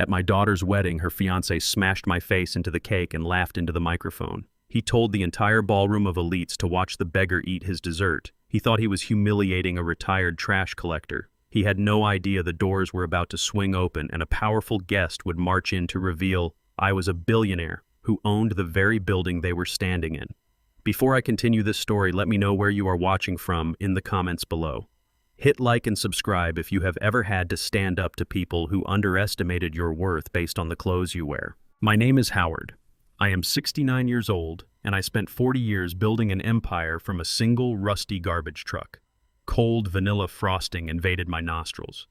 At my daughter's wedding, her fiancé smashed my face into the cake and laughed into the microphone. He told the entire ballroom of elites to watch the beggar eat his dessert. He thought he was humiliating a retired trash collector. He had no idea the doors were about to swing open and a powerful guest would march in to reveal I was a billionaire who owned the very building they were standing in. Before I continue this story, let me know where you are watching from in the comments below. Hit like and subscribe if you have ever had to stand up to people who underestimated your worth based on the clothes you wear. My name is Howard. I am 69 years old, and I spent 40 years building an empire from a single rusty garbage truck. Cold vanilla frosting invaded my nostrils.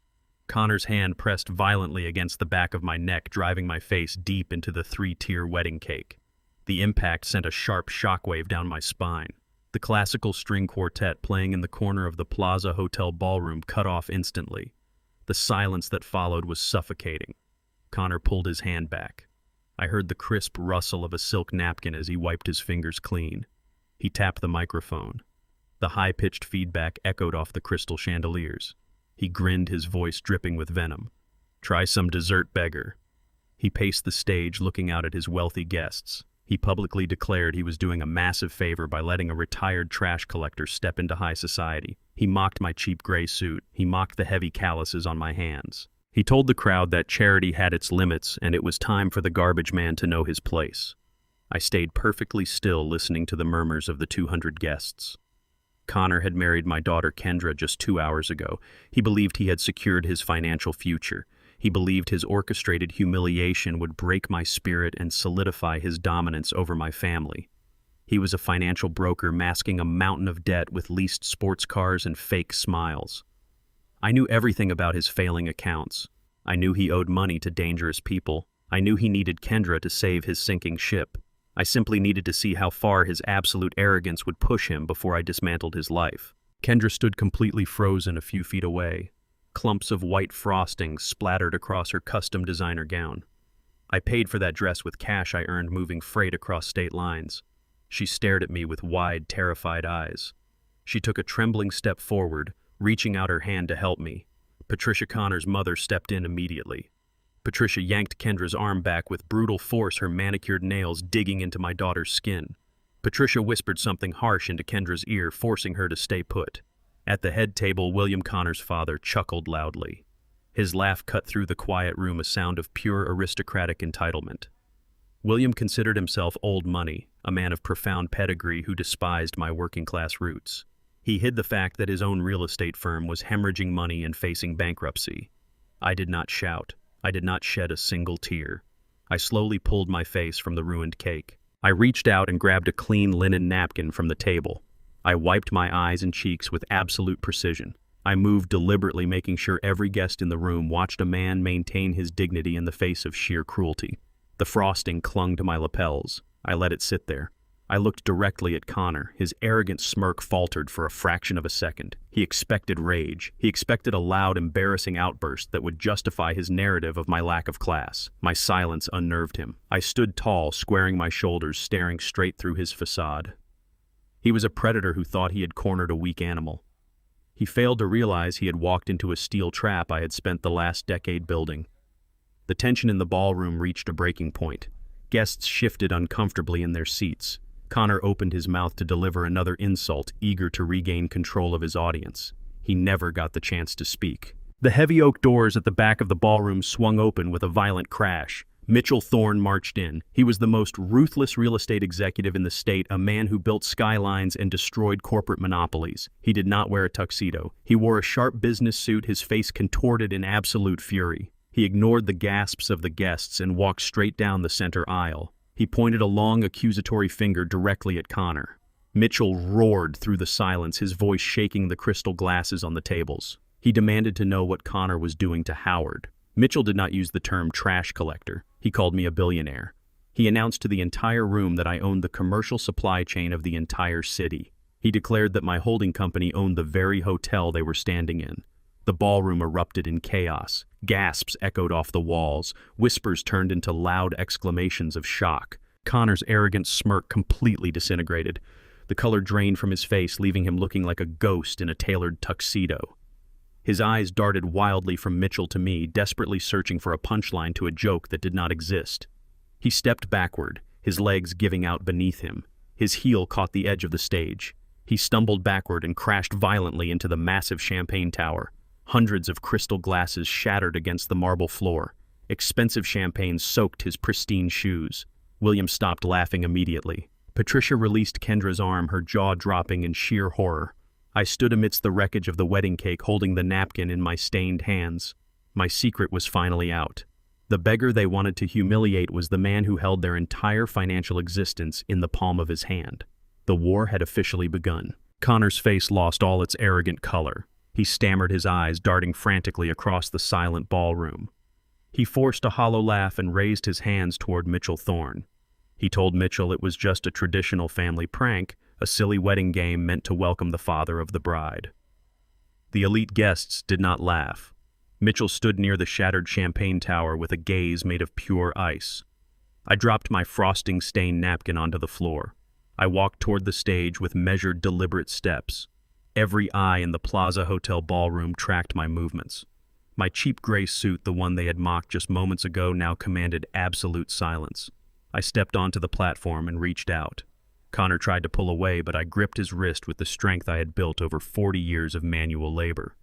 Connor's hand pressed violently against the back of my neck, driving my face deep into the three-tier wedding cake. The impact sent a sharp shockwave down my spine. The classical string quartet playing in the corner of the Plaza Hotel ballroom cut off instantly. The silence that followed was suffocating. Connor pulled his hand back. I heard the crisp rustle of a silk napkin as he wiped his fingers clean. He tapped the microphone. The high-pitched feedback echoed off the crystal chandeliers. He grinned, his voice dripping with venom. "Try some dessert, beggar." He paced the stage, looking out at his wealthy guests. He publicly declared he was doing a massive favor by letting a retired trash collector step into high society. He mocked my cheap gray suit. He mocked the heavy calluses on my hands. He told the crowd that charity had its limits and it was time for the garbage man to know his place. I stayed perfectly still, listening to the murmurs of the 200 guests. Connor had married my daughter Kendra just 2 hours ago. He believed he had secured his financial future. He believed his orchestrated humiliation would break my spirit and solidify his dominance over my family. He was a financial broker masking a mountain of debt with leased sports cars and fake smiles. I knew everything about his failing accounts. I knew he owed money to dangerous people. I knew he needed Kendra to save his sinking ship. I simply needed to see how far his absolute arrogance would push him before I dismantled his life. Kendra stood completely frozen a few feet away. Clumps of white frosting splattered across her custom designer gown. I paid for that dress with cash I earned moving freight across state lines. She stared at me with wide, terrified eyes. She took a trembling step forward, reaching out her hand to help me. Patricia Connor's mother stepped in immediately. Patricia yanked Kendra's arm back with brutal force, her manicured nails digging into my daughter's skin. Patricia whispered something harsh into Kendra's ear, forcing her to stay put. At the head table, William Connor's father chuckled loudly. His laugh cut through the quiet room, a sound of pure aristocratic entitlement. William considered himself old money, a man of profound pedigree who despised my working-class roots. He hid the fact that his own real estate firm was hemorrhaging money and facing bankruptcy. I did not shout. I did not shed a single tear. I slowly pulled my face from the ruined cake. I reached out and grabbed a clean linen napkin from the table. I wiped my eyes and cheeks with absolute precision. I moved deliberately, making sure every guest in the room watched a man maintain his dignity in the face of sheer cruelty. The frosting clung to my lapels. I let it sit there. I looked directly at Connor. His arrogant smirk faltered for a fraction of a second. He expected rage. He expected a loud, embarrassing outburst that would justify his narrative of my lack of class. My silence unnerved him. I stood tall, squaring my shoulders, staring straight through his facade. He was a predator who thought he had cornered a weak animal. He failed to realize he had walked into a steel trap I had spent the last decade building. The tension in the ballroom reached a breaking point. Guests shifted uncomfortably in their seats. Connor opened his mouth to deliver another insult, eager to regain control of his audience. He never got the chance to speak. The heavy oak doors at the back of the ballroom swung open with a violent crash. Mitchell Thorne marched in. He was the most ruthless real estate executive in the state, a man who built skylines and destroyed corporate monopolies. He did not wear a tuxedo. He wore a sharp business suit, his face contorted in absolute fury. He ignored the gasps of the guests and walked straight down the center aisle. He pointed a long, accusatory finger directly at Connor. Mitchell roared through the silence, his voice shaking the crystal glasses on the tables. He demanded to know what Connor was doing to Howard. Mitchell did not use the term trash collector. He called me a billionaire. He announced to the entire room that I owned the commercial supply chain of the entire city. He declared that my holding company owned the very hotel they were standing in. The ballroom erupted in chaos. Gasps echoed off the walls. Whispers turned into loud exclamations of shock. Connor's arrogant smirk completely disintegrated. The color drained from his face, leaving him looking like a ghost in a tailored tuxedo. His eyes darted wildly from Mitchell to me, desperately searching for a punchline to a joke that did not exist. He stepped backward, his legs giving out beneath him. His heel caught the edge of the stage. He stumbled backward and crashed violently into the massive champagne tower. Hundreds of crystal glasses shattered against the marble floor. Expensive champagne soaked his pristine shoes. William stopped laughing immediately. Patricia released Kendra's arm, her jaw dropping in sheer horror. I stood amidst the wreckage of the wedding cake, holding the napkin in my stained hands. My secret was finally out. The beggar they wanted to humiliate was the man who held their entire financial existence in the palm of his hand. The war had officially begun. Connor's face lost all its arrogant color. He stammered, his eyes darting frantically across the silent ballroom. He forced a hollow laugh and raised his hands toward Mitchell Thorne. He told Mitchell it was just a traditional family prank, a silly wedding game meant to welcome the father of the bride. The elite guests did not laugh. Mitchell stood near the shattered champagne tower with a gaze made of pure ice. I dropped my frosting-stained napkin onto the floor. I walked toward the stage with measured, deliberate steps. Every eye in the Plaza Hotel ballroom tracked my movements. My cheap gray suit, the one they had mocked just moments ago, now commanded absolute silence. I stepped onto the platform and reached out. Connor tried to pull away, but I gripped his wrist with the strength I had built over 40 years of manual labor.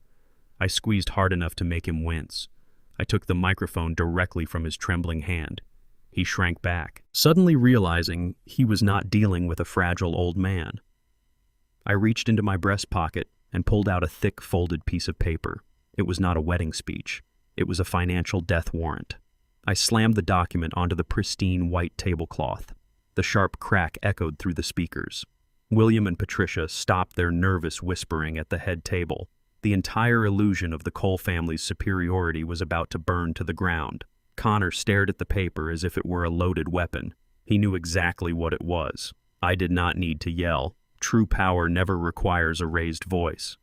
I squeezed hard enough to make him wince. I took the microphone directly from his trembling hand. He shrank back, suddenly realizing he was not dealing with a fragile old man. I reached into my breast pocket and pulled out a thick, folded piece of paper. It was not a wedding speech. It was a financial death warrant. I slammed the document onto the pristine white tablecloth. The sharp crack echoed through the speakers. William and Patricia stopped their nervous whispering at the head table. The entire illusion of the Cole family's superiority was about to burn to the ground. Connor stared at the paper as if it were a loaded weapon. He knew exactly what it was. I did not need to yell. True power never requires a raised voice.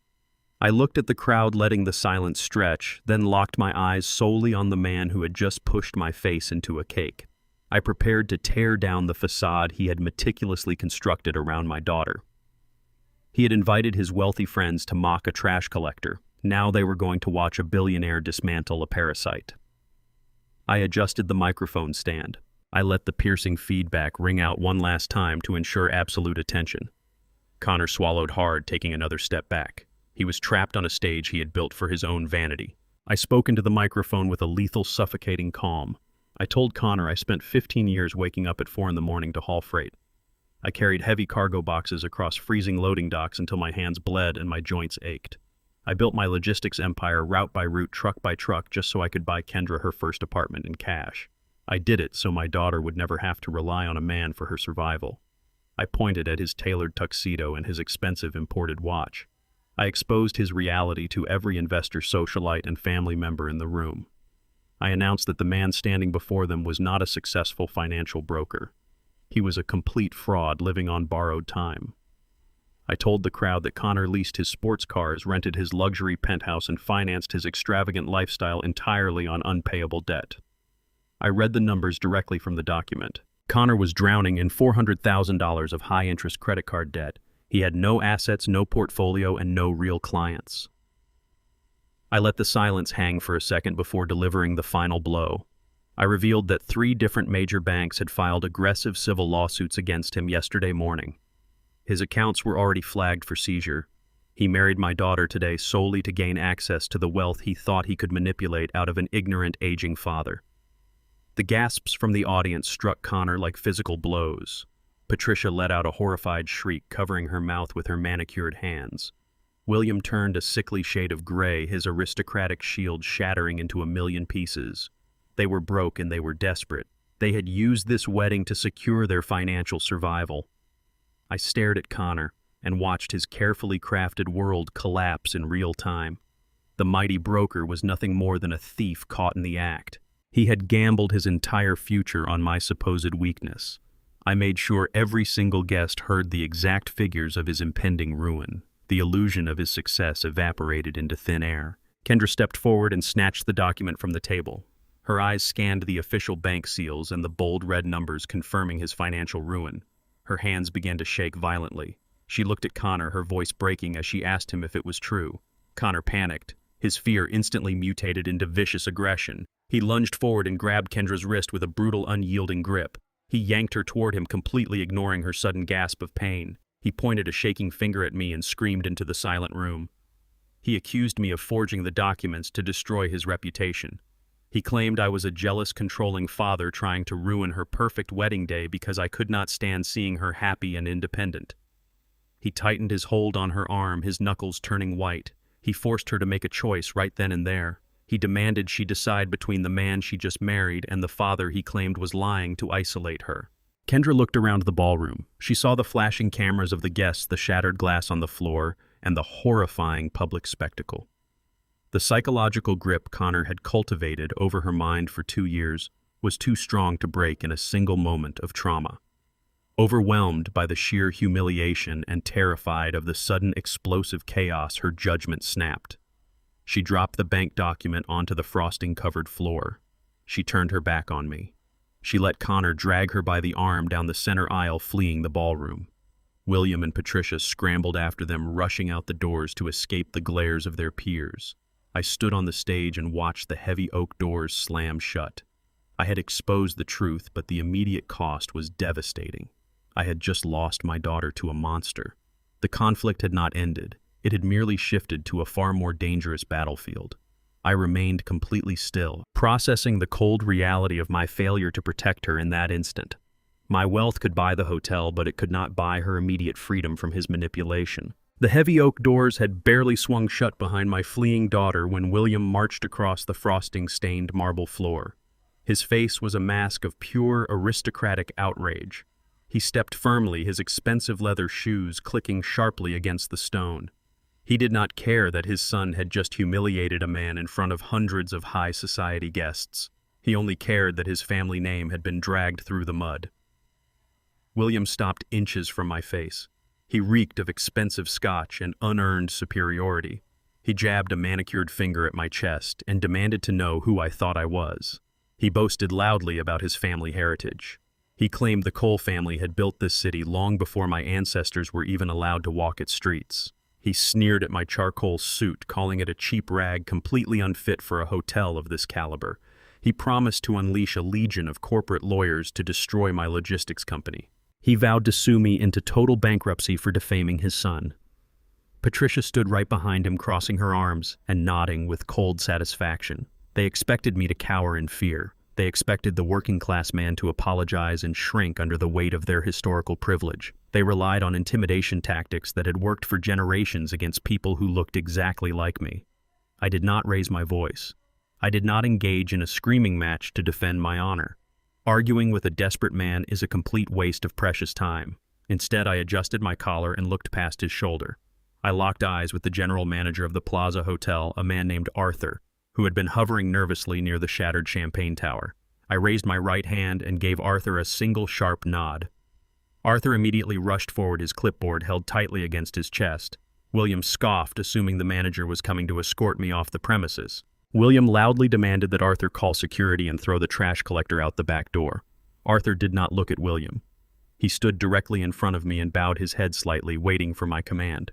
I looked at the crowd, letting the silence stretch, then locked my eyes solely on the man who had just pushed my face into a cake. I prepared to tear down the facade he had meticulously constructed around my daughter. He had invited his wealthy friends to mock a trash collector. Now they were going to watch a billionaire dismantle a parasite. I adjusted the microphone stand. I let the piercing feedback ring out one last time to ensure absolute attention. Connor swallowed hard, taking another step back. He was trapped on a stage he had built for his own vanity. I spoke into the microphone with a lethal, suffocating calm. I told Connor I spent 15 years waking up at 4 a.m. to haul freight. I carried heavy cargo boxes across freezing loading docks until my hands bled and my joints ached. I built my logistics empire route by route, truck by truck, just so I could buy Kendra her first apartment in cash. I did it so my daughter would never have to rely on a man for her survival. I pointed at his tailored tuxedo and his expensive imported watch. I exposed his reality to every investor, socialite, and family member in the room. I announced that the man standing before them was not a successful financial broker. He was a complete fraud living on borrowed time. I told the crowd that Connor leased his sports cars, rented his luxury penthouse, and financed his extravagant lifestyle entirely on unpayable debt. I read the numbers directly from the document. Connor was drowning in $400,000 of high-interest credit card debt. He had no assets, no portfolio, and no real clients. I let the silence hang for a second before delivering the final blow. I revealed that 3 different major banks had filed aggressive civil lawsuits against him yesterday morning. His accounts were already flagged for seizure. He married my daughter today solely to gain access to the wealth he thought he could manipulate out of an ignorant, aging father. The gasps from the audience struck Connor like physical blows. Patricia let out a horrified shriek, covering her mouth with her manicured hands. William turned a sickly shade of gray, his aristocratic shield shattering into a million pieces. They were broke and they were desperate. They had used this wedding to secure their financial survival. I stared at Connor and watched his carefully crafted world collapse in real time. The mighty broker was nothing more than a thief caught in the act. He had gambled his entire future on my supposed weakness. I made sure every single guest heard the exact figures of his impending ruin. The illusion of his success evaporated into thin air. Kendra stepped forward and snatched the document from the table. Her eyes scanned the official bank seals and the bold red numbers confirming his financial ruin. Her hands began to shake violently. She looked at Connor, her voice breaking as she asked him if it was true. Connor panicked. His fear instantly mutated into vicious aggression. He lunged forward and grabbed Kendra's wrist with a brutal, unyielding grip. He yanked her toward him, completely ignoring her sudden gasp of pain. He pointed a shaking finger at me and screamed into the silent room. He accused me of forging the documents to destroy his reputation. He claimed I was a jealous, controlling father trying to ruin her perfect wedding day because I could not stand seeing her happy and independent. He tightened his hold on her arm, his knuckles turning white. He forced her to make a choice right then and there. He demanded she decide between the man she just married and the father he claimed was lying to isolate her. Kendra looked around the ballroom. She saw the flashing cameras of the guests, the shattered glass on the floor, and the horrifying public spectacle. The psychological grip Connor had cultivated over her mind for 2 years was too strong to break in a single moment of trauma. Overwhelmed by the sheer humiliation and terrified of the sudden explosive chaos, her judgment snapped. She dropped the bank document onto the frosting-covered floor. She turned her back on me. She let Connor drag her by the arm down the center aisle, fleeing the ballroom. William and Patricia scrambled after them, rushing out the doors to escape the glares of their peers. I stood on the stage and watched the heavy oak doors slam shut. I had exposed the truth, but the immediate cost was devastating. I had just lost my daughter to a monster. The conflict had not ended. It had merely shifted to a far more dangerous battlefield. I remained completely still, processing the cold reality of my failure to protect her in that instant. My wealth could buy the hotel, but it could not buy her immediate freedom from his manipulation. The heavy oak doors had barely swung shut behind my fleeing daughter when William marched across the frosting-stained marble floor. His face was a mask of pure aristocratic outrage. He stepped firmly, his expensive leather shoes clicking sharply against the stone. He did not care that his son had just humiliated a man in front of hundreds of high society guests. He only cared that his family name had been dragged through the mud. William stopped inches from my face. He reeked of expensive scotch and unearned superiority. He jabbed a manicured finger at my chest and demanded to know who I thought I was. He boasted loudly about his family heritage. He claimed the Cole family had built this city long before my ancestors were even allowed to walk its streets. He sneered at my charcoal suit, calling it a cheap rag completely unfit for a hotel of this caliber. He promised to unleash a legion of corporate lawyers to destroy my logistics company. He vowed to sue me into total bankruptcy for defaming his son. Patricia stood right behind him, crossing her arms and nodding with cold satisfaction. They expected me to cower in fear. They expected the working-class man to apologize and shrink under the weight of their historical privilege. They relied on intimidation tactics that had worked for generations against people who looked exactly like me. I did not raise my voice. I did not engage in a screaming match to defend my honor. Arguing with a desperate man is a complete waste of precious time. Instead, I adjusted my collar and looked past his shoulder. I locked eyes with the general manager of the Plaza Hotel, a man named Arthur, who had been hovering nervously near the shattered champagne tower. I raised my right hand and gave Arthur a single sharp nod. Arthur immediately rushed forward, his clipboard held tightly against his chest. William scoffed, assuming the manager was coming to escort me off the premises. William loudly demanded that Arthur call security and throw the trash collector out the back door. Arthur did not look at William. He stood directly in front of me and bowed his head slightly, waiting for my command.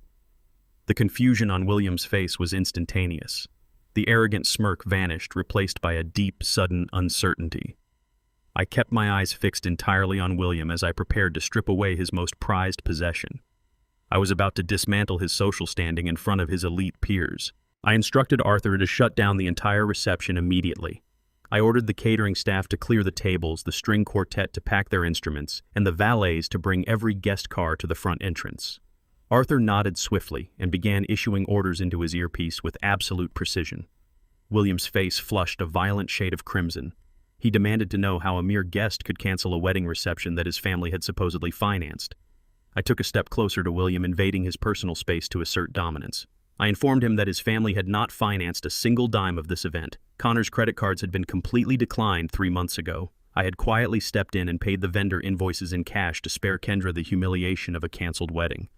The confusion on William's face was instantaneous. The arrogant smirk vanished, replaced by a deep, sudden uncertainty. I kept my eyes fixed entirely on William as I prepared to strip away his most prized possession. I was about to dismantle his social standing in front of his elite peers. I instructed Arthur to shut down the entire reception immediately. I ordered the catering staff to clear the tables, the string quartet to pack their instruments, and the valets to bring every guest car to the front entrance. Arthur nodded swiftly and began issuing orders into his earpiece with absolute precision. William's face flushed a violent shade of crimson. He demanded to know how a mere guest could cancel a wedding reception that his family had supposedly financed. I took a step closer to William, invading his personal space to assert dominance. I informed him that his family had not financed a single dime of this event. Connor's credit cards had been completely declined 3 months ago. I had quietly stepped in and paid the vendor invoices in cash to spare Kendra the humiliation of a canceled wedding.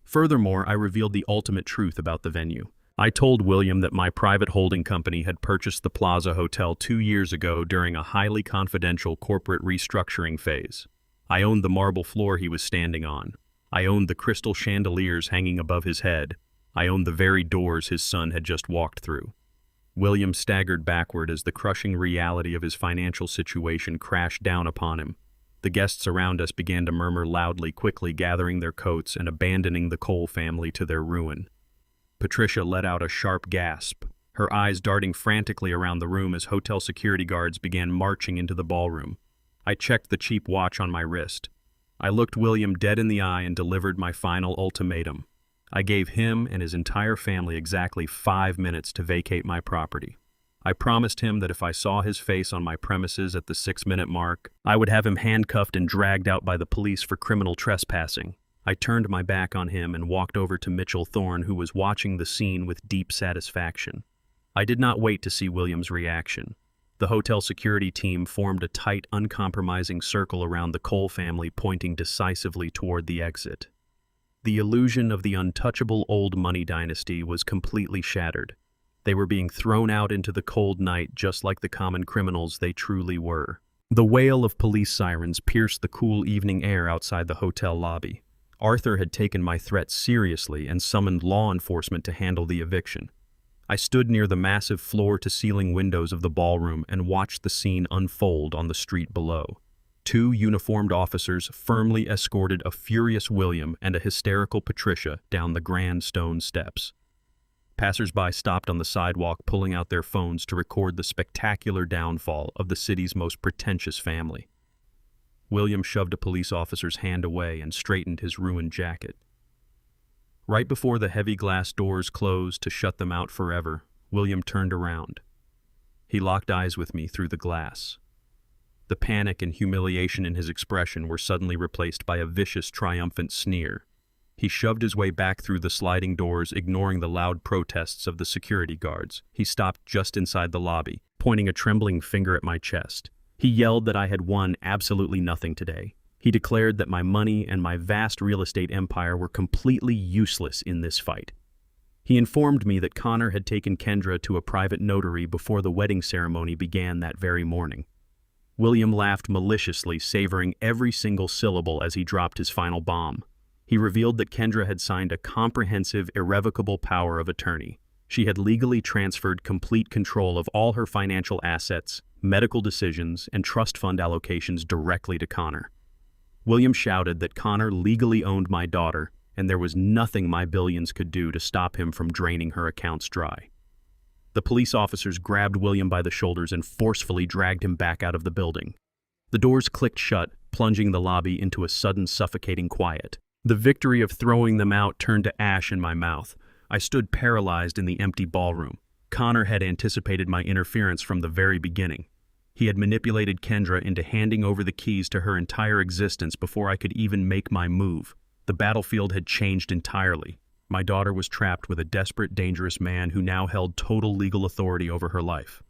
Furthermore, I revealed the ultimate truth about the venue. I told William that my private holding company had purchased the Plaza Hotel 2 years ago during a highly confidential corporate restructuring phase. I owned the marble floor he was standing on. I owned the crystal chandeliers hanging above his head. I owned the very doors his son had just walked through. William staggered backward as the crushing reality of his financial situation crashed down upon him. The guests around us began to murmur loudly, quickly gathering their coats and abandoning the Cole family to their ruin. Patricia let out a sharp gasp, her eyes darting frantically around the room as hotel security guards began marching into the ballroom. I checked the cheap watch on my wrist. I looked William dead in the eye and delivered my final ultimatum. I gave him and his entire family exactly 5 minutes to vacate my property. I promised him that if I saw his face on my premises at the 6-minute mark, I would have him handcuffed and dragged out by the police for criminal trespassing. I turned my back on him and walked over to Mitchell Thorne, who was watching the scene with deep satisfaction. I did not wait to see William's reaction. The hotel security team formed a tight, uncompromising circle around the Cole family, pointing decisively toward the exit. The illusion of the untouchable old money dynasty was completely shattered. They were being thrown out into the cold night just like the common criminals they truly were. The wail of police sirens pierced the cool evening air outside the hotel lobby. Arthur had taken my threat seriously and summoned law enforcement to handle the eviction. I stood near the massive floor-to-ceiling windows of the ballroom and watched the scene unfold on the street below. 2 uniformed officers firmly escorted a furious William and a hysterical Patricia down the grand stone steps. Passers-by stopped on the sidewalk, pulling out their phones to record the spectacular downfall of the city's most pretentious family. William shoved a police officer's hand away and straightened his ruined jacket. Right before the heavy glass doors closed to shut them out forever, William turned around. He locked eyes with me through the glass. The panic and humiliation in his expression were suddenly replaced by a vicious, triumphant sneer. He shoved his way back through the sliding doors, ignoring the loud protests of the security guards. He stopped just inside the lobby, pointing a trembling finger at my chest. He yelled that I had won absolutely nothing today. He declared that my money and my vast real estate empire were completely useless in this fight. He informed me that Connor had taken Kendra to a private notary before the wedding ceremony began that very morning. William laughed maliciously, savoring every single syllable as he dropped his final bomb. He revealed that Kendra had signed a comprehensive, irrevocable power of attorney. She had legally transferred complete control of all her financial assets, medical decisions, and trust fund allocations directly to Connor. William shouted that Connor legally owned my daughter, and there was nothing my billions could do to stop him from draining her accounts dry. The police officers grabbed William by the shoulders and forcefully dragged him back out of the building. The doors clicked shut, plunging the lobby into a sudden suffocating quiet. The victory of throwing them out turned to ash in my mouth. I stood paralyzed in the empty ballroom. Connor had anticipated my interference from the very beginning. He had manipulated Kendra into handing over the keys to her entire existence before I could even make my move. The battlefield had changed entirely. My daughter was trapped with a desperate, dangerous man who now held total legal authority over her life.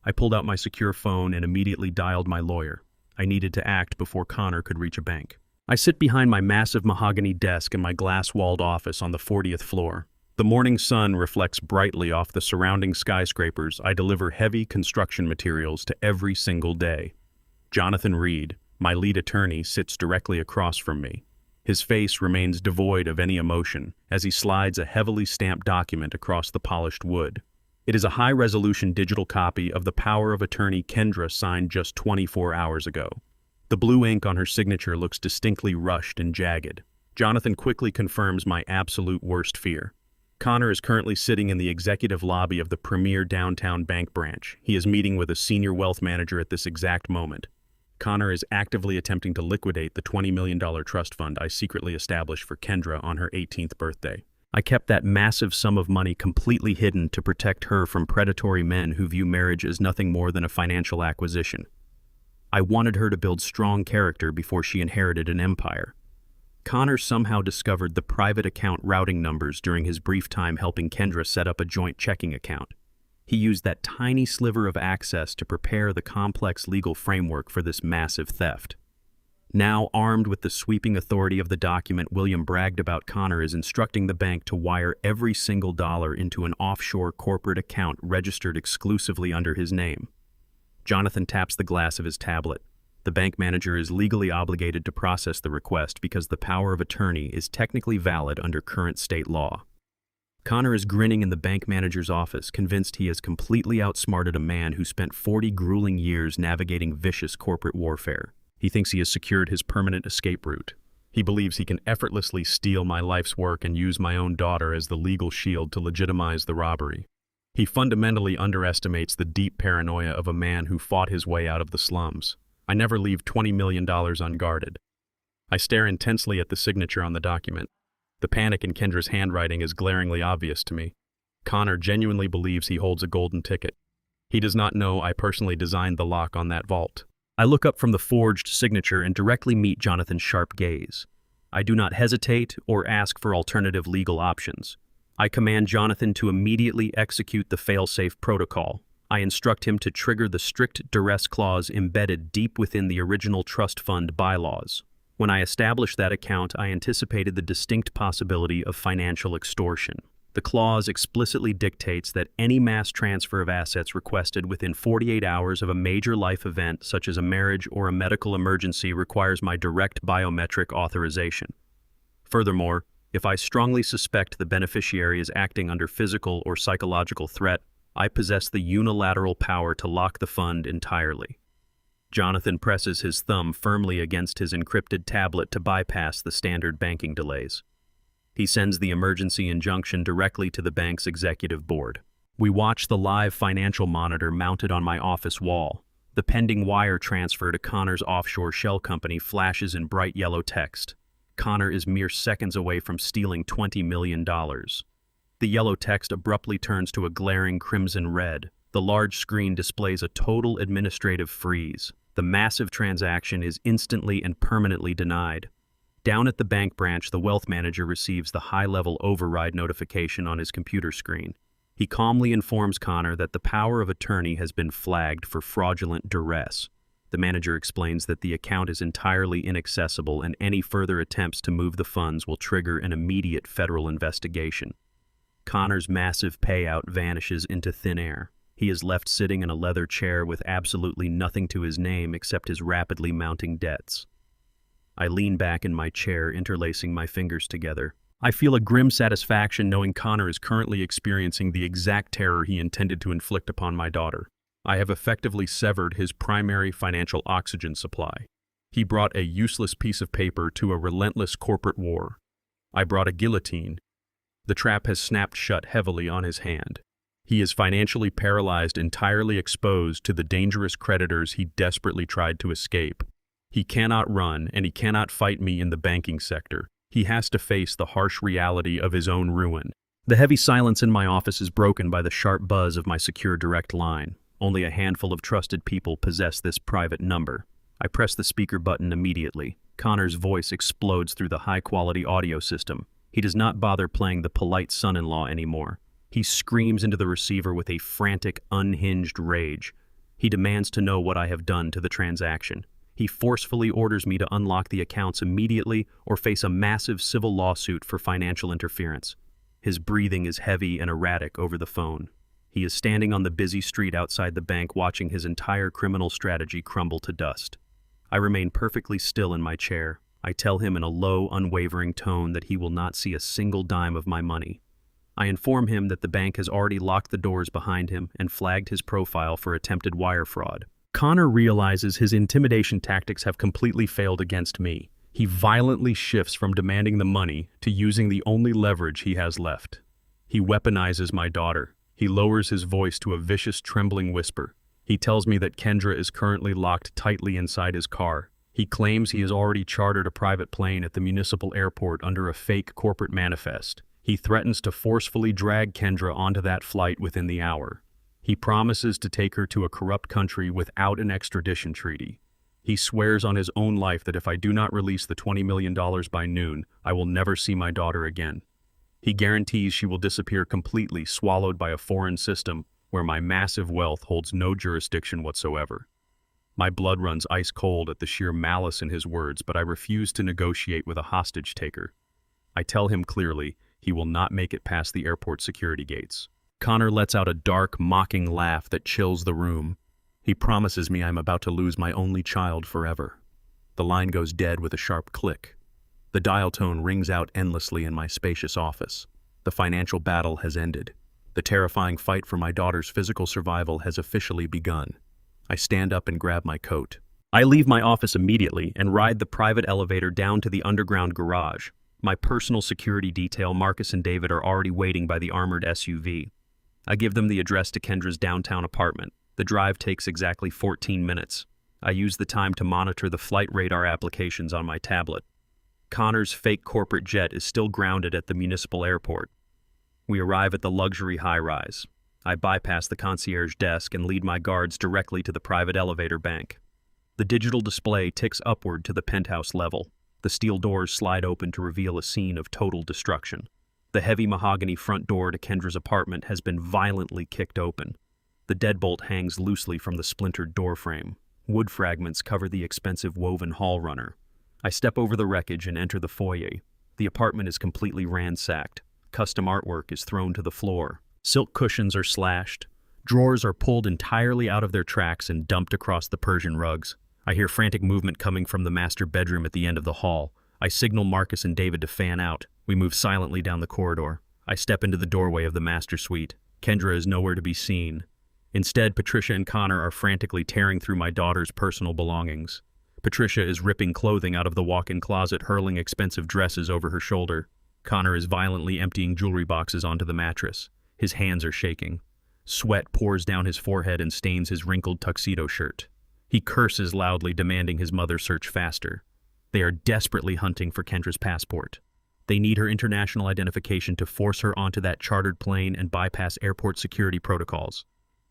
I pulled out my secure phone and immediately dialed my lawyer. I needed to act before Connor could reach a bank. I sit behind my massive mahogany desk in my glass-walled office on the 40th floor. The morning sun reflects brightly off the surrounding skyscrapers. I deliver heavy construction materials to every single day. Jonathan Reed, my lead attorney, sits directly across from me. His face remains devoid of any emotion as he slides a heavily stamped document across the polished wood. It is a high-resolution digital copy of the power of attorney Kendra signed just 24 hours ago. The blue ink on her signature looks distinctly rushed and jagged. Jonathan quickly confirms my absolute worst fear. Connor is currently sitting in the executive lobby of the premier downtown bank branch. He is meeting with a senior wealth manager at this exact moment. Connor is actively attempting to liquidate the $20 million trust fund I secretly established for Kendra on her 18th birthday. I kept that massive sum of money completely hidden to protect her from predatory men who view marriage as nothing more than a financial acquisition. I wanted her to build strong character before she inherited an empire. Connor somehow discovered the private account routing numbers during his brief time helping Kendra set up a joint checking account. He used that tiny sliver of access to prepare the complex legal framework for this massive theft. Now, armed with the sweeping authority of the document William bragged about, Connor is instructing the bank to wire every single dollar into an offshore corporate account registered exclusively under his name. Jonathan taps the glass of his tablet. The bank manager is legally obligated to process the request because the power of attorney is technically valid under current state law. Connor is grinning in the bank manager's office, convinced he has completely outsmarted a man who spent 40 grueling years navigating vicious corporate warfare. He thinks he has secured his permanent escape route. He believes he can effortlessly steal my life's work and use my own daughter as the legal shield to legitimize the robbery. He fundamentally underestimates the deep paranoia of a man who fought his way out of the slums. I never leave $20 million unguarded. I stare intensely at the signature on the document. The panic in Kendra's handwriting is glaringly obvious to me. Connor genuinely believes he holds a golden ticket. He does not know I personally designed the lock on that vault. I look up from the forged signature and directly meet Jonathan's sharp gaze. I do not hesitate or ask for alternative legal options. I command Jonathan to immediately execute the fail-safe protocol. I instruct him to trigger the strict duress clause embedded deep within the original trust fund bylaws. When I established that account, I anticipated the distinct possibility of financial extortion. The clause explicitly dictates that any mass transfer of assets requested within 48 hours of a major life event, such as a marriage or a medical emergency, requires my direct biometric authorization. Furthermore, if I strongly suspect the beneficiary is acting under physical or psychological threat, I possess the unilateral power to lock the fund entirely. Jonathan presses his thumb firmly against his encrypted tablet to bypass the standard banking delays. He sends the emergency injunction directly to the bank's executive board. We watch the live financial monitor mounted on my office wall. The pending wire transfer to Connor's offshore shell company flashes in bright yellow text. Connor is mere seconds away from stealing $20 million. The yellow text abruptly turns to a glaring crimson red. The large screen displays a total administrative freeze. The massive transaction is instantly and permanently denied. Down at the bank branch, the wealth manager receives the high-level override notification on his computer screen. He calmly informs Connor that the power of attorney has been flagged for fraudulent duress. The manager explains that the account is entirely inaccessible and any further attempts to move the funds will trigger an immediate federal investigation. Connor's massive payout vanishes into thin air. He is left sitting in a leather chair with absolutely nothing to his name except his rapidly mounting debts. I lean back in my chair, interlacing my fingers together. I feel a grim satisfaction knowing Connor is currently experiencing the exact terror he intended to inflict upon my daughter. I have effectively severed his primary financial oxygen supply. He brought a useless piece of paper to a relentless corporate war. I brought a guillotine. The trap has snapped shut heavily on his hand. He is financially paralyzed, entirely exposed to the dangerous creditors he desperately tried to escape. He cannot run, and he cannot fight me in the banking sector. He has to face the harsh reality of his own ruin. The heavy silence in my office is broken by the sharp buzz of my secure direct line. Only a handful of trusted people possess this private number. I press the speaker button immediately. Connor's voice explodes through the high-quality audio system. He does not bother playing the polite son-in-law anymore. He screams into the receiver with a frantic, unhinged rage. He demands to know what I have done to the transaction. He forcefully orders me to unlock the accounts immediately or face a massive civil lawsuit for financial interference. His breathing is heavy and erratic over the phone. He is standing on the busy street outside the bank watching his entire criminal strategy crumble to dust. I remain perfectly still in my chair. I tell him in a low, unwavering tone that he will not see a single dime of my money. I inform him that the bank has already locked the doors behind him and flagged his profile for attempted wire fraud. Connor realizes his intimidation tactics have completely failed against me. He violently shifts from demanding the money to using the only leverage he has left. He weaponizes my daughter. He lowers his voice to a vicious, trembling whisper. He tells me that Kendra is currently locked tightly inside his car. He claims he has already chartered a private plane at the municipal airport under a fake corporate manifest. He threatens to forcefully drag Kendra onto that flight within the hour. He promises to take her to a corrupt country without an extradition treaty. He swears on his own life that if I do not release the $20 million by noon, I will never see my daughter again. He guarantees she will disappear completely, swallowed by a foreign system where my massive wealth holds no jurisdiction whatsoever. My blood runs ice cold at the sheer malice in his words, but I refuse to negotiate with a hostage taker. I tell him clearly he will not make it past the airport security gates. Connor lets out a dark, mocking laugh that chills the room. He promises me I'm about to lose my only child forever. The line goes dead with a sharp click. The dial tone rings out endlessly in my spacious office. The financial battle has ended. The terrifying fight for my daughter's physical survival has officially begun. I stand up and grab my coat. I leave my office immediately and ride the private elevator down to the underground garage. My personal security detail, Marcus and David, are already waiting by the armored SUV. I give them the address to Kendra's downtown apartment. The drive takes exactly 14 minutes. I use the time to monitor the flight radar applications on my tablet. Connor's fake corporate jet is still grounded at the municipal airport. We arrive at the luxury high-rise. I bypass the concierge desk and lead my guards directly to the private elevator bank. The digital display ticks upward to the penthouse level. The steel doors slide open to reveal a scene of total destruction. The heavy mahogany front door to Kendra's apartment has been violently kicked open. The deadbolt hangs loosely from the splintered doorframe. Wood fragments cover the expensive woven hall runner. I step over the wreckage and enter the foyer. The apartment is completely ransacked. Custom artwork is thrown to the floor. Silk cushions are slashed. Drawers are pulled entirely out of their tracks and dumped across the Persian rugs. I hear frantic movement coming from the master bedroom at the end of the hall. I signal Marcus and David to fan out. We move silently down the corridor. I step into the doorway of the master suite. Kendra is nowhere to be seen. Instead, Patricia and Connor are frantically tearing through my daughter's personal belongings. Patricia is ripping clothing out of the walk-in closet, hurling expensive dresses over her shoulder. Connor is violently emptying jewelry boxes onto the mattress. His hands are shaking. Sweat pours down his forehead and stains his wrinkled tuxedo shirt. He curses loudly, demanding his mother search faster. They are desperately hunting for Kendra's passport. They need her international identification to force her onto that chartered plane and bypass airport security protocols.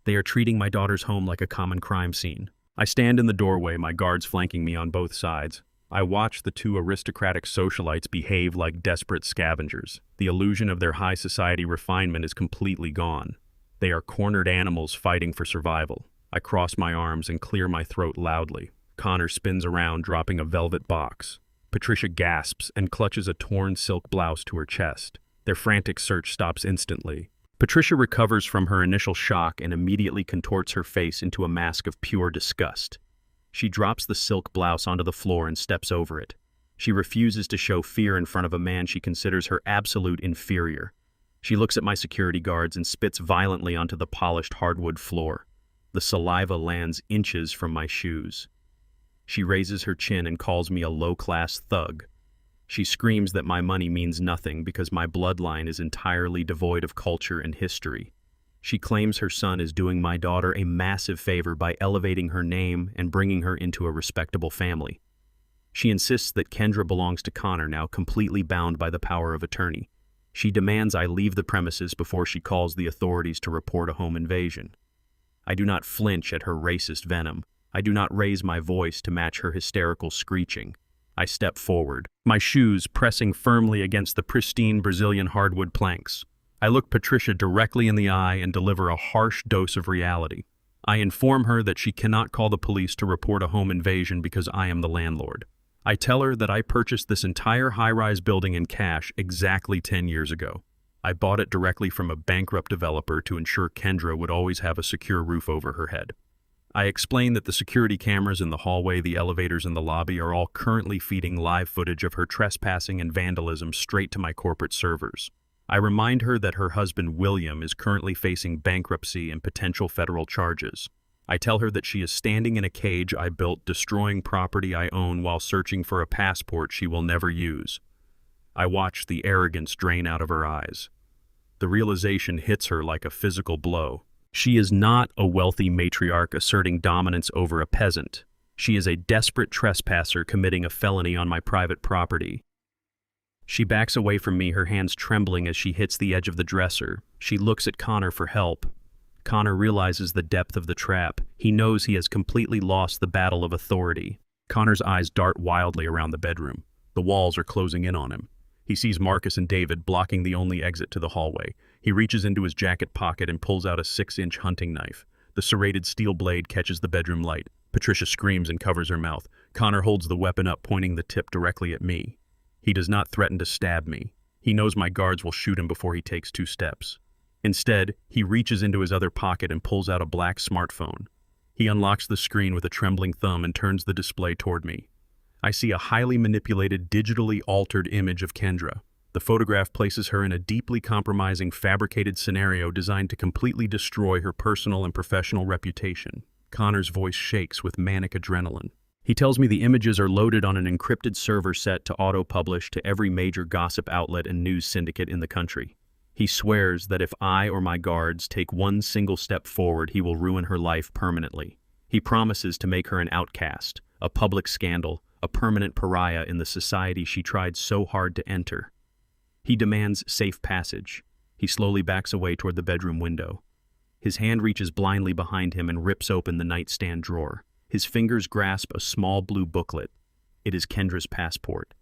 They are treating my daughter's home like a common crime scene. I stand in the doorway, my guards flanking me on both sides. I watch the two aristocratic socialites behave like desperate scavengers. The illusion of their high society refinement is completely gone. They are cornered animals fighting for survival. I cross my arms and clear my throat loudly. Connor spins around, dropping a velvet box. Patricia gasps and clutches a torn silk blouse to her chest. Their frantic search stops instantly. Patricia recovers from her initial shock and immediately contorts her face into a mask of pure disgust. She drops the silk blouse onto the floor and steps over it. She refuses to show fear in front of a man she considers her absolute inferior. She looks at my security guards and spits violently onto the polished hardwood floor. The saliva lands inches from my shoes. She raises her chin and calls me a low-class thug. She screams that my money means nothing because my bloodline is entirely devoid of culture and history. She claims her son is doing my daughter a massive favor by elevating her name and bringing her into a respectable family. She insists that Kendra belongs to Connor, now completely bound by the power of attorney. She demands I leave the premises before she calls the authorities to report a home invasion. I do not flinch at her racist venom. I do not raise my voice to match her hysterical screeching. I step forward, my shoes pressing firmly against the pristine Brazilian hardwood planks. I look Patricia directly in the eye and deliver a harsh dose of reality. I inform her that she cannot call the police to report a home invasion because I am the landlord. I tell her that I purchased this entire high-rise building in cash exactly 10 years ago. I bought it directly from a bankrupt developer to ensure Kendra would always have a secure roof over her head. I explain that the security cameras in the hallway, the elevators, and the lobby are all currently feeding live footage of her trespassing and vandalism straight to my corporate servers. I remind her that her husband, William, is currently facing bankruptcy and potential federal charges. I tell her that she is standing in a cage I built, destroying property I own while searching for a passport she will never use. I watch the arrogance drain out of her eyes. The realization hits her like a physical blow. She is not a wealthy matriarch asserting dominance over a peasant. She is a desperate trespasser committing a felony on my private property. She backs away from me, her hands trembling as she hits the edge of the dresser. She looks at Connor for help. Connor realizes the depth of the trap. He knows he has completely lost the battle of authority. Connor's eyes dart wildly around the bedroom. The walls are closing in on him. He sees Marcus and David blocking the only exit to the hallway. He reaches into his jacket pocket and pulls out a 6-inch hunting knife. The serrated steel blade catches the bedroom light. Patricia screams and covers her mouth. Connor holds the weapon up, pointing the tip directly at me. He does not threaten to stab me. He knows my guards will shoot him before he takes 2 steps. Instead, he reaches into his other pocket and pulls out a black smartphone. He unlocks the screen with a trembling thumb and turns the display toward me. I see a highly manipulated, digitally altered image of Kendra. The photograph places her in a deeply compromising, fabricated scenario designed to completely destroy her personal and professional reputation. Connor's voice shakes with manic adrenaline. He tells me the images are loaded on an encrypted server set to auto-publish to every major gossip outlet and news syndicate in the country. He swears that if I or my guards take one single step forward, he will ruin her life permanently. He promises to make her an outcast, a public scandal, a permanent pariah in the society she tried so hard to enter. He demands safe passage. He slowly backs away toward the bedroom window. His hand reaches blindly behind him and rips open the nightstand drawer. His fingers grasp a small blue booklet. It is Kendra's passport.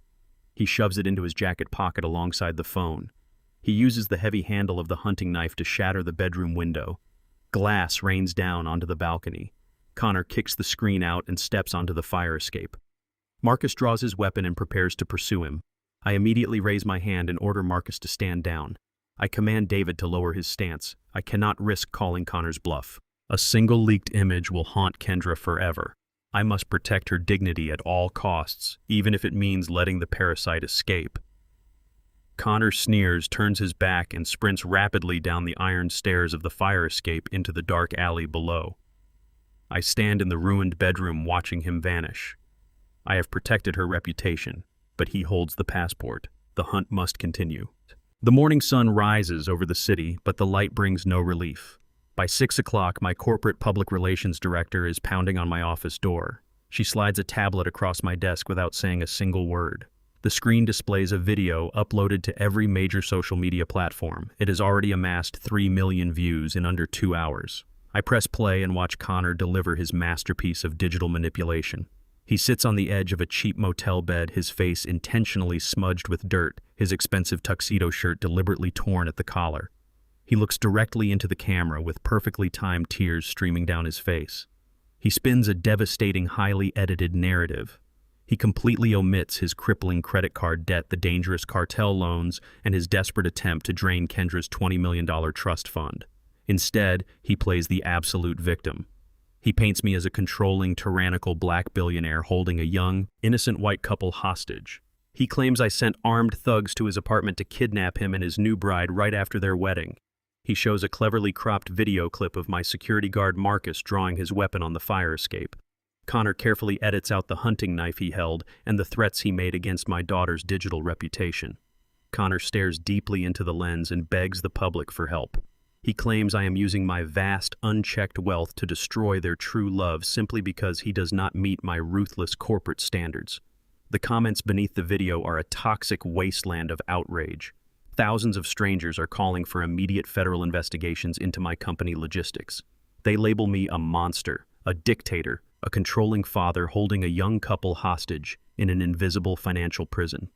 He shoves it into his jacket pocket alongside the phone. He uses the heavy handle of the hunting knife to shatter the bedroom window. Glass rains down onto the balcony. Connor kicks the screen out and steps onto the fire escape. Marcus draws his weapon and prepares to pursue him. I immediately raise my hand and order Marcus to stand down. I command David to lower his stance. I cannot risk calling Connor's bluff. A single leaked image will haunt Kendra forever. I must protect her dignity at all costs, even if it means letting the parasite escape. Connor sneers, turns his back, and sprints rapidly down the iron stairs of the fire escape into the dark alley below. I stand in the ruined bedroom watching him vanish. I have protected her reputation, but he holds the passport. The hunt must continue. The morning sun rises over the city, but the light brings no relief. By 6 o'clock, my corporate public relations director is pounding on my office door. She slides a tablet across my desk without saying a single word. The screen displays a video uploaded to every major social media platform. It has already amassed 3 million views in under 2 hours. I press play and watch Connor deliver his masterpiece of digital manipulation. He sits on the edge of a cheap motel bed, his face intentionally smudged with dirt, his expensive tuxedo shirt deliberately torn at the collar. He looks directly into the camera with perfectly timed tears streaming down his face. He spins a devastating, highly edited narrative. He completely omits his crippling credit card debt, the dangerous cartel loans, and his desperate attempt to drain Kendra's $20 million trust fund. Instead, he plays the absolute victim. He paints me as a controlling, tyrannical black billionaire holding a young, innocent white couple hostage. He claims I sent armed thugs to his apartment to kidnap him and his new bride right after their wedding. He shows a cleverly cropped video clip of my security guard Marcus drawing his weapon on the fire escape. Connor carefully edits out the hunting knife he held and the threats he made against my daughter's digital reputation. Connor stares deeply into the lens and begs the public for help. He claims I am using my vast, unchecked wealth to destroy their true love simply because he does not meet my ruthless corporate standards. The comments beneath the video are a toxic wasteland of outrage. Thousands of strangers are calling for immediate federal investigations into my company logistics. They label me a monster, a dictator, a controlling father holding a young couple hostage in an invisible financial prison.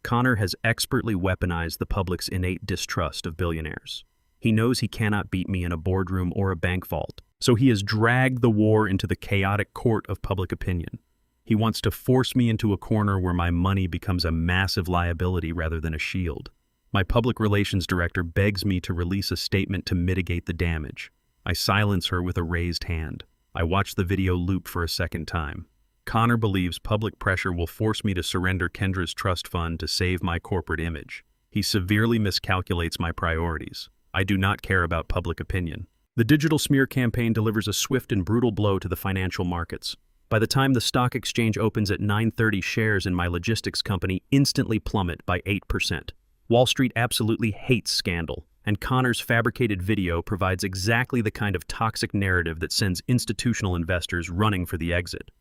Connor has expertly weaponized the public's innate distrust of billionaires. He knows he cannot beat me in a boardroom or a bank vault, so he has dragged the war into the chaotic court of public opinion. He wants to force me into a corner where my money becomes a massive liability rather than a shield. My public relations director begs me to release a statement to mitigate the damage. I silence her with a raised hand. I watch the video loop for a second time. Connor believes public pressure will force me to surrender Kendra's trust fund to save my corporate image. He severely miscalculates my priorities. I do not care about public opinion. The digital smear campaign delivers a swift and brutal blow to the financial markets. By the time the stock exchange opens at 9:30, shares in my logistics company instantly plummet by 8%. Wall Street absolutely hates scandal, and Connor's fabricated video provides exactly the kind of toxic narrative that sends institutional investors running for the exit.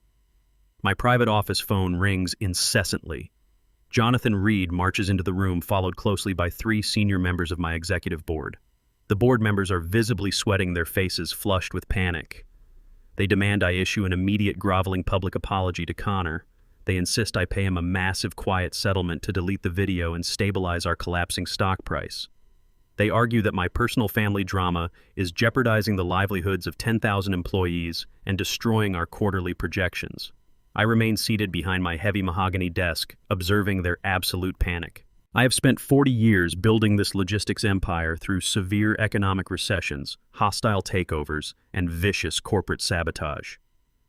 My private office phone rings incessantly. Jonathan Reed marches into the room, followed closely by 3 senior members of my executive board. The board members are visibly sweating, their faces flushed with panic. They demand I issue an immediate groveling public apology to Connor. They insist I pay him a massive quiet settlement to delete the video and stabilize our collapsing stock price. They argue that my personal family drama is jeopardizing the livelihoods of 10,000 employees and destroying our quarterly projections. I remain seated behind my heavy mahogany desk, observing their absolute panic. I have spent 40 years building this logistics empire through severe economic recessions, hostile takeovers, and vicious corporate sabotage.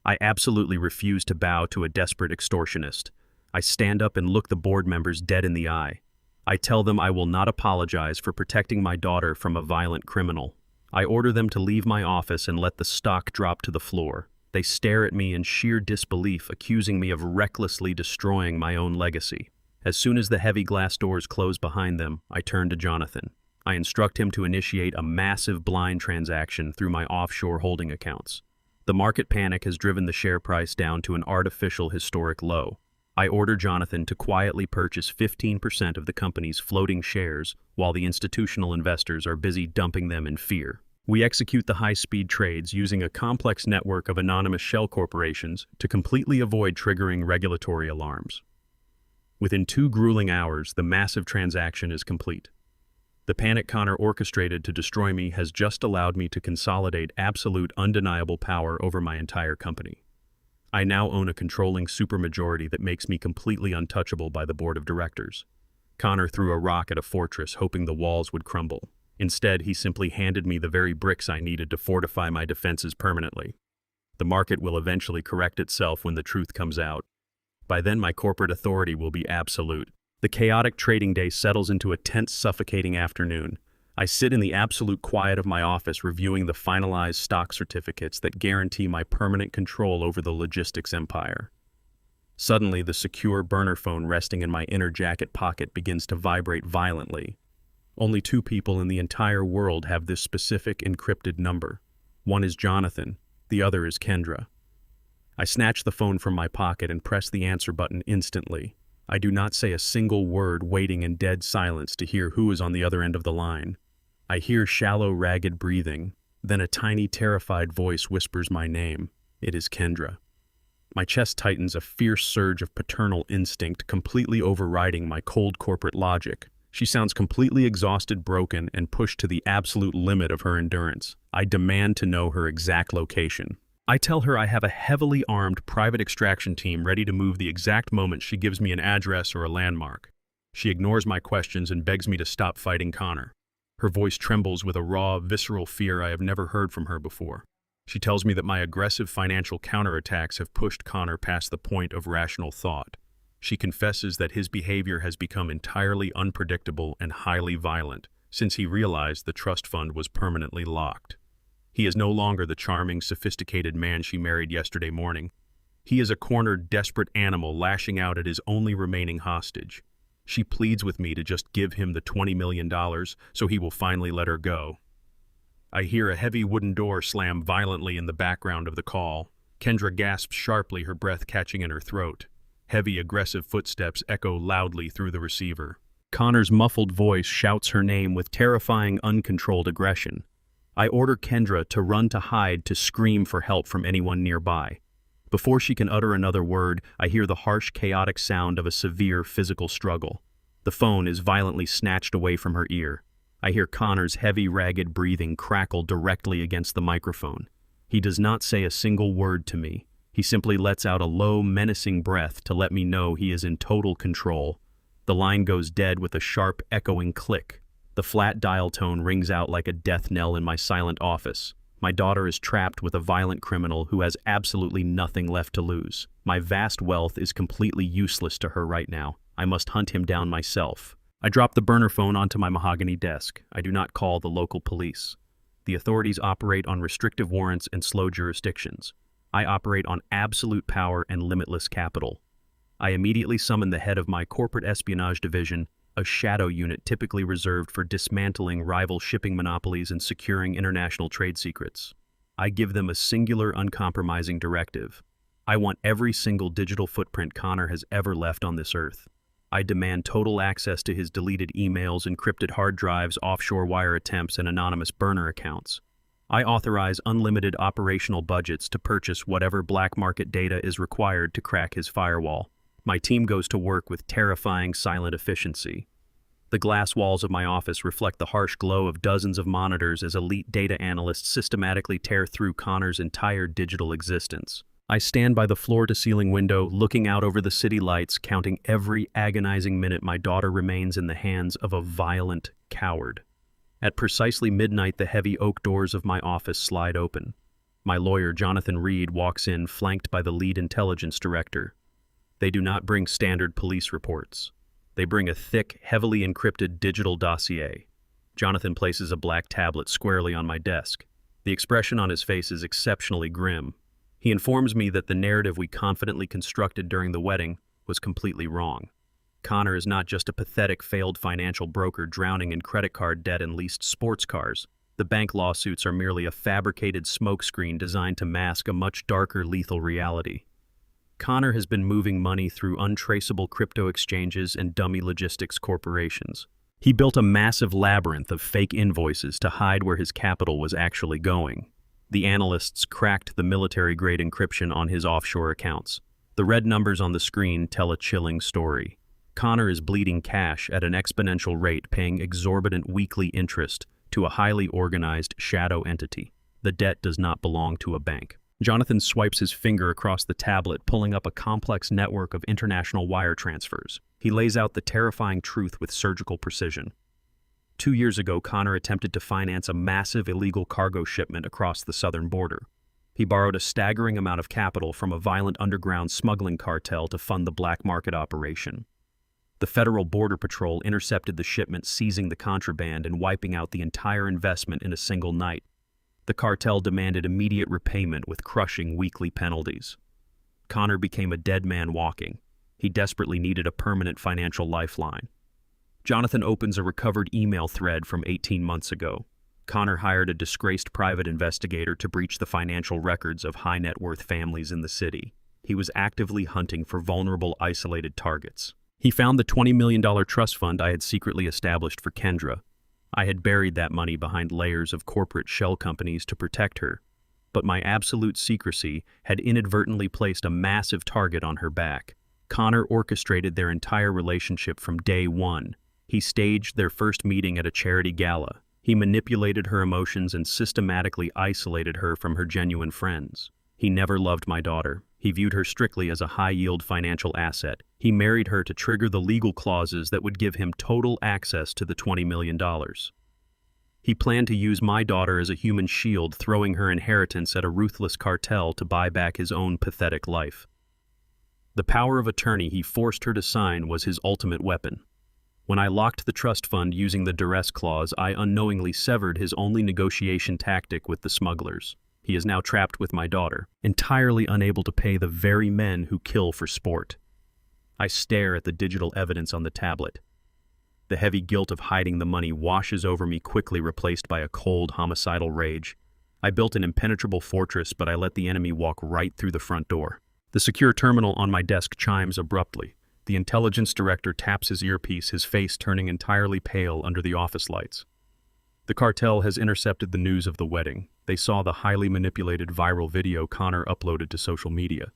I absolutely refuse to bow to a desperate extortionist. I stand up and look the board members dead in the eye. I tell them I will not apologize for protecting my daughter from a violent criminal. I order them to leave my office and let the stock drop to the floor. They stare at me in sheer disbelief, accusing me of recklessly destroying my own legacy. As soon as the heavy glass doors close behind them, I turn to Jonathan. I instruct him to initiate a massive blind transaction through my offshore holding accounts. The market panic has driven the share price down to an artificial historic low. I order Jonathan to quietly purchase 15% of the company's floating shares while the institutional investors are busy dumping them in fear. We execute the high-speed trades using a complex network of anonymous shell corporations to completely avoid triggering regulatory alarms. Within 2 grueling hours, the massive transaction is complete. The panic Connor orchestrated to destroy me has just allowed me to consolidate absolute, undeniable power over my entire company. I now own a controlling supermajority that makes me completely untouchable by the board of directors. Connor threw a rock at a fortress, hoping the walls would crumble. Instead, he simply handed me the very bricks I needed to fortify my defenses permanently. The market will eventually correct itself when the truth comes out. By then, my corporate authority will be absolute. The chaotic trading day settles into a tense, suffocating afternoon. I sit in the absolute quiet of my office reviewing the finalized stock certificates that guarantee my permanent control over the logistics empire. Suddenly, the secure burner phone resting in my inner jacket pocket begins to vibrate violently. Only 2 people in the entire world have this specific encrypted number. One is Jonathan, the other is Kendra. I snatch the phone from my pocket and press the answer button instantly. I do not say a single word, waiting in dead silence to hear who is on the other end of the line. I hear shallow, ragged breathing. Then a tiny, terrified voice whispers my name. It is Kendra. My chest tightens, a fierce surge of paternal instinct completely overriding my cold corporate logic. She sounds completely exhausted, broken, and pushed to the absolute limit of her endurance. I demand to know her exact location. I tell her I have a heavily armed private extraction team ready to move the exact moment she gives me an address or a landmark. She ignores my questions and begs me to stop fighting Connor. Her voice trembles with a raw, visceral fear I have never heard from her before. She tells me that my aggressive financial counterattacks have pushed Connor past the point of rational thought. She confesses that his behavior has become entirely unpredictable and highly violent since he realized the trust fund was permanently locked. He is no longer the charming, sophisticated man she married yesterday morning. He is a cornered, desperate animal lashing out at his only remaining hostage. She pleads with me to just give him the $20 million so he will finally let her go. I hear a heavy wooden door slam violently in the background of the call. Kendra gasps sharply, her breath catching in her throat. Heavy, aggressive footsteps echo loudly through the receiver. Connor's muffled voice shouts her name with terrifying, uncontrolled aggression. I order Kendra to run, to hide, to scream for help from anyone nearby. Before she can utter another word, I hear the harsh, chaotic sound of a severe physical struggle. The phone is violently snatched away from her ear. I hear Connor's heavy, ragged breathing crackle directly against the microphone. He does not say a single word to me. He simply lets out a low, menacing breath to let me know he is in total control. The line goes dead with a sharp, echoing click. The flat dial tone rings out like a death knell in my silent office. My daughter is trapped with a violent criminal who has absolutely nothing left to lose. My vast wealth is completely useless to her right now. I must hunt him down myself. I drop the burner phone onto my mahogany desk. I do not call the local police. The authorities operate on restrictive warrants and slow jurisdictions. I operate on absolute power and limitless capital. I immediately summon the head of my corporate espionage division, a shadow unit typically reserved for dismantling rival shipping monopolies and securing international trade secrets. I give them a singular, uncompromising directive. I want every single digital footprint Connor has ever left on this earth. I demand total access to his deleted emails, encrypted hard drives, offshore wire attempts, and anonymous burner accounts. I authorize unlimited operational budgets to purchase whatever black market data is required to crack his firewall. My team goes to work with terrifying, silent efficiency. The glass walls of my office reflect the harsh glow of dozens of monitors as elite data analysts systematically tear through Connor's entire digital existence. I stand by the floor-to-ceiling window, looking out over the city lights, counting every agonizing minute my daughter remains in the hands of a violent coward. At precisely midnight, the heavy oak doors of my office slide open. My lawyer, Jonathan Reed, walks in, flanked by the lead intelligence director. They do not bring standard police reports. They bring a thick, heavily encrypted digital dossier. Jonathan places a black tablet squarely on my desk. The expression on his face is exceptionally grim. He informs me that the narrative we confidently constructed during the wedding was completely wrong. Connor is not just a pathetic failed financial broker drowning in credit card debt and leased sports cars. The bank lawsuits are merely a fabricated smokescreen designed to mask a much darker, lethal reality. Connor has been moving money through untraceable crypto exchanges and dummy logistics corporations. He built a massive labyrinth of fake invoices to hide where his capital was actually going. The analysts cracked the military-grade encryption on his offshore accounts. The red numbers on the screen tell a chilling story. Connor is bleeding cash at an exponential rate, paying exorbitant weekly interest to a highly organized shadow entity. The debt does not belong to a bank. Jonathan swipes his finger across the tablet, pulling up a complex network of international wire transfers. He lays out the terrifying truth with surgical precision. 2 years ago, Connor attempted to finance a massive illegal cargo shipment across the southern border. He borrowed a staggering amount of capital from a violent underground smuggling cartel to fund the black market operation. The Federal Border Patrol intercepted the shipment, seizing the contraband and wiping out the entire investment in a single night. The cartel demanded immediate repayment with crushing weekly penalties. Connor became a dead man walking. He desperately needed a permanent financial lifeline. Jonathan opens a recovered email thread from 18 months ago. Connor hired a disgraced private investigator to breach the financial records of high-net-worth families in the city. He was actively hunting for vulnerable, isolated targets. He found the $20 million trust fund I had secretly established for Kendra. I had buried that money behind layers of corporate shell companies to protect her, but my absolute secrecy had inadvertently placed a massive target on her back. Connor orchestrated their entire relationship from day one. He staged their first meeting at a charity gala. He manipulated her emotions and systematically isolated her from her genuine friends. He never loved my daughter. He viewed her strictly as a high-yield financial asset. He married her to trigger the legal clauses that would give him total access to the $20 million. He planned to use my daughter as a human shield, throwing her inheritance at a ruthless cartel to buy back his own pathetic life. The power of attorney he forced her to sign was his ultimate weapon. When I locked the trust fund using the duress clause, I unknowingly severed his only negotiation tactic with the smugglers. He is now trapped with my daughter, entirely unable to pay the very men who kill for sport. I stare at the digital evidence on the tablet. The heavy guilt of hiding the money washes over me, quickly replaced by a cold, homicidal rage. I built an impenetrable fortress, but I let the enemy walk right through the front door. The secure terminal on my desk chimes abruptly. The intelligence director taps his earpiece, his face turning entirely pale under the office lights. The cartel has intercepted the news of the wedding. They saw the highly manipulated viral video Connor uploaded to social media.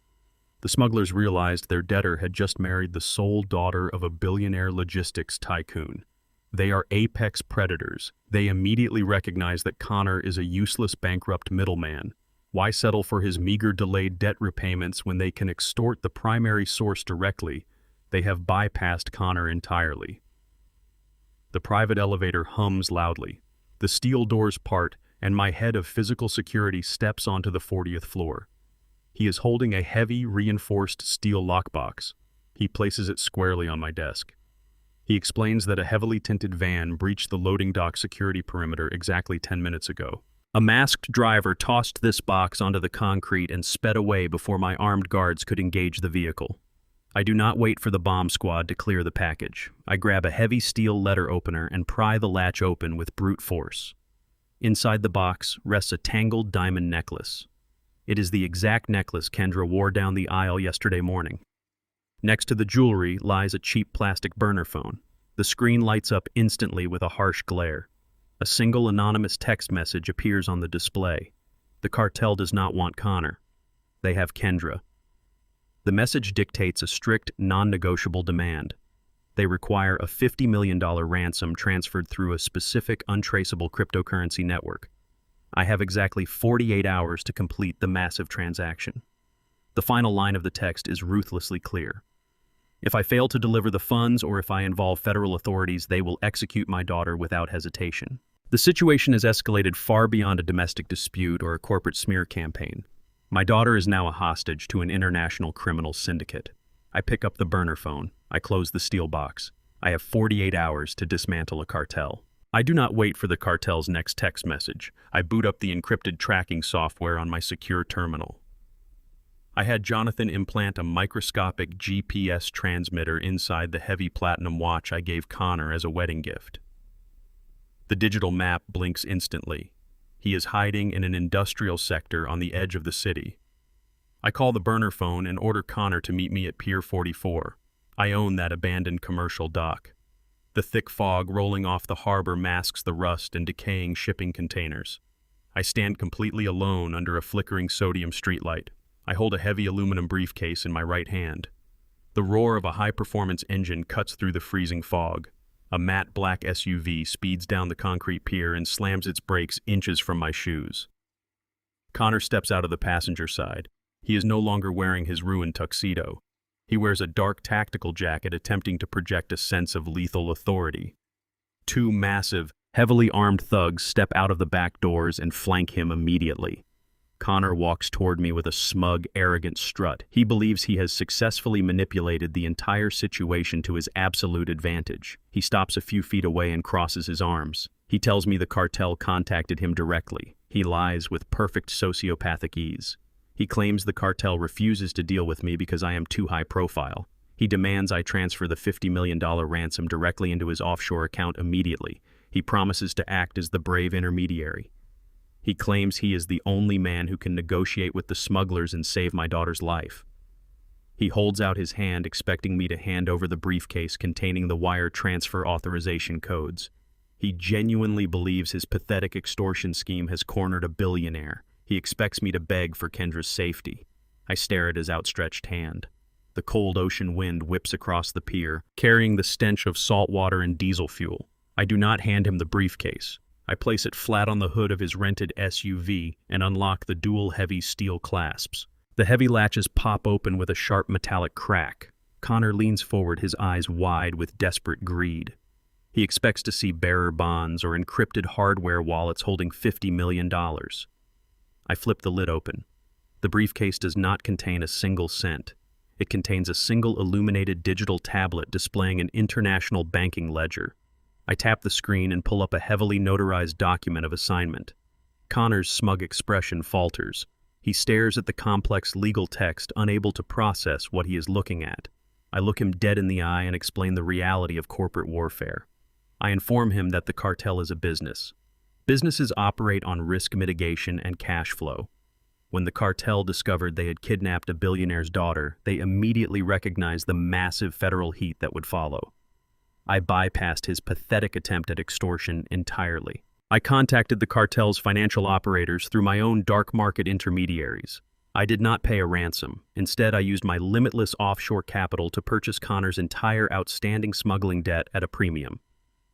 The smugglers realized their debtor had just married the sole daughter of a billionaire logistics tycoon. They are apex predators. They immediately recognize that Connor is a useless, bankrupt middleman. Why settle for his meager delayed debt repayments when they can extort the primary source directly? They have bypassed Connor entirely. The private elevator hums loudly. The steel doors part, and my head of physical security steps onto the 40th floor. He is holding a heavy, reinforced steel lockbox. He places it squarely on my desk. He explains that a heavily tinted van breached the loading dock security perimeter exactly 10 minutes ago. A masked driver tossed this box onto the concrete and sped away before my armed guards could engage the vehicle. I do not wait for the bomb squad to clear the package. I grab a heavy steel letter opener and pry the latch open with brute force. Inside the box rests a tangled diamond necklace. It is the exact necklace Kendra wore down the aisle yesterday morning. Next to the jewelry lies a cheap plastic burner phone. The screen lights up instantly with a harsh glare. A single anonymous text message appears on the display. The cartel does not want Connor. They have Kendra. The message dictates a strict, non-negotiable demand. They require a $50 million ransom transferred through a specific, untraceable cryptocurrency network. I have exactly 48 hours to complete the massive transaction. The final line of the text is ruthlessly clear. If I fail to deliver the funds, or if I involve federal authorities, they will execute my daughter without hesitation. The situation has escalated far beyond a domestic dispute or a corporate smear campaign. My daughter is now a hostage to an international criminal syndicate. I pick up the burner phone. I close the steel box. I have 48 hours to dismantle a cartel. I do not wait for the cartel's next text message. I boot up the encrypted tracking software on my secure terminal. I had Jonathan implant a microscopic GPS transmitter inside the heavy platinum watch I gave Connor as a wedding gift. The digital map blinks instantly. He is hiding in an industrial sector on the edge of the city. I call the burner phone and order Connor to meet me at Pier 44. I own that abandoned commercial dock. The thick fog rolling off the harbor masks the rust and decaying shipping containers. I stand completely alone under a flickering sodium streetlight. I hold a heavy aluminum briefcase in my right hand. The roar of a high-performance engine cuts through the freezing fog. A matte black SUV speeds down the concrete pier and slams its brakes inches from my shoes. Connor steps out of the passenger side. He is no longer wearing his ruined tuxedo. He wears a dark tactical jacket attempting to project a sense of lethal authority. Two massive, heavily armed thugs step out of the back doors and flank him immediately. Connor walks toward me with a smug, arrogant strut. He believes he has successfully manipulated the entire situation to his absolute advantage. He stops a few feet away and crosses his arms. He tells me the cartel contacted him directly. He lies with perfect sociopathic ease. He claims the cartel refuses to deal with me because I am too high profile. He demands I transfer the $50 million ransom directly into his offshore account immediately. He promises to act as the brave intermediary. He claims he is the only man who can negotiate with the smugglers and save my daughter's life. He holds out his hand, expecting me to hand over the briefcase containing the wire transfer authorization codes. He genuinely believes his pathetic extortion scheme has cornered a billionaire. He expects me to beg for Kendra's safety. I stare at his outstretched hand. The cold ocean wind whips across the pier, carrying the stench of salt water and diesel fuel. I do not hand him the briefcase. I place it flat on the hood of his rented SUV and unlock the dual heavy steel clasps. The heavy latches pop open with a sharp metallic crack. Connor leans forward, his eyes wide with desperate greed. He expects to see bearer bonds or encrypted hardware wallets holding $50 million. I flip the lid open. The briefcase does not contain a single cent. It contains a single illuminated digital tablet displaying an international banking ledger. I tap the screen and pull up a heavily notarized document of assignment. Connor's smug expression falters. He stares at the complex legal text, unable to process what he is looking at. I look him dead in the eye and explain the reality of corporate warfare. I inform him that the cartel is a business. Businesses operate on risk mitigation and cash flow. When the cartel discovered they had kidnapped a billionaire's daughter, they immediately recognized the massive federal heat that would follow. I bypassed his pathetic attempt at extortion entirely. I contacted the cartel's financial operators through my own dark market intermediaries. I did not pay a ransom. Instead, I used my limitless offshore capital to purchase Connor's entire outstanding smuggling debt at a premium.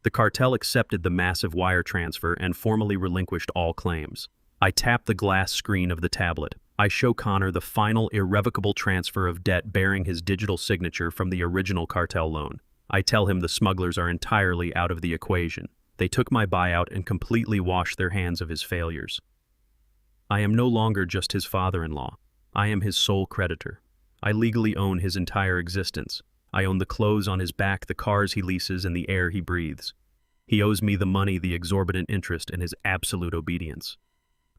The cartel accepted the massive wire transfer and formally relinquished all claims. I tap the glass screen of the tablet. I show Connor the final irrevocable transfer of debt bearing his digital signature from the original cartel loan. I tell him the smugglers are entirely out of the equation. They took my buyout and completely washed their hands of his failures. I am no longer just his father-in-law. I am his sole creditor. I legally own his entire existence. I own the clothes on his back, the cars he leases, and the air he breathes. He owes me the money, the exorbitant interest, and his absolute obedience.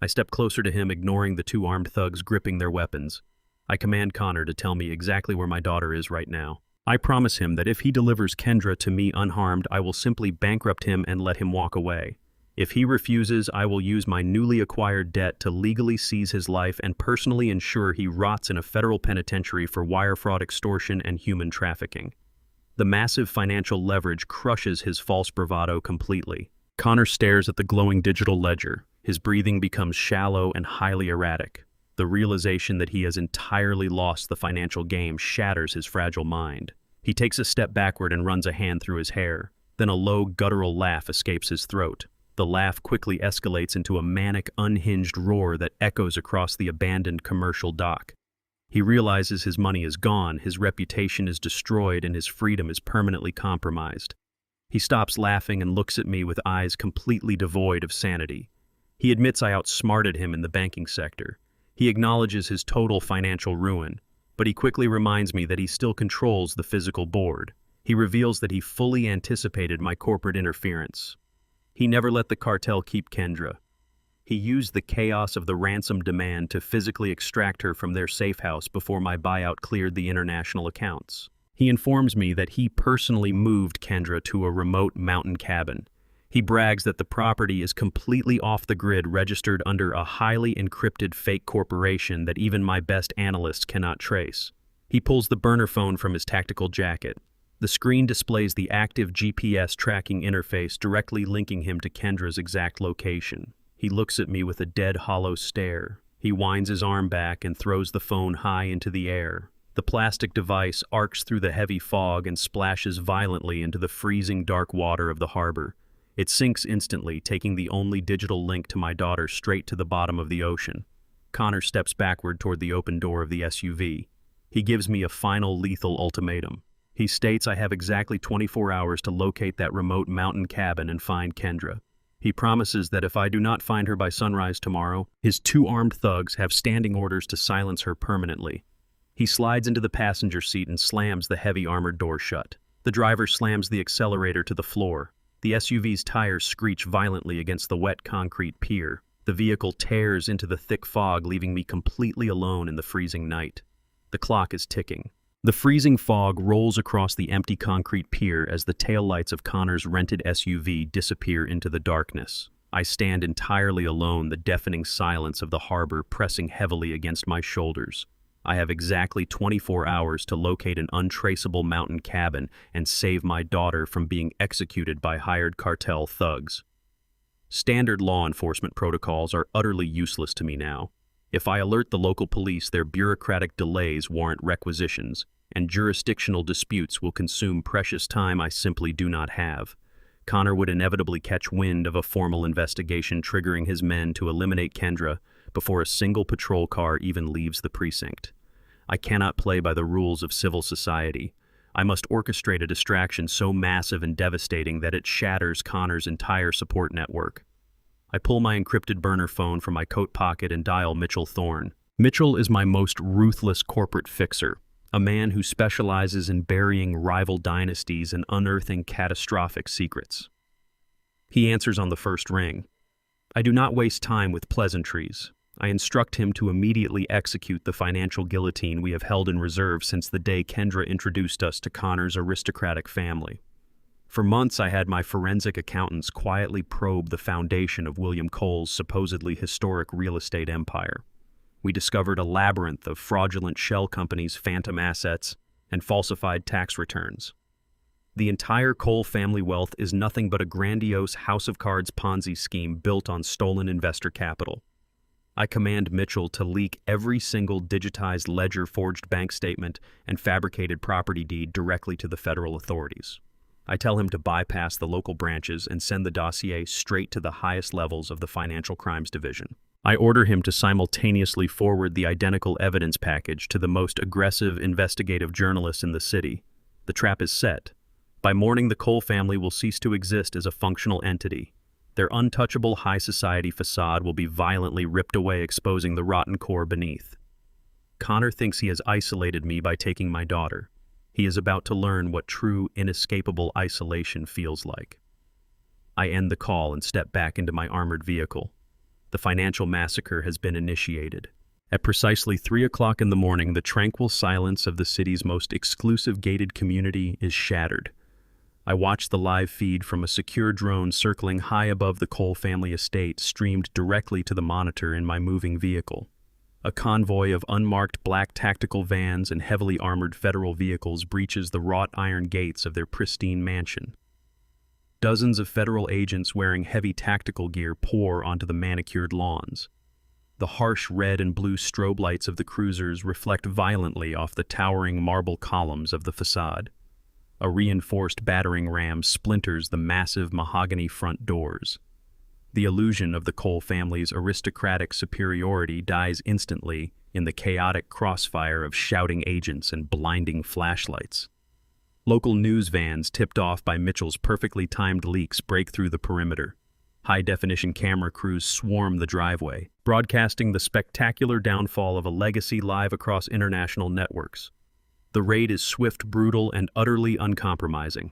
I step closer to him, ignoring the two armed thugs gripping their weapons. I command Connor to tell me exactly where my daughter is right now. I promise him that if he delivers Kendra to me unharmed, I will simply bankrupt him and let him walk away. If he refuses, I will use my newly acquired debt to legally seize his life and personally ensure he rots in a federal penitentiary for wire fraud, extortion, and human trafficking. The massive financial leverage crushes his false bravado completely. Connor stares at the glowing digital ledger. His breathing becomes shallow and highly erratic. The realization that he has entirely lost the financial game shatters his fragile mind. He takes a step backward and runs a hand through his hair. Then a low, guttural laugh escapes his throat. The laugh quickly escalates into a manic, unhinged roar that echoes across the abandoned commercial dock. He realizes his money is gone, his reputation is destroyed, and his freedom is permanently compromised. He stops laughing and looks at me with eyes completely devoid of sanity. He admits I outsmarted him in the banking sector. He acknowledges his total financial ruin, but he quickly reminds me that he still controls the physical board. He reveals that he fully anticipated my corporate interference. He never let the cartel keep Kendra. He used the chaos of the ransom demand to physically extract her from their safe house before my buyout cleared the international accounts. He informs me that he personally moved Kendra to a remote mountain cabin. He brags that the property is completely off the grid, registered under a highly encrypted fake corporation that even my best analysts cannot trace. He pulls the burner phone from his tactical jacket. The screen displays the active GPS tracking interface directly linking him to Kendra's exact location. He looks at me with a dead, hollow stare. He winds his arm back and throws the phone high into the air. The plastic device arcs through the heavy fog and splashes violently into the freezing dark water of the harbor. It sinks instantly, taking the only digital link to my daughter straight to the bottom of the ocean. Connor steps backward toward the open door of the SUV. He gives me a final lethal ultimatum. He states I have exactly 24 hours to locate that remote mountain cabin and find Kendra. He promises that if I do not find her by sunrise tomorrow, his 2 armed thugs have standing orders to silence her permanently. He slides into the passenger seat and slams the heavy armored door shut. The driver slams the accelerator to the floor. The SUV's tires screech violently against the wet concrete pier. The vehicle tears into the thick fog, leaving me completely alone in the freezing night. The clock is ticking. The freezing fog rolls across the empty concrete pier as the taillights of Connor's rented SUV disappear into the darkness. I stand entirely alone, the deafening silence of the harbor pressing heavily against my shoulders. I have exactly 24 hours to locate an untraceable mountain cabin and save my daughter from being executed by hired cartel thugs. Standard law enforcement protocols are utterly useless to me now. If I alert the local police, their bureaucratic delays warrant requisitions, and jurisdictional disputes will consume precious time I simply do not have. Connor would inevitably catch wind of a formal investigation, triggering his men to eliminate Kendra before a single patrol car even leaves the precinct. I cannot play by the rules of civil society. I must orchestrate a distraction so massive and devastating that it shatters Connor's entire support network. I pull my encrypted burner phone from my coat pocket and dial Mitchell Thorne. Mitchell is my most ruthless corporate fixer, a man who specializes in burying rival dynasties and unearthing catastrophic secrets. He answers on the first ring. I do not waste time with pleasantries. I instruct him to immediately execute the financial guillotine we have held in reserve since the day Kendra introduced us to Connor's aristocratic family. For months, I had my forensic accountants quietly probe the foundation of William Cole's supposedly historic real estate empire. We discovered a labyrinth of fraudulent shell companies, phantom assets, and falsified tax returns. The entire Cole family wealth is nothing but a grandiose House of Cards Ponzi scheme built on stolen investor capital. I command Mitchell to leak every single digitized ledger, forged bank statement, and fabricated property deed directly to the federal authorities. I tell him to bypass the local branches and send the dossier straight to the highest levels of the Financial Crimes Division. I order him to simultaneously forward the identical evidence package to the most aggressive investigative journalists in the city. The trap is set. By morning, the Cole family will cease to exist as a functional entity. Their untouchable high society facade will be violently ripped away, exposing the rotten core beneath. Connor thinks he has isolated me by taking my daughter. He is about to learn what true, inescapable isolation feels like. I end the call and step back into my armored vehicle. The financial massacre has been initiated. At precisely 3 o'clock in the morning, the tranquil silence of the city's most exclusive gated community is shattered. I watch the live feed from a secure drone circling high above the Cole family estate, streamed directly to the monitor in my moving vehicle. A convoy of unmarked black tactical vans and heavily armored federal vehicles breaches the wrought iron gates of their pristine mansion. Dozens of federal agents wearing heavy tactical gear pour onto the manicured lawns. The harsh red and blue strobe lights of the cruisers reflect violently off the towering marble columns of the facade. A reinforced battering ram splinters the massive mahogany front doors. The illusion of the Cole family's aristocratic superiority dies instantly in the chaotic crossfire of shouting agents and blinding flashlights. Local news vans, tipped off by Mitchell's perfectly timed leaks, break through the perimeter. High-definition camera crews swarm the driveway, broadcasting the spectacular downfall of a legacy live across international networks. The raid is swift, brutal, and utterly uncompromising.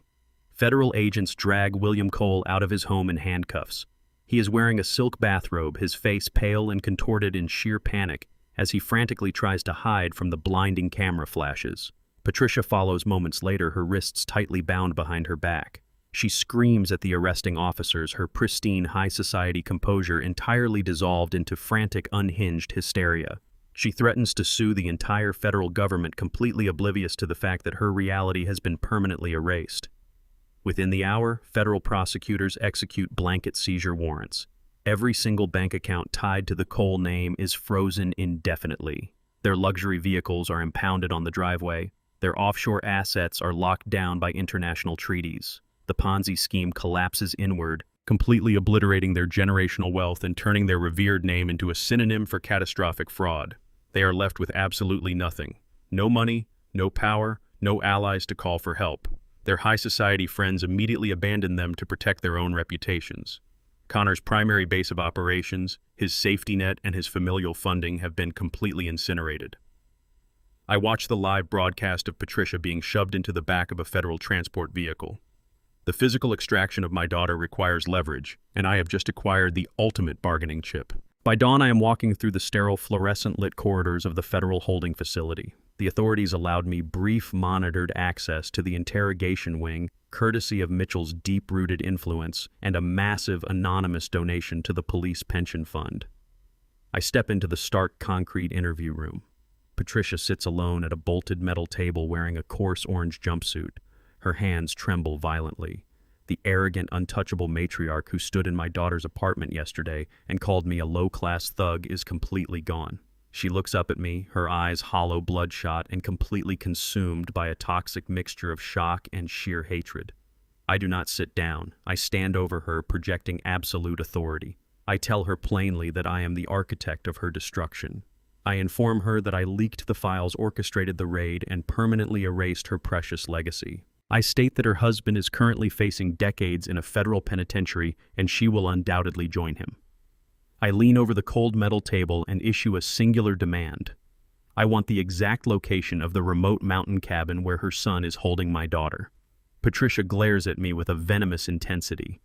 Federal agents drag William Cole out of his home in handcuffs. He is wearing a silk bathrobe, his face pale and contorted in sheer panic as he frantically tries to hide from the blinding camera flashes. Patricia follows moments later, her wrists tightly bound behind her back. She screams at the arresting officers, her pristine high society composure entirely dissolved into frantic, unhinged hysteria. She threatens to sue the entire federal government, completely oblivious to the fact that her reality has been permanently erased. Within the hour, federal prosecutors execute blanket seizure warrants. Every single bank account tied to the Cole name is frozen indefinitely. Their luxury vehicles are impounded on the driveway. Their offshore assets are locked down by international treaties. The Ponzi scheme collapses inward, completely obliterating their generational wealth and turning their revered name into a synonym for catastrophic fraud. They are left with absolutely nothing. No money, no power, no allies to call for help. Their high society friends immediately abandon them to protect their own reputations. Connor's primary base of operations, his safety net, and his familial funding have been completely incinerated. I watched the live broadcast of Patricia being shoved into the back of a federal transport vehicle. The physical extraction of my daughter requires leverage, and I have just acquired the ultimate bargaining chip. By dawn, I am walking through the sterile, fluorescent-lit corridors of the federal holding facility. The authorities allowed me brief, monitored access to the interrogation wing, courtesy of Mitchell's deep-rooted influence and a massive, anonymous donation to the police pension fund. I step into the stark concrete interview room. Patricia sits alone at a bolted metal table wearing a coarse orange jumpsuit. Her hands tremble violently. The arrogant, untouchable matriarch who stood in my daughter's apartment yesterday and called me a low-class thug is completely gone. She looks up at me, her eyes hollow, bloodshot, and completely consumed by a toxic mixture of shock and sheer hatred. I do not sit down. I stand over her, projecting absolute authority. I tell her plainly that I am the architect of her destruction. I inform her that I leaked the files, orchestrated the raid, and permanently erased her precious legacy. I state that her husband is currently facing decades in a federal penitentiary, and she will undoubtedly join him. I lean over the cold metal table and issue a singular demand. I want the exact location of the remote mountain cabin where her son is holding my daughter. Patricia glares at me with a venomous intensity.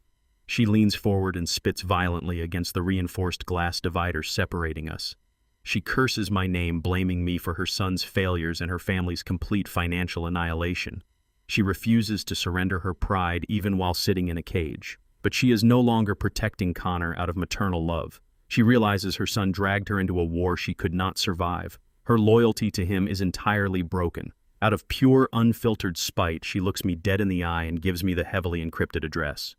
She leans forward and spits violently against the reinforced glass divider separating us. She curses my name, blaming me for her son's failures and her family's complete financial annihilation. She refuses to surrender her pride even while sitting in a cage. But she is no longer protecting Connor out of maternal love. She realizes her son dragged her into a war she could not survive. Her loyalty to him is entirely broken. Out of pure, unfiltered spite, she looks me dead in the eye and gives me the heavily encrypted address.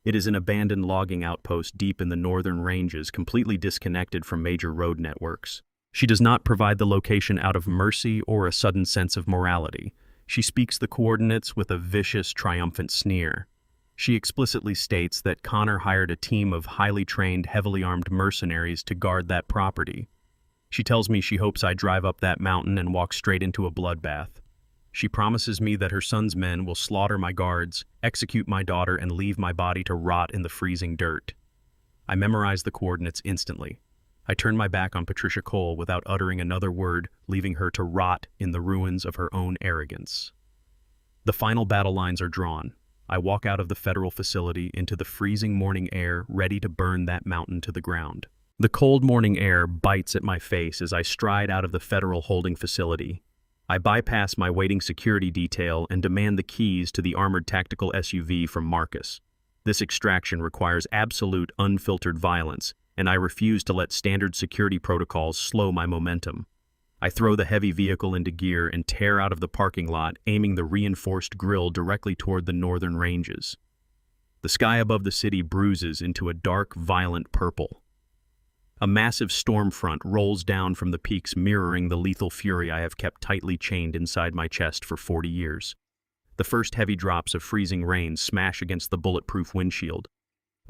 It is an abandoned logging outpost deep in the northern ranges, completely disconnected from major road networks. She does not provide the location out of mercy or a sudden sense of morality. She speaks the coordinates with a vicious, triumphant sneer. She explicitly states that Connor hired a team of highly trained, heavily armed mercenaries to guard that property. She tells me she hopes I drive up that mountain and walk straight into a bloodbath. She promises me that her son's men will slaughter my guards, execute my daughter, and leave my body to rot in the freezing dirt. I memorize the coordinates instantly. I turn my back on Patricia Cole without uttering another word, leaving her to rot in the ruins of her own arrogance. The final battle lines are drawn. I walk out of the federal facility into the freezing morning air, ready to burn that mountain to the ground. The cold morning air bites at my face as I stride out of the federal holding facility. I bypass my waiting security detail and demand the keys to the armored tactical SUV from Marcus. This extraction requires absolute, unfiltered violence, and I refuse to let standard security protocols slow my momentum. I throw the heavy vehicle into gear and tear out of the parking lot, aiming the reinforced grille directly toward the northern ranges. The sky above the city bruises into a dark, violent purple. A massive storm front rolls down from the peaks, mirroring the lethal fury I have kept tightly chained inside my chest for 40 years. The first heavy drops of freezing rain smash against the bulletproof windshield.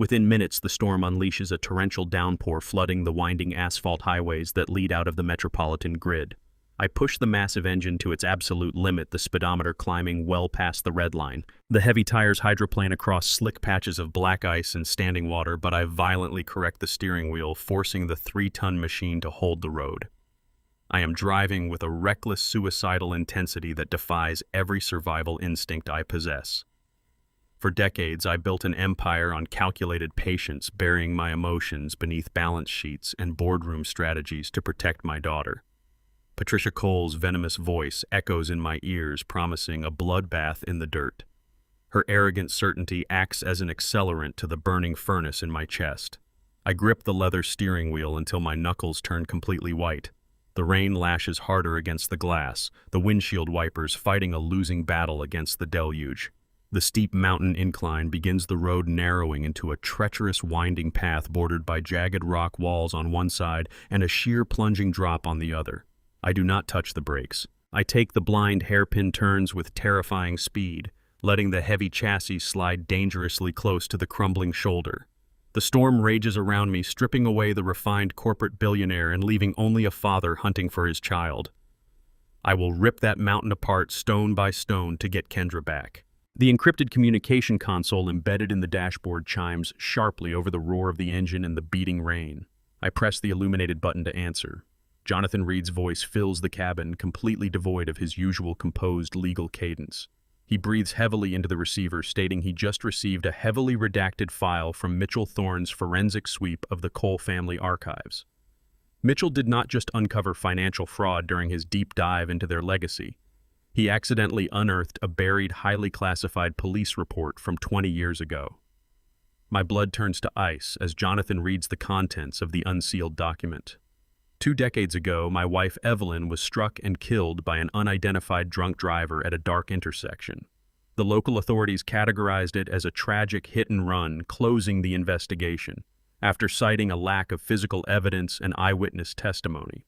Within minutes, the storm unleashes a torrential downpour, flooding the winding asphalt highways that lead out of the metropolitan grid. I push the massive engine to its absolute limit, the speedometer climbing well past the red line. The heavy tires hydroplane across slick patches of black ice and standing water, but I violently correct the steering wheel, forcing the 3-ton machine to hold the road. I am driving with a reckless suicidal intensity that defies every survival instinct I possess. For decades, I built an empire on calculated patience, burying my emotions beneath balance sheets and boardroom strategies to protect my daughter. Patricia Cole's venomous voice echoes in my ears, promising a bloodbath in the dirt. Her arrogant certainty acts as an accelerant to the burning furnace in my chest. I grip the leather steering wheel until my knuckles turn completely white. The rain lashes harder against the glass, the windshield wipers fighting a losing battle against the deluge. The steep mountain incline begins the road narrowing into a treacherous winding path bordered by jagged rock walls on one side and a sheer plunging drop on the other. I do not touch the brakes. I take the blind hairpin turns with terrifying speed, letting the heavy chassis slide dangerously close to the crumbling shoulder. The storm rages around me, stripping away the refined corporate billionaire and leaving only a father hunting for his child. I will rip that mountain apart stone by stone to get Kendra back. The encrypted communication console embedded in the dashboard chimes sharply over the roar of the engine and the beating rain. I press the illuminated button to answer. Jonathan Reed's voice fills the cabin, completely devoid of his usual composed legal cadence. He breathes heavily into the receiver, stating he just received a heavily redacted file from Mitchell Thorne's forensic sweep of the Cole family archives. Mitchell did not just uncover financial fraud during his deep dive into their legacy. He accidentally unearthed a buried, highly classified police report from 20 years ago. My blood turns to ice as Jonathan reads the contents of the unsealed document. 2 decades ago, my wife Evelyn was struck and killed by an unidentified drunk driver at a dark intersection. The local authorities categorized it as a tragic hit-and-run, closing the investigation, after citing a lack of physical evidence and eyewitness testimony.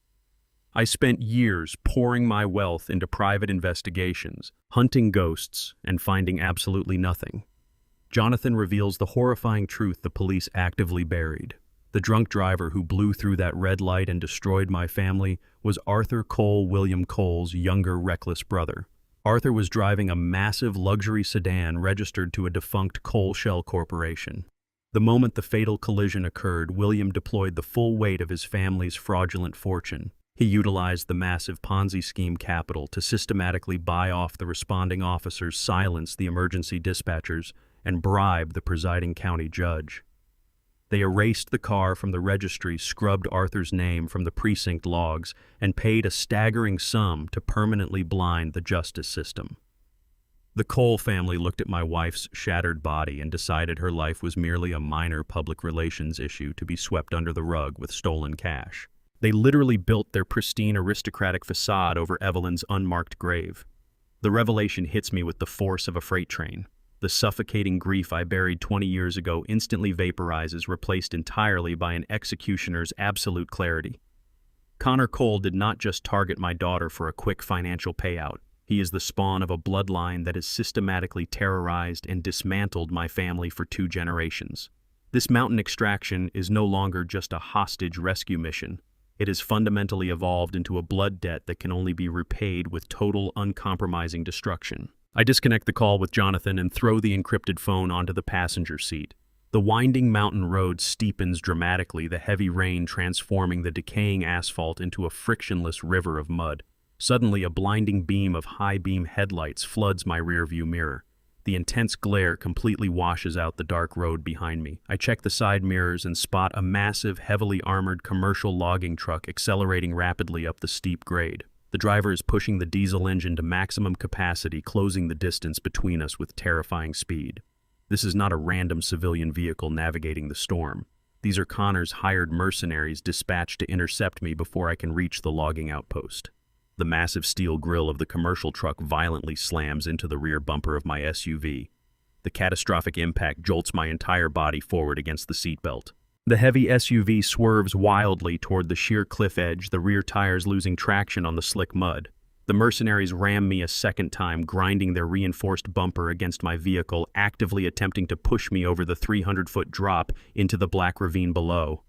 I spent years pouring my wealth into private investigations, hunting ghosts, and finding absolutely nothing. Jonathan reveals the horrifying truth the police actively buried. The drunk driver who blew through that red light and destroyed my family was Arthur Cole William Cole's younger, reckless brother. Arthur was driving a massive luxury sedan registered to a defunct coal shell corporation. The moment the fatal collision occurred, William deployed the full weight of his family's fraudulent fortune. He utilized the massive Ponzi scheme capital to systematically buy off the responding officers, silence the emergency dispatchers, and bribe the presiding county judge. They erased the car from the registry, scrubbed Arthur's name from the precinct logs, and paid a staggering sum to permanently blind the justice system. The Cole family looked at my wife's shattered body and decided her life was merely a minor public relations issue to be swept under the rug with stolen cash. They literally built their pristine aristocratic facade over Evelyn's unmarked grave. The revelation hits me with the force of a freight train. The suffocating grief I buried 20 years ago instantly vaporizes, replaced entirely by an executioner's absolute clarity. Connor Cole did not just target my daughter for a quick financial payout. He is the spawn of a bloodline that has systematically terrorized and dismantled my family for 2 generations. This mountain extraction is no longer just a hostage rescue mission. It has fundamentally evolved into a blood debt that can only be repaid with total, uncompromising destruction. I disconnect the call with Jonathan and throw the encrypted phone onto the passenger seat. The winding mountain road steepens dramatically, the heavy rain transforming the decaying asphalt into a frictionless river of mud. Suddenly, a blinding beam of high-beam headlights floods my rearview mirror. The intense glare completely washes out the dark road behind me. I check the side mirrors and spot a massive, heavily armored commercial logging truck accelerating rapidly up the steep grade. The driver is pushing the diesel engine to maximum capacity, closing the distance between us with terrifying speed. This is not a random civilian vehicle navigating the storm. These are Connor's hired mercenaries dispatched to intercept me before I can reach the logging outpost. The massive steel grille of the commercial truck violently slams into the rear bumper of my SUV. The catastrophic impact jolts my entire body forward against the seatbelt. The heavy SUV swerves wildly toward the sheer cliff edge, the rear tires losing traction on the slick mud. The mercenaries ram me a second time, grinding their reinforced bumper against my vehicle, actively attempting to push me over the 300-foot drop into the black ravine below.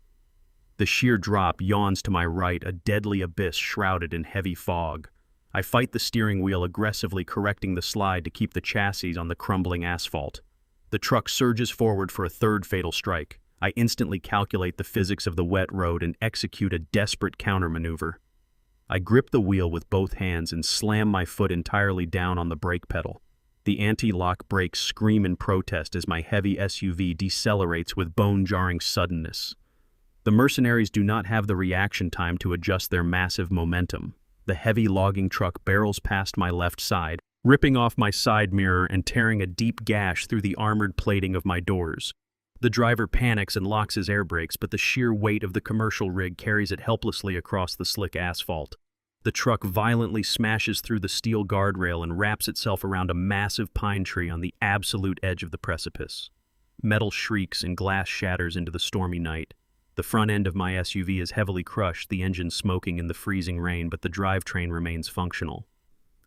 The sheer drop yawns to my right, a deadly abyss shrouded in heavy fog. I fight the steering wheel, aggressively correcting the slide to keep the chassis on the crumbling asphalt. The truck surges forward for a third fatal strike. I instantly calculate the physics of the wet road and execute a desperate countermaneuver. I grip the wheel with both hands and slam my foot entirely down on the brake pedal. The anti-lock brakes scream in protest as my heavy SUV decelerates with bone-jarring suddenness. The mercenaries do not have the reaction time to adjust their massive momentum. The heavy logging truck barrels past my left side, ripping off my side mirror and tearing a deep gash through the armored plating of my doors. The driver panics and locks his air brakes, but the sheer weight of the commercial rig carries it helplessly across the slick asphalt. The truck violently smashes through the steel guardrail and wraps itself around a massive pine tree on the absolute edge of the precipice. Metal shrieks and glass shatters into the stormy night. The front end of my SUV is heavily crushed, the engine smoking in the freezing rain, but the drivetrain remains functional.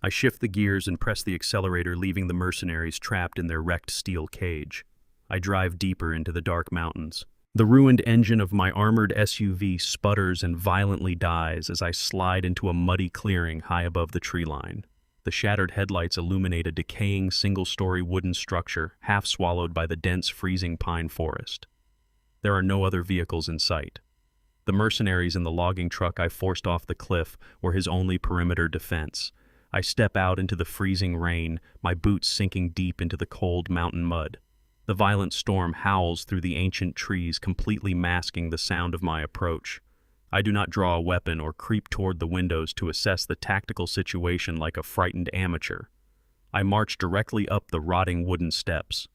I shift the gears and press the accelerator, leaving the mercenaries trapped in their wrecked steel cage. I drive deeper into the dark mountains. The ruined engine of my armored SUV sputters and violently dies as I slide into a muddy clearing high above the tree line. The shattered headlights illuminate a decaying single-story wooden structure, half swallowed by the dense freezing pine forest. There are no other vehicles in sight. The mercenaries in the logging truck I forced off the cliff were his only perimeter defense. I step out into the freezing rain, my boots sinking deep into the cold mountain mud. The violent storm howls through the ancient trees, completely masking the sound of my approach. I do not draw a weapon or creep toward the windows to assess the tactical situation like a frightened amateur. I march directly up the rotting wooden steps.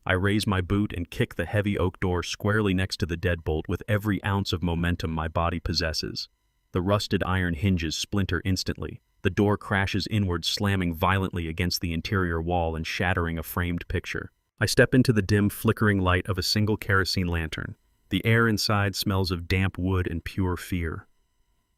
I raise my boot and kick the heavy oak door squarely next to the deadbolt with every ounce of momentum my body possesses. The rusted iron hinges splinter instantly. The door crashes inward, slamming violently against the interior wall and shattering a framed picture. I step into the dim, flickering light of a single kerosene lantern. The air inside smells of damp wood and pure fear.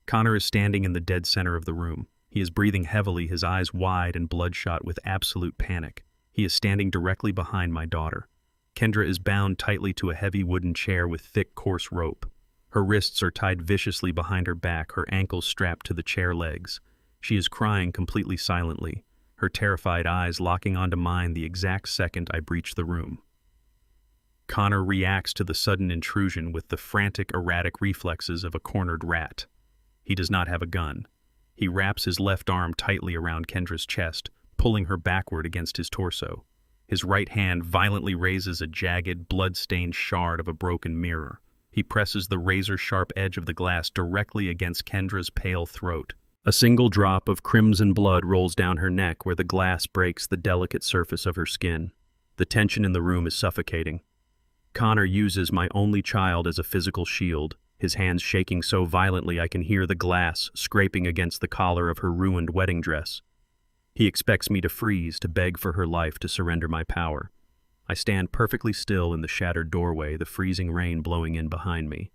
Connor is standing in the dead center of the room. He is breathing heavily, his eyes wide and bloodshot with absolute panic. He is standing directly behind my daughter. Kendra is bound tightly to a heavy wooden chair with thick, coarse rope. Her wrists are tied viciously behind her back, her ankles strapped to the chair legs. She is crying completely silently, her terrified eyes locking onto mine the exact second I breach the room. Connor reacts to the sudden intrusion with the frantic, erratic reflexes of a cornered rat. He does not have a gun. He wraps his left arm tightly around Kendra's chest, pulling her backward against his torso. His right hand violently raises a jagged, blood-stained shard of a broken mirror. He presses the razor-sharp edge of the glass directly against Kendra's pale throat. A single drop of crimson blood rolls down her neck where the glass breaks the delicate surface of her skin. The tension in the room is suffocating. Connor uses my only child as a physical shield, his hands shaking so violently I can hear the glass scraping against the collar of her ruined wedding dress. He expects me to freeze, to beg for her life, to surrender my power. I stand perfectly still in the shattered doorway, the freezing rain blowing in behind me.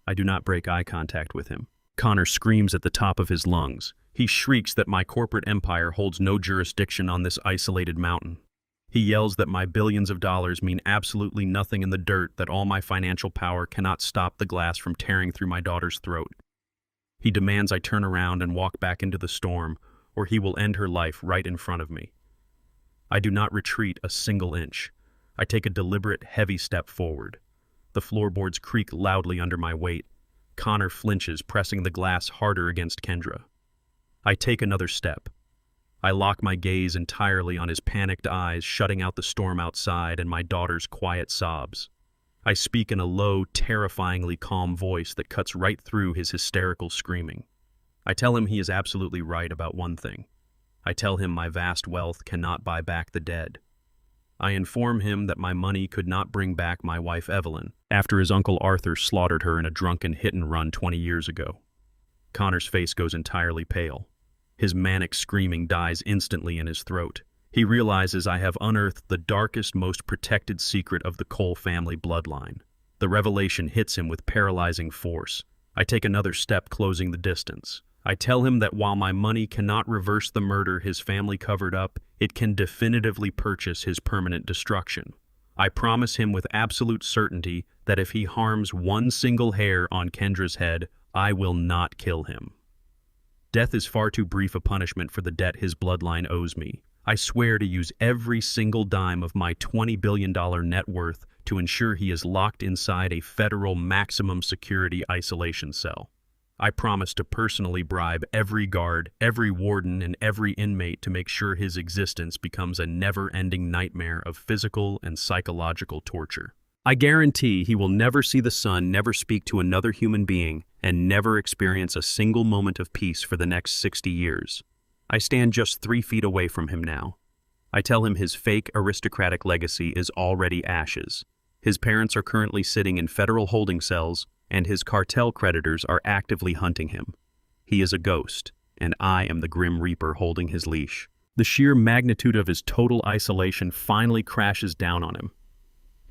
I do not break eye contact with him. Connor screams at the top of his lungs. He shrieks that my corporate empire holds no jurisdiction on this isolated mountain. He yells that my billions of dollars mean absolutely nothing in the dirt, that all my financial power cannot stop the glass from tearing through my daughter's throat. He demands I turn around and walk back into the storm, or he will end her life right in front of me. I do not retreat a single inch. I take a deliberate, heavy step forward. The floorboards creak loudly under my weight. Connor flinches, pressing the glass harder against Kendra. I take another step. I lock my gaze entirely on his panicked eyes, shutting out the storm outside and my daughter's quiet sobs. I speak in a low, terrifyingly calm voice that cuts right through his hysterical screaming. I tell him he is absolutely right about one thing. I tell him my vast wealth cannot buy back the dead. I inform him that my money could not bring back my wife Evelyn, after his uncle Arthur slaughtered her in a drunken hit-and-run 20 years ago. Connor's face goes entirely pale. His manic screaming dies instantly in his throat. He realizes I have unearthed the darkest, most protected secret of the Cole family bloodline. The revelation hits him with paralyzing force. I take another step, closing the distance. I tell him that while my money cannot reverse the murder his family covered up, it can definitively purchase his permanent destruction. I promise him with absolute certainty that if he harms one single hair on Kendra's head, I will not kill him. Death is far too brief a punishment for the debt his bloodline owes me. I swear to use every single dime of my $20 billion net worth to ensure he is locked inside a federal maximum security isolation cell. I promise to personally bribe every guard, every warden, and every inmate to make sure his existence becomes a never-ending nightmare of physical and psychological torture. I guarantee he will never see the sun, never speak to another human being, and never experience a single moment of peace for the next 60 years. I stand just 3 feet away from him now. I tell him his fake aristocratic legacy is already ashes. His parents are currently sitting in federal holding cells, and his cartel creditors are actively hunting him. He is a ghost, and I am the Grim Reaper holding his leash. The sheer magnitude of his total isolation finally crashes down on him.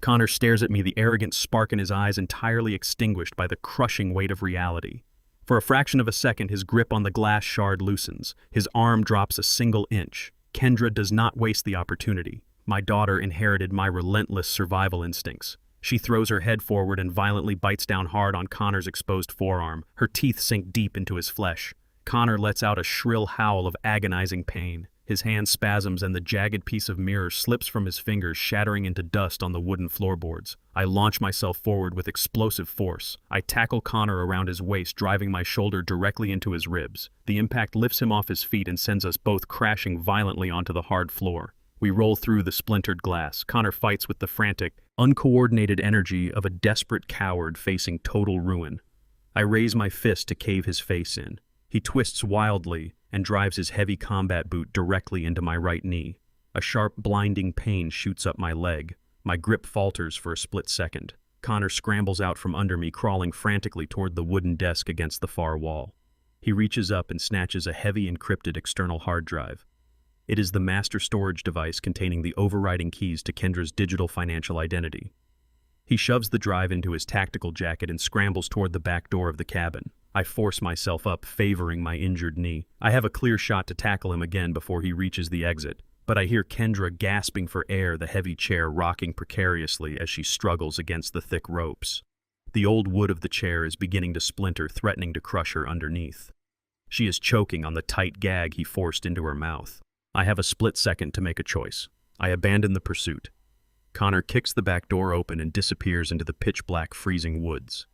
Connor stares at me, the arrogant spark in his eyes entirely extinguished by the crushing weight of reality. For a fraction of a second, his grip on the glass shard loosens. His arm drops a single inch. Kendra does not waste the opportunity. My daughter inherited my relentless survival instincts. She throws her head forward and violently bites down hard on Connor's exposed forearm. Her teeth sink deep into his flesh. Connor lets out a shrill howl of agonizing pain. His hand spasms and the jagged piece of mirror slips from his fingers, shattering into dust on the wooden floorboards. I launch myself forward with explosive force. I tackle Connor around his waist, driving my shoulder directly into his ribs. The impact lifts him off his feet and sends us both crashing violently onto the hard floor. We roll through the splintered glass. Connor fights with the frantic, uncoordinated energy of a desperate coward facing total ruin. I raise my fist to cave his face in. He twists wildly and drives his heavy combat boot directly into my right knee. A sharp, blinding pain shoots up my leg. My grip falters for a split second. Connor scrambles out from under me, crawling frantically toward the wooden desk against the far wall. He reaches up and snatches a heavy encrypted external hard drive. It is the master storage device containing the overriding keys to Kendra's digital financial identity. He shoves the drive into his tactical jacket and scrambles toward the back door of the cabin. I force myself up, favoring my injured knee. I have a clear shot to tackle him again before he reaches the exit, but I hear Kendra gasping for air, the heavy chair rocking precariously as she struggles against the thick ropes. The old wood of the chair is beginning to splinter, threatening to crush her underneath. She is choking on the tight gag he forced into her mouth. I have a split second to make a choice. I abandon the pursuit. Connor kicks the back door open and disappears into the pitch-black, freezing woods.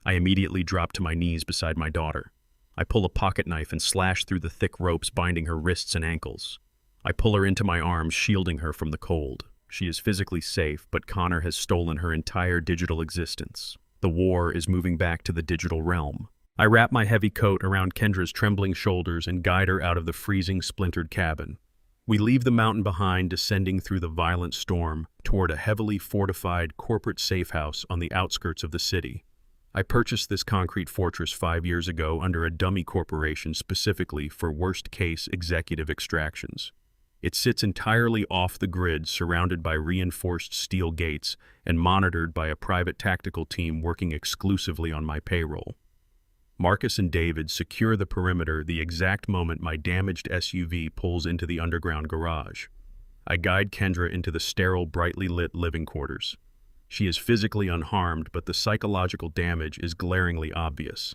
I immediately drop to my knees beside my daughter. I pull a pocket knife and slash through the thick ropes binding her wrists and ankles. I pull her into my arms, shielding her from the cold. She is physically safe, but Connor has stolen her entire digital existence. The war is moving back to the digital realm. I wrap my heavy coat around Kendra's trembling shoulders and guide her out of the freezing, splintered cabin. We leave the mountain behind, descending through the violent storm toward a heavily fortified corporate safe house on the outskirts of the city. I purchased this concrete fortress 5 years ago under a dummy corporation specifically for worst-case executive extractions. It sits entirely off the grid, surrounded by reinforced steel gates and monitored by a private tactical team working exclusively on my payroll. Marcus and David secure the perimeter the exact moment my damaged SUV pulls into the underground garage. I guide Kendra into the sterile, brightly lit living quarters. She is physically unharmed, but the psychological damage is glaringly obvious.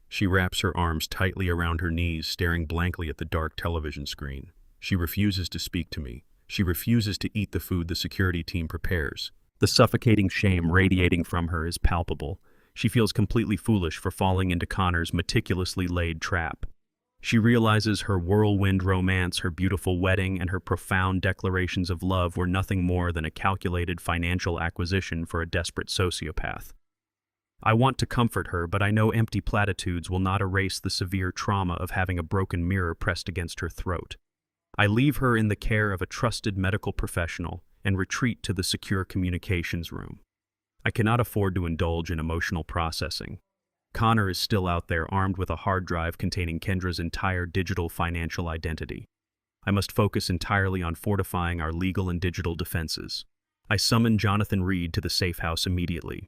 She wraps her arms tightly around her knees, staring blankly at the dark television screen. She refuses to speak to me. She refuses to eat the food the security team prepares. The suffocating shame radiating from her is palpable. She feels completely foolish for falling into Connor's meticulously laid trap. She realizes her whirlwind romance, her beautiful wedding, and her profound declarations of love were nothing more than a calculated financial acquisition for a desperate sociopath. I want to comfort her, but I know empty platitudes will not erase the severe trauma of having a broken mirror pressed against her throat. I leave her in the care of a trusted medical professional and retreat to the secure communications room. I cannot afford to indulge in emotional processing. Connor is still out there, armed with a hard drive containing Kendra's entire digital financial identity. I must focus entirely on fortifying our legal and digital defenses. I summon Jonathan Reed to the safe house immediately.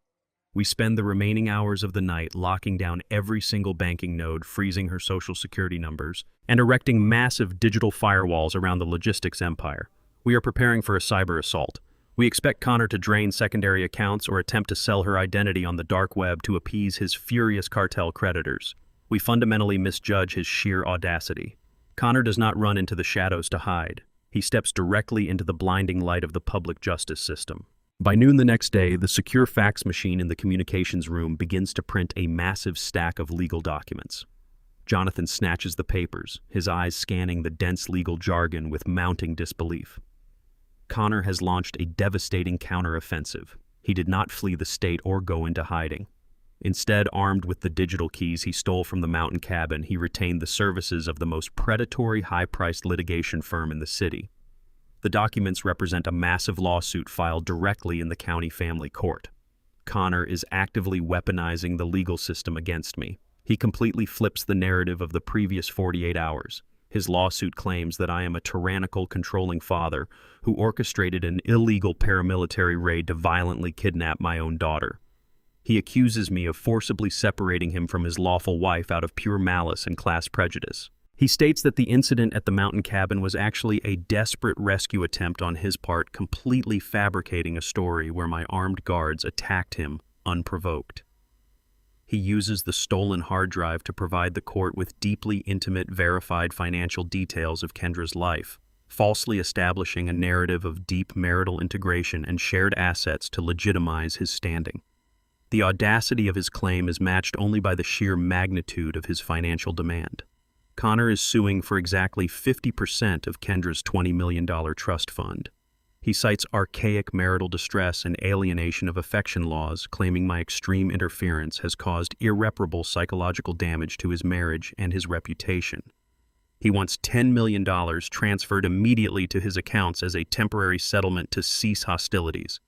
We spend the remaining hours of the night locking down every single banking node, freezing her social security numbers, and erecting massive digital firewalls around the logistics empire. We are preparing for a cyber assault. We expect Connor to drain secondary accounts or attempt to sell her identity on the dark web to appease his furious cartel creditors. We fundamentally misjudge his sheer audacity. Connor does not run into the shadows to hide. He steps directly into the blinding light of the public justice system. By noon the next day, the secure fax machine in the communications room begins to print a massive stack of legal documents. Jonathan snatches the papers, his eyes scanning the dense legal jargon with mounting disbelief. Connor has launched a devastating counteroffensive. He did not flee the state or go into hiding. Instead, armed with the digital keys he stole from the mountain cabin, he retained the services of the most predatory, high-priced litigation firm in the city. The documents represent a massive lawsuit filed directly in the county family court. Connor is actively weaponizing the legal system against me. He completely flips the narrative of the previous 48 hours. His lawsuit claims that I am a tyrannical, controlling father who orchestrated an illegal paramilitary raid to violently kidnap my own daughter. He accuses me of forcibly separating him from his lawful wife out of pure malice and class prejudice. He states that the incident at the mountain cabin was actually a desperate rescue attempt on his part, completely fabricating a story where my armed guards attacked him unprovoked. He uses the stolen hard drive to provide the court with deeply intimate, verified financial details of Kendra's life, falsely establishing a narrative of deep marital integration and shared assets to legitimize his standing. The audacity of his claim is matched only by the sheer magnitude of his financial demand. Connor is suing for exactly 50% of Kendra's $20 million trust fund. He cites archaic marital distress and alienation of affection laws, claiming my extreme interference has caused irreparable psychological damage to his marriage and his reputation. He wants $10 million transferred immediately to his accounts as a temporary settlement to cease hostilities.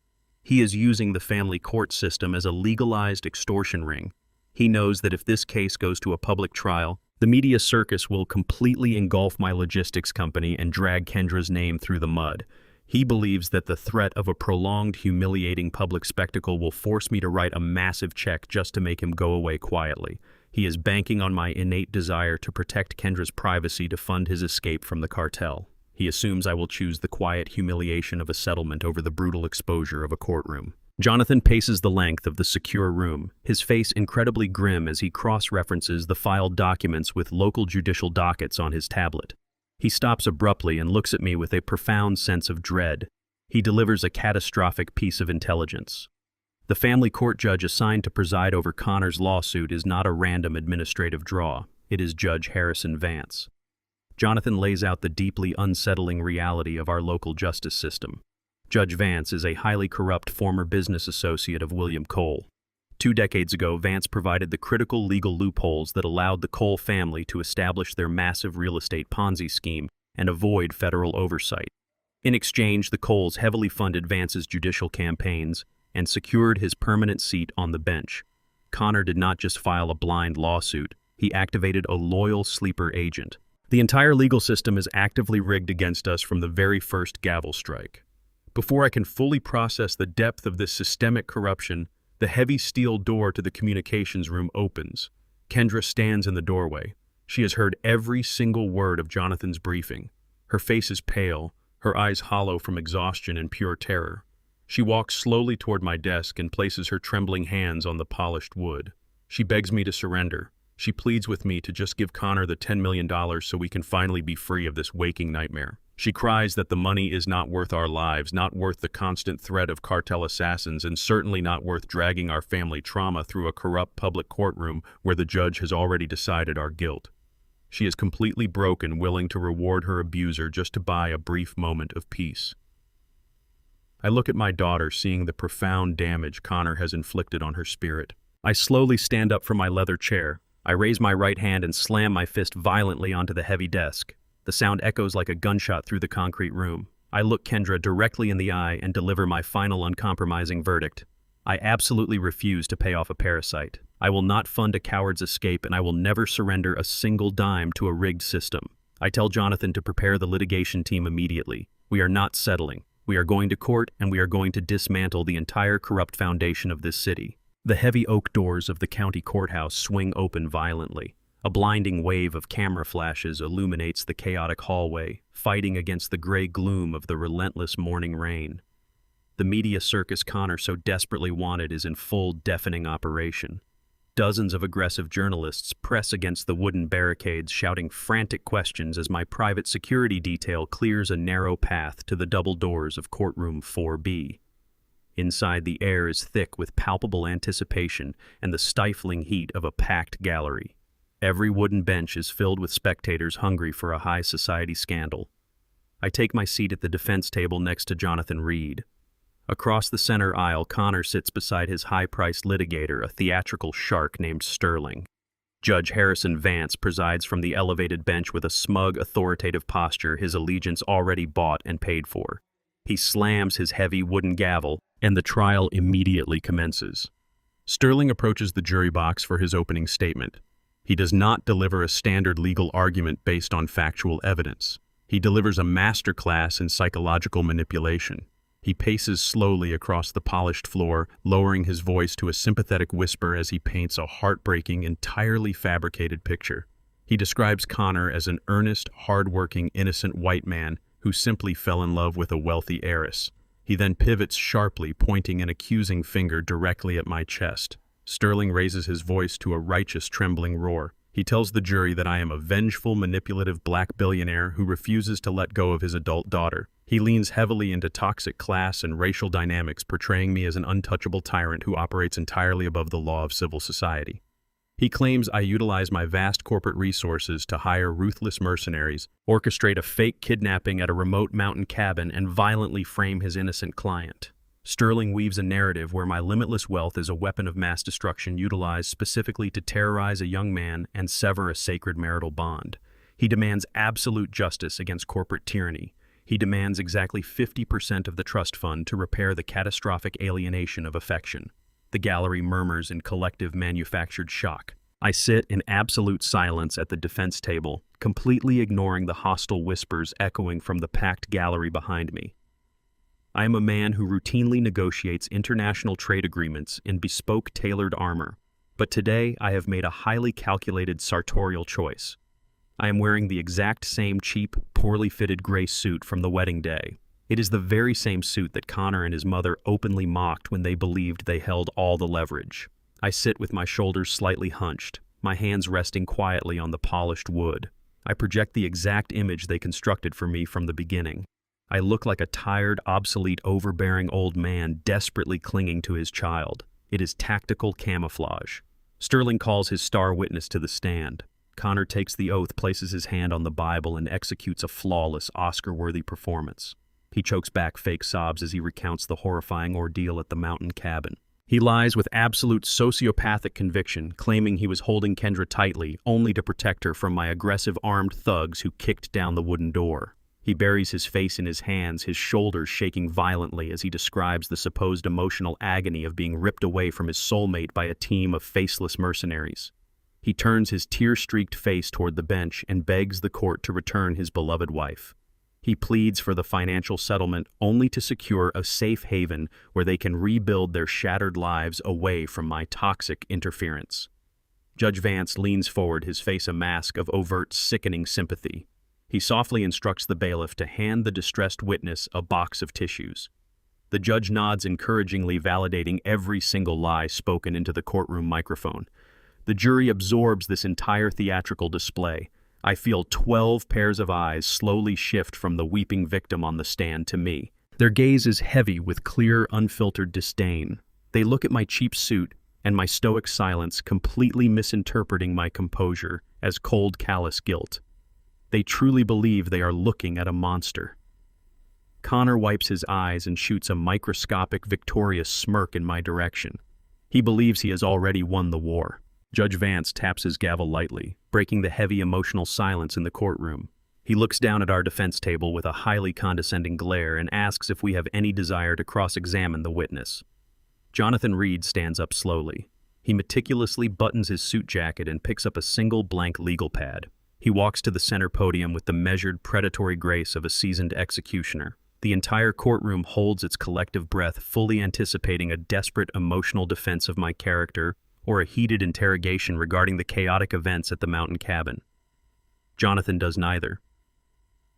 He is using the family court system as a legalized extortion ring. He knows that if this case goes to a public trial, the media circus will completely engulf my logistics company and drag Kendra's name through the mud. He believes that the threat of a prolonged, humiliating public spectacle will force me to write a massive check just to make him go away quietly. He is banking on my innate desire to protect Kendra's privacy to fund his escape from the cartel. He assumes I will choose the quiet humiliation of a settlement over the brutal exposure of a courtroom. Jonathan paces the length of the secure room, his face incredibly grim as he cross-references the filed documents with local judicial dockets on his tablet. He stops abruptly and looks at me with a profound sense of dread. He delivers a catastrophic piece of intelligence. The family court judge assigned to preside over Connor's lawsuit is not a random administrative draw. It is Judge Harrison Vance. Jonathan lays out the deeply unsettling reality of our local justice system. Judge Vance is a highly corrupt former business associate of William Cole. 2 decades ago, Vance provided the critical legal loopholes that allowed the Cole family to establish their massive real estate Ponzi scheme and avoid federal oversight. In exchange, the Coles heavily funded Vance's judicial campaigns and secured his permanent seat on the bench. Connor did not just file a blind lawsuit, he activated a loyal sleeper agent. The entire legal system is actively rigged against us from the very first gavel strike. Before I can fully process the depth of this systemic corruption, the heavy steel door to the communications room opens. Kendra stands in the doorway. She has heard every single word of Jonathan's briefing. Her face is pale, her eyes hollow from exhaustion and pure terror. She walks slowly toward my desk and places her trembling hands on the polished wood. She begs me to surrender. She pleads with me to just give Connor the $10 million so we can finally be free of this waking nightmare. She cries that the money is not worth our lives, not worth the constant threat of cartel assassins, and certainly not worth dragging our family trauma through a corrupt public courtroom where the judge has already decided our guilt. She is completely broken, willing to reward her abuser just to buy a brief moment of peace. I look at my daughter, seeing the profound damage Connor has inflicted on her spirit. I slowly stand up from my leather chair. I raise my right hand and slam my fist violently onto the heavy desk. The sound echoes like a gunshot through the concrete room. I look Kendra directly in the eye and deliver my final uncompromising verdict. I absolutely refuse to pay off a parasite. I will not fund a coward's escape, and I will never surrender a single dime to a rigged system. I tell Jonathan to prepare the litigation team immediately. We are not settling. We are going to court, and we are going to dismantle the entire corrupt foundation of this city. The heavy oak doors of the county courthouse swing open violently. A blinding wave of camera flashes illuminates the chaotic hallway, fighting against the gray gloom of the relentless morning rain. The media circus Connor so desperately wanted is in full, deafening operation. Dozens of aggressive journalists press against the wooden barricades, shouting frantic questions as my private security detail clears a narrow path to the double doors of courtroom 4B. Inside, the air is thick with palpable anticipation and the stifling heat of a packed gallery. Every wooden bench is filled with spectators hungry for a high society scandal. I take my seat at the defense table next to Jonathan Reed. Across the center aisle, Connor sits beside his high-priced litigator, a theatrical shark named Sterling. Judge Harrison Vance presides from the elevated bench with a smug, authoritative posture, his allegiance already bought and paid for. He slams his heavy wooden gavel, and the trial immediately commences. Sterling approaches the jury box for his opening statement. He does not deliver a standard legal argument based on factual evidence. He delivers a masterclass in psychological manipulation. He paces slowly across the polished floor, lowering his voice to a sympathetic whisper as he paints a heartbreaking, entirely fabricated picture. He describes Connor as an earnest, hard-working, innocent white man who simply fell in love with a wealthy heiress. He then pivots sharply, pointing an accusing finger directly at my chest. Sterling raises his voice to a righteous, trembling roar. He tells the jury that I am a vengeful, manipulative black billionaire who refuses to let go of his adult daughter. He leans heavily into toxic class and racial dynamics, portraying me as an untouchable tyrant who operates entirely above the law of civil society. He claims I utilize my vast corporate resources to hire ruthless mercenaries, orchestrate a fake kidnapping at a remote mountain cabin, and violently frame his innocent client. Sterling weaves a narrative where my limitless wealth is a weapon of mass destruction utilized specifically to terrorize a young man and sever a sacred marital bond. He demands absolute justice against corporate tyranny. He demands exactly 50% of the trust fund to repair the catastrophic alienation of affection. The gallery murmurs in collective manufactured shock. I sit in absolute silence at the defense table, completely ignoring the hostile whispers echoing from the packed gallery behind me. I am a man who routinely negotiates international trade agreements in bespoke tailored armor, but today I have made a highly calculated sartorial choice. I am wearing the exact same cheap, poorly fitted gray suit from the wedding day. It is the very same suit that Connor and his mother openly mocked when they believed they held all the leverage. I sit with my shoulders slightly hunched, my hands resting quietly on the polished wood. I project the exact image they constructed for me from the beginning. I look like a tired, obsolete, overbearing old man desperately clinging to his child. It is tactical camouflage. Sterling calls his star witness to the stand. Connor takes the oath, places his hand on the Bible, and executes a flawless, Oscar-worthy performance. He chokes back fake sobs as he recounts the horrifying ordeal at the mountain cabin. He lies with absolute sociopathic conviction, claiming he was holding Kendra tightly, only to protect her from my aggressive armed thugs who kicked down the wooden door. He buries his face in his hands, his shoulders shaking violently as he describes the supposed emotional agony of being ripped away from his soulmate by a team of faceless mercenaries. He turns his tear-streaked face toward the bench and begs the court to return his beloved wife. He pleads for the financial settlement only to secure a safe haven where they can rebuild their shattered lives away from my toxic interference. Judge Vance leans forward, his face a mask of overt, sickening sympathy. He softly instructs the bailiff to hand the distressed witness a box of tissues. The judge nods encouragingly, validating every single lie spoken into the courtroom microphone. The jury absorbs this entire theatrical display. I feel 12 pairs of eyes slowly shift from the weeping victim on the stand to me. Their gaze is heavy with clear, unfiltered disdain. They look at my cheap suit and my stoic silence, completely misinterpreting my composure as cold, callous guilt. They truly believe they are looking at a monster. Connor wipes his eyes and shoots a microscopic, victorious smirk in my direction. He believes he has already won the war. Judge Vance taps his gavel lightly, breaking the heavy emotional silence in the courtroom. He looks down at our defense table with a highly condescending glare and asks if we have any desire to cross-examine the witness. Jonathan Reed stands up slowly. He meticulously buttons his suit jacket and picks up a single blank legal pad. He walks to the center podium with the measured, predatory grace of a seasoned executioner. The entire courtroom holds its collective breath, fully anticipating a desperate emotional defense of my character or a heated interrogation regarding the chaotic events at the mountain cabin. Jonathan does neither.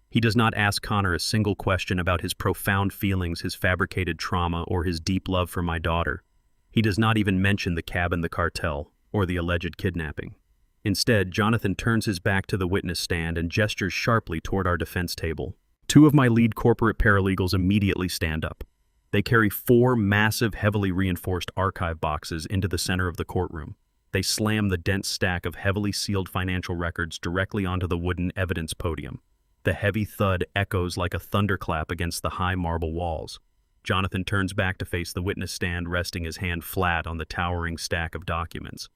He does not ask Connor a single question about his profound feelings, his fabricated trauma, or his deep love for my daughter. He does not even mention the cabin, the cartel, or the alleged kidnapping. Instead, Jonathan turns his back to the witness stand and gestures sharply toward our defense table. Two of my lead corporate paralegals immediately stand up. They carry 4 massive, heavily reinforced archive boxes into the center of the courtroom. They slam the dense stack of heavily sealed financial records directly onto the wooden evidence podium. The heavy thud echoes like a thunderclap against the high marble walls. Jonathan turns back to face the witness stand, resting his hand flat on the towering stack of documents.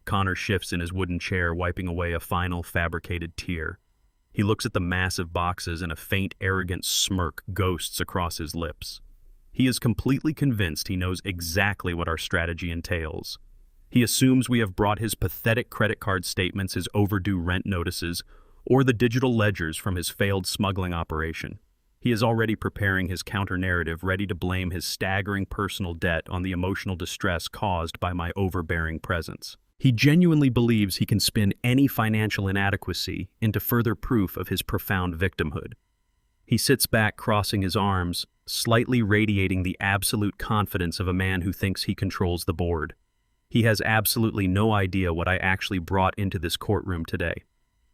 Connor shifts in his wooden chair, wiping away a final fabricated tear. He looks at the massive boxes and a faint, arrogant smirk ghosts across his lips. He is completely convinced he knows exactly what our strategy entails. He assumes we have brought his pathetic credit card statements, his overdue rent notices, or the digital ledgers from his failed smuggling operation. He is already preparing his counter-narrative, ready to blame his staggering personal debt on the emotional distress caused by my overbearing presence. He genuinely believes he can spin any financial inadequacy into further proof of his profound victimhood. He sits back, crossing his arms, slightly radiating the absolute confidence of a man who thinks he controls the board. He has absolutely no idea what I actually brought into this courtroom today.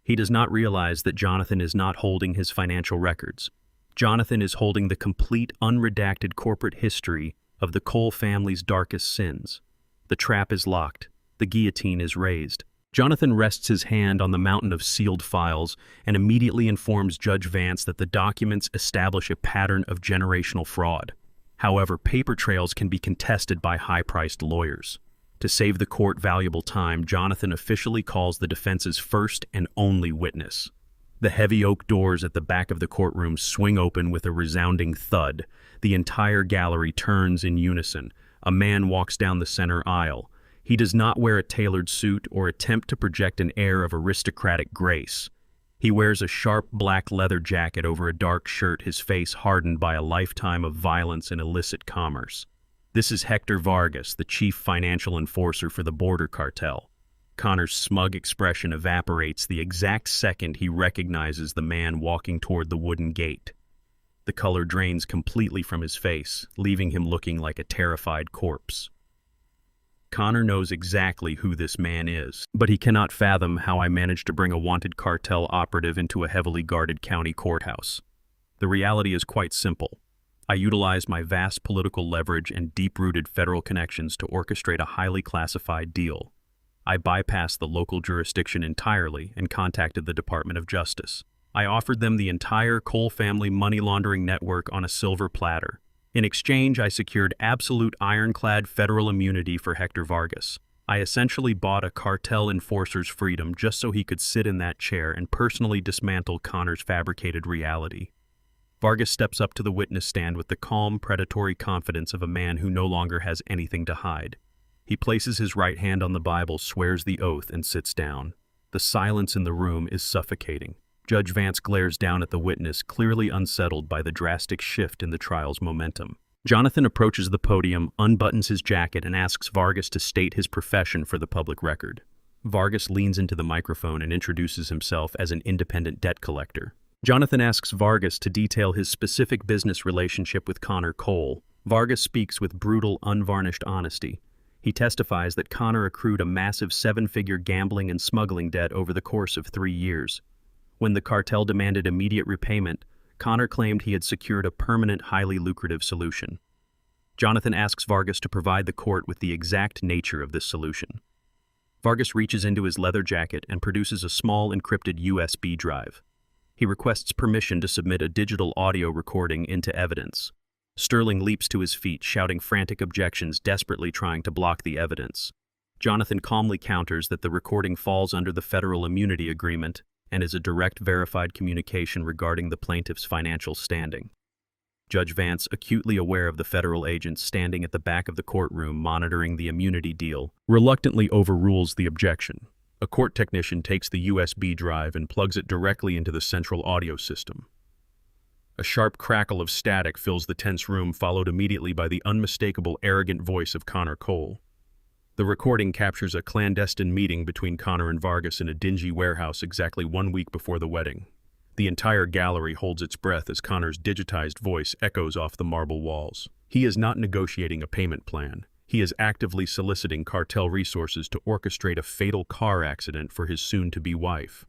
He does not realize that Jonathan is not holding his financial records. Jonathan is holding the complete, unredacted corporate history of the Cole family's darkest sins. The trap is locked. The guillotine is raised. Jonathan rests his hand on the mountain of sealed files and immediately informs Judge Vance that the documents establish a pattern of generational fraud. However, paper trails can be contested by high-priced lawyers. To save the court valuable time, Jonathan officially calls the defense's first and only witness. The heavy oak doors at the back of the courtroom swing open with a resounding thud. The entire gallery turns in unison. A man walks down the center aisle. He does not wear a tailored suit or attempt to project an air of aristocratic grace. He wears a sharp black leather jacket over a dark shirt, his face hardened by a lifetime of violence and illicit commerce. This is Hector Vargas, the chief financial enforcer for the border cartel. Connor's smug expression evaporates the exact second he recognizes the man walking toward the wooden gate. The color drains completely from his face, leaving him looking like a terrified corpse. Connor knows exactly who this man is, but he cannot fathom how I managed to bring a wanted cartel operative into a heavily guarded county courthouse. The reality is quite simple. I utilized my vast political leverage and deep-rooted federal connections to orchestrate a highly classified deal. I bypassed the local jurisdiction entirely and contacted the Department of Justice. I offered them the entire Cole family money laundering network on a silver platter. In exchange, I secured absolute ironclad federal immunity for Hector Vargas. I essentially bought a cartel enforcer's freedom just so he could sit in that chair and personally dismantle Connor's fabricated reality. Vargas steps up to the witness stand with the calm, predatory confidence of a man who no longer has anything to hide. He places his right hand on the Bible, swears the oath, and sits down. The silence in the room is suffocating. Judge Vance glares down at the witness, clearly unsettled by the drastic shift in the trial's momentum. Jonathan approaches the podium, unbuttons his jacket, and asks Vargas to state his profession for the public record. Vargas leans into the microphone and introduces himself as an independent debt collector. Jonathan asks Vargas to detail his specific business relationship with Connor Cole. Vargas speaks with brutal, unvarnished honesty. He testifies that Connor accrued a massive 7-figure gambling and smuggling debt over the course of 3 years. When the cartel demanded immediate repayment, Connor claimed he had secured a permanent, highly lucrative solution. Jonathan asks Vargas to provide the court with the exact nature of this solution. Vargas reaches into his leather jacket and produces a small encrypted USB drive. He requests permission to submit a digital audio recording into evidence. Sterling leaps to his feet, shouting frantic objections, desperately trying to block the evidence. Jonathan calmly counters that the recording falls under the federal immunity agreement and is a direct verified communication regarding the plaintiff's financial standing. Judge Vance, acutely aware of the federal agents standing at the back of the courtroom monitoring the immunity deal, reluctantly overrules the objection. A court technician takes the USB drive and plugs it directly into the central audio system. A sharp crackle of static fills the tense room, followed immediately by the unmistakable, arrogant voice of Connor Cole. The recording captures a clandestine meeting between Connor and Vargas in a dingy warehouse exactly 1 week before the wedding. The entire gallery holds its breath as Connor's digitized voice echoes off the marble walls. He is not negotiating a payment plan. He is actively soliciting cartel resources to orchestrate a fatal car accident for his soon-to-be wife.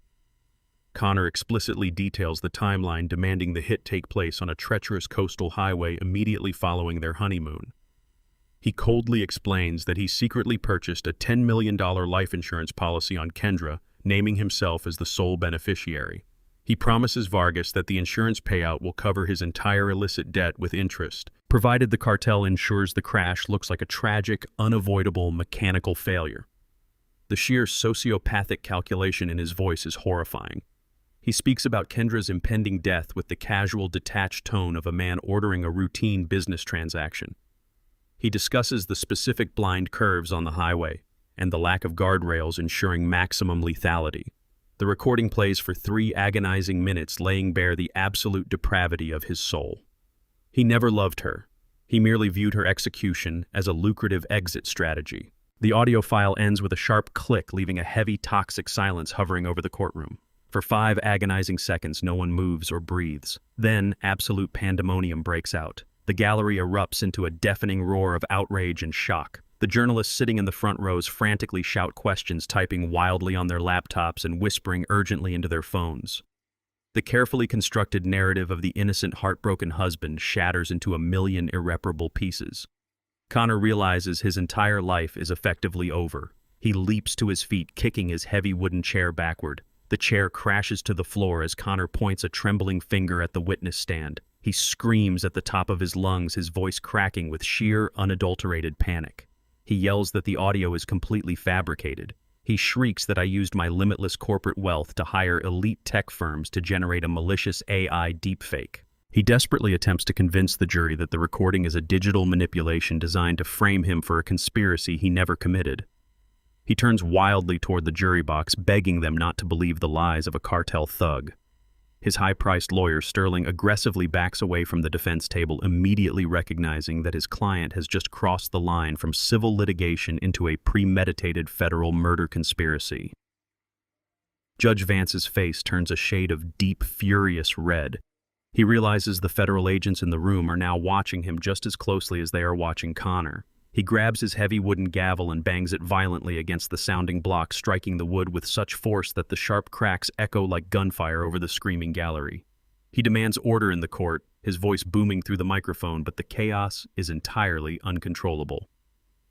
Connor explicitly details the timeline, demanding the hit take place on a treacherous coastal highway immediately following their honeymoon. He coldly explains that he secretly purchased a $10 million life insurance policy on Kendra, naming himself as the sole beneficiary. He promises Vargas that the insurance payout will cover his entire illicit debt with interest, provided the cartel ensures the crash looks like a tragic, unavoidable mechanical failure. The sheer sociopathic calculation in his voice is horrifying. He speaks about Kendra's impending death with the casual, detached tone of a man ordering a routine business transaction. He discusses the specific blind curves on the highway and the lack of guardrails ensuring maximum lethality. The recording plays for 3 agonizing minutes, laying bare the absolute depravity of his soul. He never loved her. He merely viewed her execution as a lucrative exit strategy. The audio file ends with a sharp click, leaving a heavy, toxic silence hovering over the courtroom. For 5 agonizing seconds, no one moves or breathes. Then, absolute pandemonium breaks out. The gallery erupts into a deafening roar of outrage and shock. The journalists sitting in the front rows frantically shout questions, typing wildly on their laptops and whispering urgently into their phones. The carefully constructed narrative of the innocent, heartbroken husband shatters into a million irreparable pieces. Connor realizes his entire life is effectively over. He leaps to his feet, kicking his heavy wooden chair backward. The chair crashes to the floor as Connor points a trembling finger at the witness stand. He screams at the top of his lungs, his voice cracking with sheer, unadulterated panic. He yells that the audio is completely fabricated. He shrieks that I used my limitless corporate wealth to hire elite tech firms to generate a malicious AI deepfake. He desperately attempts to convince the jury that the recording is a digital manipulation designed to frame him for a conspiracy he never committed. He turns wildly toward the jury box, begging them not to believe the lies of a cartel thug. His high-priced lawyer, Sterling, aggressively backs away from the defense table, immediately recognizing that his client has just crossed the line from civil litigation into a premeditated federal murder conspiracy. Judge Vance's face turns a shade of deep, furious red. He realizes the federal agents in the room are now watching him just as closely as they are watching Connor. He grabs his heavy wooden gavel and bangs it violently against the sounding block, striking the wood with such force that the sharp cracks echo like gunfire over the screaming gallery. He demands order in the court, his voice booming through the microphone, but the chaos is entirely uncontrollable.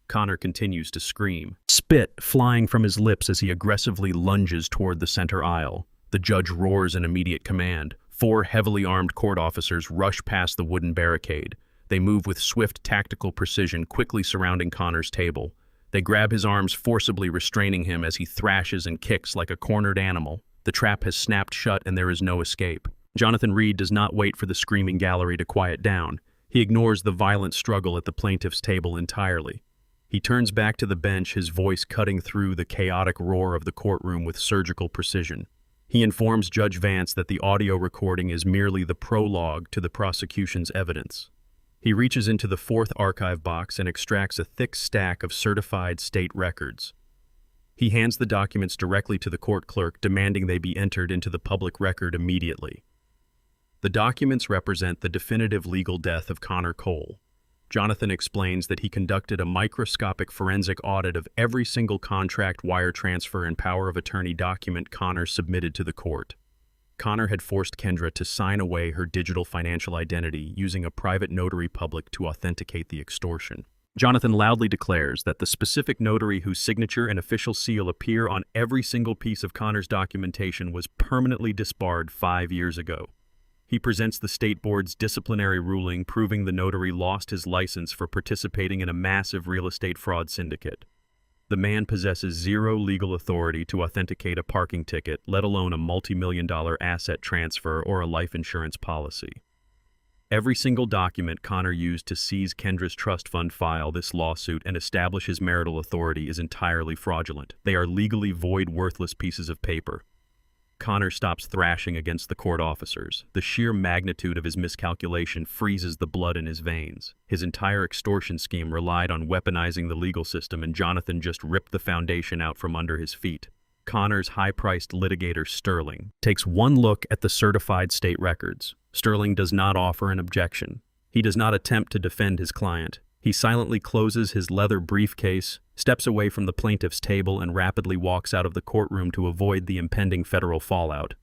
Connor continues to scream, spit flying from his lips as he aggressively lunges toward the center aisle. The judge roars in immediate command. 4 heavily armed court officers rush past the wooden barricade. They move with swift, tactical precision, quickly surrounding Connor's table. They grab his arms, forcibly restraining him as he thrashes and kicks like a cornered animal. The trap has snapped shut and there is no escape. Jonathan Reed does not wait for the screaming gallery to quiet down. He ignores the violent struggle at the plaintiff's table entirely. He turns back to the bench, his voice cutting through the chaotic roar of the courtroom with surgical precision. He informs Judge Vance that the audio recording is merely the prologue to the prosecution's evidence. He reaches into the 4th archive box and extracts a thick stack of certified state records. He hands the documents directly to the court clerk, demanding they be entered into the public record immediately. The documents represent the definitive legal death of Connor Cole. Jonathan explains that he conducted a microscopic forensic audit of every single contract, wire transfer, and power of attorney document Connor submitted to the court. Connor had forced Kendra to sign away her digital financial identity using a private notary public to authenticate the extortion. Jonathan loudly declares that the specific notary whose signature and official seal appear on every single piece of Connor's documentation was permanently disbarred 5 years ago. He presents the state board's disciplinary ruling, proving the notary lost his license for participating in a massive real estate fraud syndicate. The man possesses zero legal authority to authenticate a parking ticket, let alone a multi-million-dollar asset transfer or a life insurance policy. Every single document Connor used to seize Kendra's trust fund, file this lawsuit, and establish his marital authority is entirely fraudulent. They are legally void, worthless pieces of paper. Connor stops thrashing against the court officers. The sheer magnitude of his miscalculation freezes the blood in his veins. His entire extortion scheme relied on weaponizing the legal system, and Jonathan just ripped the foundation out from under his feet. Connor's high-priced litigator, Sterling, takes one look at the certified state records. Sterling does not offer an objection. He does not attempt to defend his client. He silently closes his leather briefcase, steps away from the plaintiff's table, and rapidly walks out of the courtroom to avoid the impending federal fallout.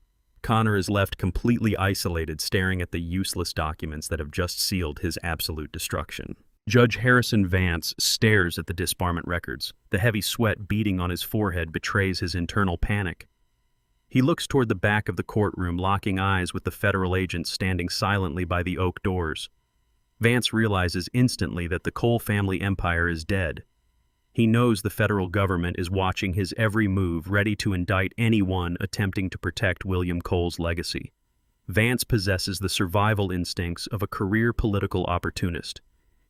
Connor is left completely isolated, staring at the useless documents that have just sealed his absolute destruction. Judge Harrison Vance stares at the disbarment records. The heavy sweat beading on his forehead betrays his internal panic. He looks toward the back of the courtroom, locking eyes with the federal agents standing silently by the oak doors. Vance realizes instantly that the Cole family empire is dead. He knows the federal government is watching his every move, ready to indict anyone attempting to protect William Cole's legacy. Vance possesses the survival instincts of a career political opportunist.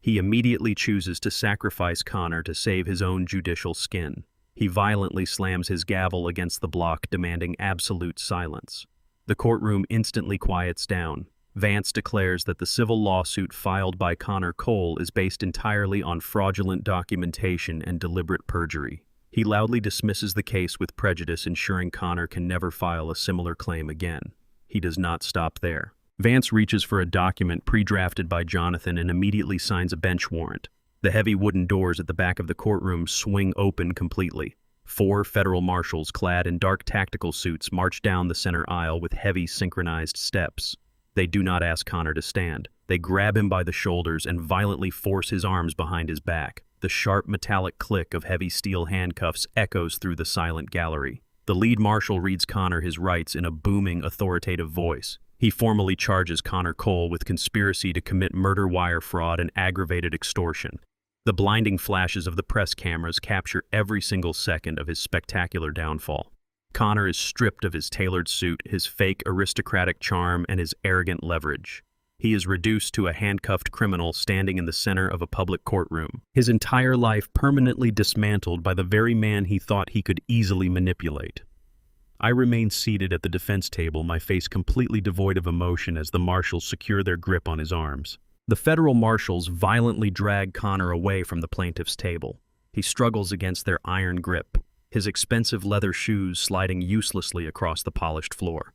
He immediately chooses to sacrifice Connor to save his own judicial skin. He violently slams his gavel against the block, demanding absolute silence. The courtroom instantly quiets down. Vance declares that the civil lawsuit filed by Connor Cole is based entirely on fraudulent documentation and deliberate perjury. He loudly dismisses the case with prejudice, ensuring Connor can never file a similar claim again. He does not stop there. Vance reaches for a document pre-drafted by Jonathan and immediately signs a bench warrant. The heavy wooden doors at the back of the courtroom swing open completely. 4 federal marshals clad in dark tactical suits march down the center aisle with heavy synchronized steps. They do not ask Connor to stand. They grab him by the shoulders and violently force his arms behind his back. The sharp metallic click of heavy steel handcuffs echoes through the silent gallery. The lead marshal reads Connor his rights in a booming, authoritative voice. He formally charges Connor Cole with conspiracy to commit murder, wire fraud, and aggravated extortion. The blinding flashes of the press cameras capture every single second of his spectacular downfall. Connor is stripped of his tailored suit, his fake aristocratic charm, and his arrogant leverage. He is reduced to a handcuffed criminal standing in the center of a public courtroom, his entire life permanently dismantled by the very man he thought he could easily manipulate. I remain seated at the defense table, my face completely devoid of emotion as the marshals secure their grip on his arms. The federal marshals violently drag Connor away from the plaintiff's table. He struggles against their iron grip, his expensive leather shoes sliding uselessly across the polished floor.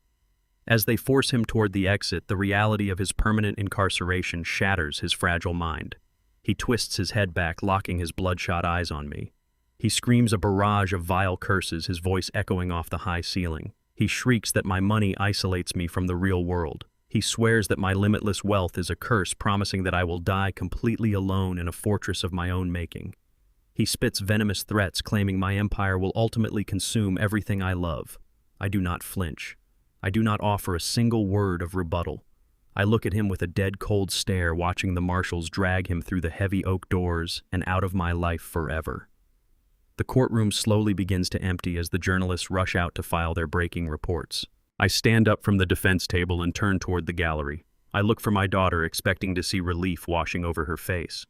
As they force him toward the exit, the reality of his permanent incarceration shatters his fragile mind. He twists his head back, locking his bloodshot eyes on me. He screams a barrage of vile curses, his voice echoing off the high ceiling. He shrieks that my money isolates me from the real world. He swears that my limitless wealth is a curse, promising that I will die completely alone in a fortress of my own making. He spits venomous threats, claiming my empire will ultimately consume everything I love. I do not flinch. I do not offer a single word of rebuttal. I look at him with a dead cold stare, watching the marshals drag him through the heavy oak doors and out of my life forever. The courtroom slowly begins to empty as the journalists rush out to file their breaking reports. I stand up from the defense table and turn toward the gallery. I look for my daughter, expecting to see relief washing over her face.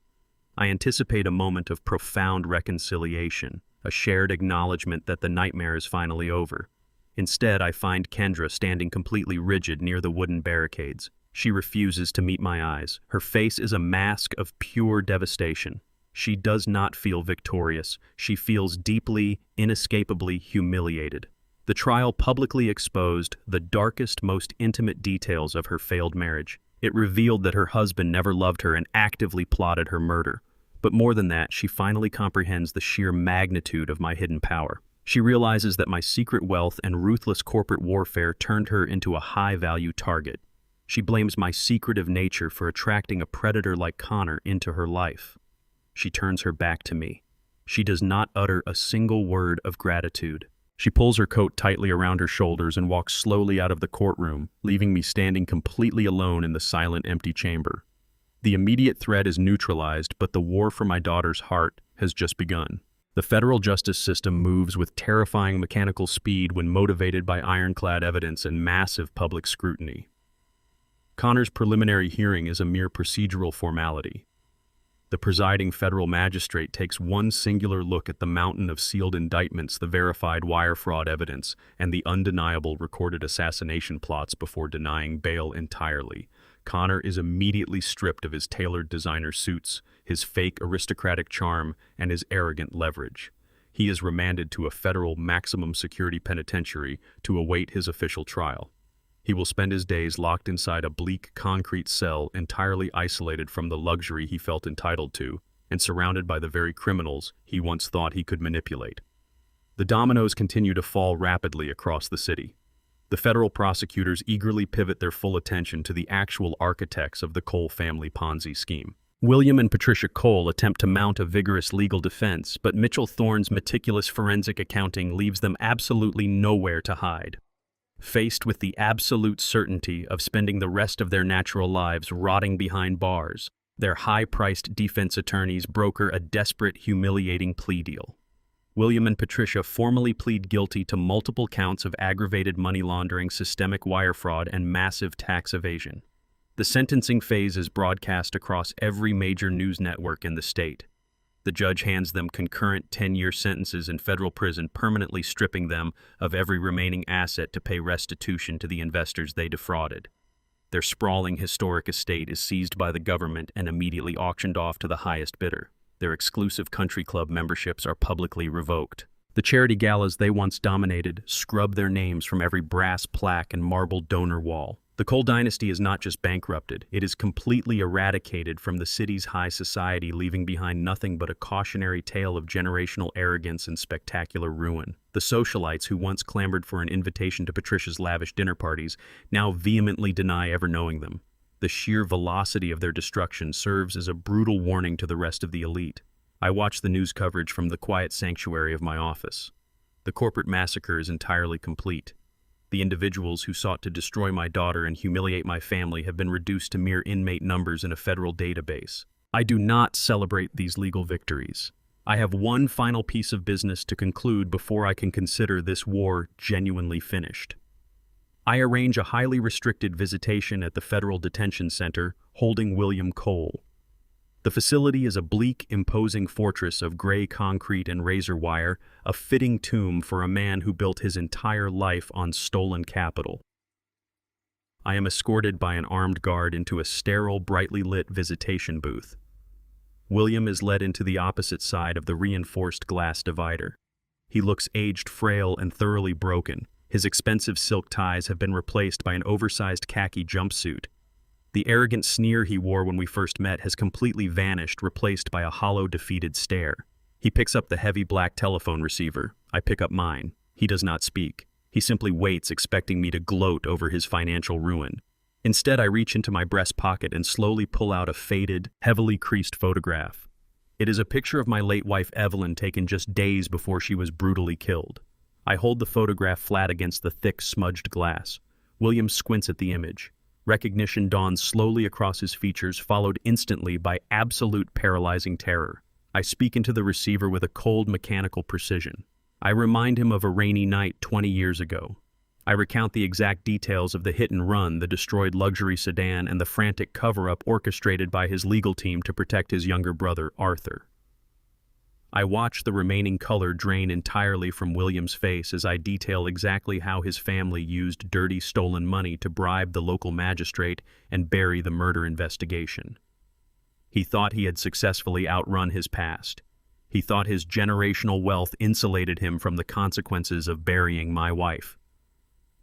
I anticipate a moment of profound reconciliation, a shared acknowledgement that the nightmare is finally over. Instead, I find Kendra standing completely rigid near the wooden barricades. She refuses to meet my eyes. Her face is a mask of pure devastation. She does not feel victorious. She feels deeply, inescapably humiliated. The trial publicly exposed the darkest, most intimate details of her failed marriage. It revealed that her husband never loved her and actively plotted her murder. But more than that, she finally comprehends the sheer magnitude of my hidden power. She realizes that my secret wealth and ruthless corporate warfare turned her into a high-value target. She blames my secretive nature for attracting a predator like Connor into her life. She turns her back to me. She does not utter a single word of gratitude. She pulls her coat tightly around her shoulders and walks slowly out of the courtroom, leaving me standing completely alone in the silent, empty chamber. The immediate threat is neutralized, but the war for my daughter's heart has just begun. The federal justice system moves with terrifying mechanical speed when motivated by ironclad evidence and massive public scrutiny. Connor's preliminary hearing is a mere procedural formality. The presiding federal magistrate takes one singular look at the mountain of sealed indictments, the verified wire fraud evidence, and the undeniable recorded assassination plots before denying bail entirely. Connor is immediately stripped of his tailored designer suits, his fake aristocratic charm, and his arrogant leverage. He is remanded to a federal maximum security penitentiary to await his official trial. He will spend his days locked inside a bleak concrete cell, entirely isolated from the luxury he felt entitled to, and surrounded by the very criminals he once thought he could manipulate. The dominoes continue to fall rapidly across the city. The federal prosecutors eagerly pivot their full attention to the actual architects of the Cole family Ponzi scheme. William and Patricia Cole attempt to mount a vigorous legal defense, but Mitchell Thorne's meticulous forensic accounting leaves them absolutely nowhere to hide. Faced with the absolute certainty of spending the rest of their natural lives rotting behind bars, their high-priced defense attorneys broker a desperate, humiliating plea deal. William and Patricia formally plead guilty to multiple counts of aggravated money laundering, systemic wire fraud, and massive tax evasion. The sentencing phase is broadcast across every major news network in the state. The judge hands them concurrent 10-year sentences in federal prison, permanently stripping them of every remaining asset to pay restitution to the investors they defrauded. Their sprawling historic estate is seized by the government and immediately auctioned off to the highest bidder. Their exclusive country club memberships are publicly revoked. The charity galas they once dominated scrub their names from every brass plaque and marble donor wall. The Cole dynasty is not just bankrupted, it is completely eradicated from the city's high society, leaving behind nothing but a cautionary tale of generational arrogance and spectacular ruin. The socialites who once clamored for an invitation to Patricia's lavish dinner parties now vehemently deny ever knowing them. The sheer velocity of their destruction serves as a brutal warning to the rest of the elite. I watch the news coverage from the quiet sanctuary of my office. The corporate massacre is entirely complete. The individuals who sought to destroy my daughter and humiliate my family have been reduced to mere inmate numbers in a federal database. I do not celebrate these legal victories. I have one final piece of business to conclude before I can consider this war genuinely finished. I arrange a highly restricted visitation at the Federal Detention Center holding William Cole. The facility is a bleak, imposing fortress of gray concrete and razor wire, a fitting tomb for a man who built his entire life on stolen capital. I am escorted by an armed guard into a sterile, brightly lit visitation booth. William is led into the opposite side of the reinforced glass divider. He looks aged, frail, and thoroughly broken. His expensive silk ties have been replaced by an oversized khaki jumpsuit. The arrogant sneer he wore when we first met has completely vanished, replaced by a hollow, defeated stare. He picks up the heavy black telephone receiver. I pick up mine. He does not speak. He simply waits, expecting me to gloat over his financial ruin. Instead, I reach into my breast pocket and slowly pull out a faded, heavily creased photograph. It is a picture of my late wife Evelyn, taken just days before she was brutally killed. I hold the photograph flat against the thick, smudged glass. William squints at the image. Recognition dawns slowly across his features, followed instantly by absolute paralyzing terror. I speak into the receiver with a cold, mechanical precision. I remind him of a rainy night 20 years ago. I recount the exact details of the hit and run, the destroyed luxury sedan, and the frantic cover-up orchestrated by his legal team to protect his younger brother, Arthur. I watch the remaining color drain entirely from William's face as I detail exactly how his family used dirty, stolen money to bribe the local magistrate and bury the murder investigation. He thought he had successfully outrun his past. He thought his generational wealth insulated him from the consequences of burying my wife.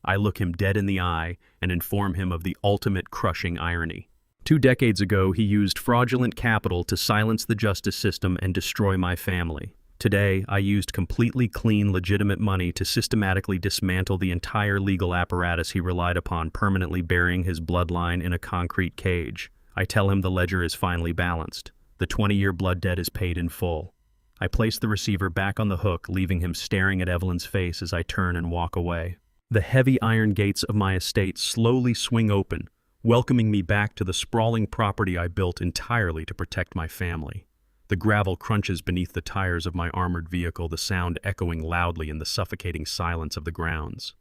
I look him dead in the eye and inform him of the ultimate crushing irony. 2 decades ago, he used fraudulent capital to silence the justice system and destroy my family. Today, I used completely clean, legitimate money to systematically dismantle the entire legal apparatus he relied upon, permanently burying his bloodline in a concrete cage. I tell him the ledger is finally balanced. The 20-year blood debt is paid in full. I place the receiver back on the hook, leaving him staring at Evelyn's face as I turn and walk away. The heavy iron gates of my estate slowly swing open, welcoming me back to the sprawling property I built entirely to protect my family. The gravel crunches beneath the tires of my armored vehicle, the sound echoing loudly in the suffocating silence of the grounds.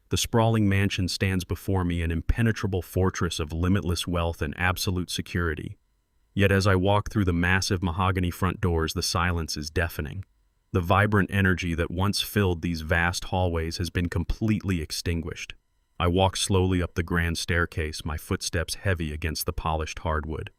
The sprawling mansion stands before me, an impenetrable fortress of limitless wealth and absolute security. Yet as I walk through the massive mahogany front doors, the silence is deafening. The vibrant energy that once filled these vast hallways has been completely extinguished. I walk slowly up the grand staircase, my footsteps heavy against the polished hardwood.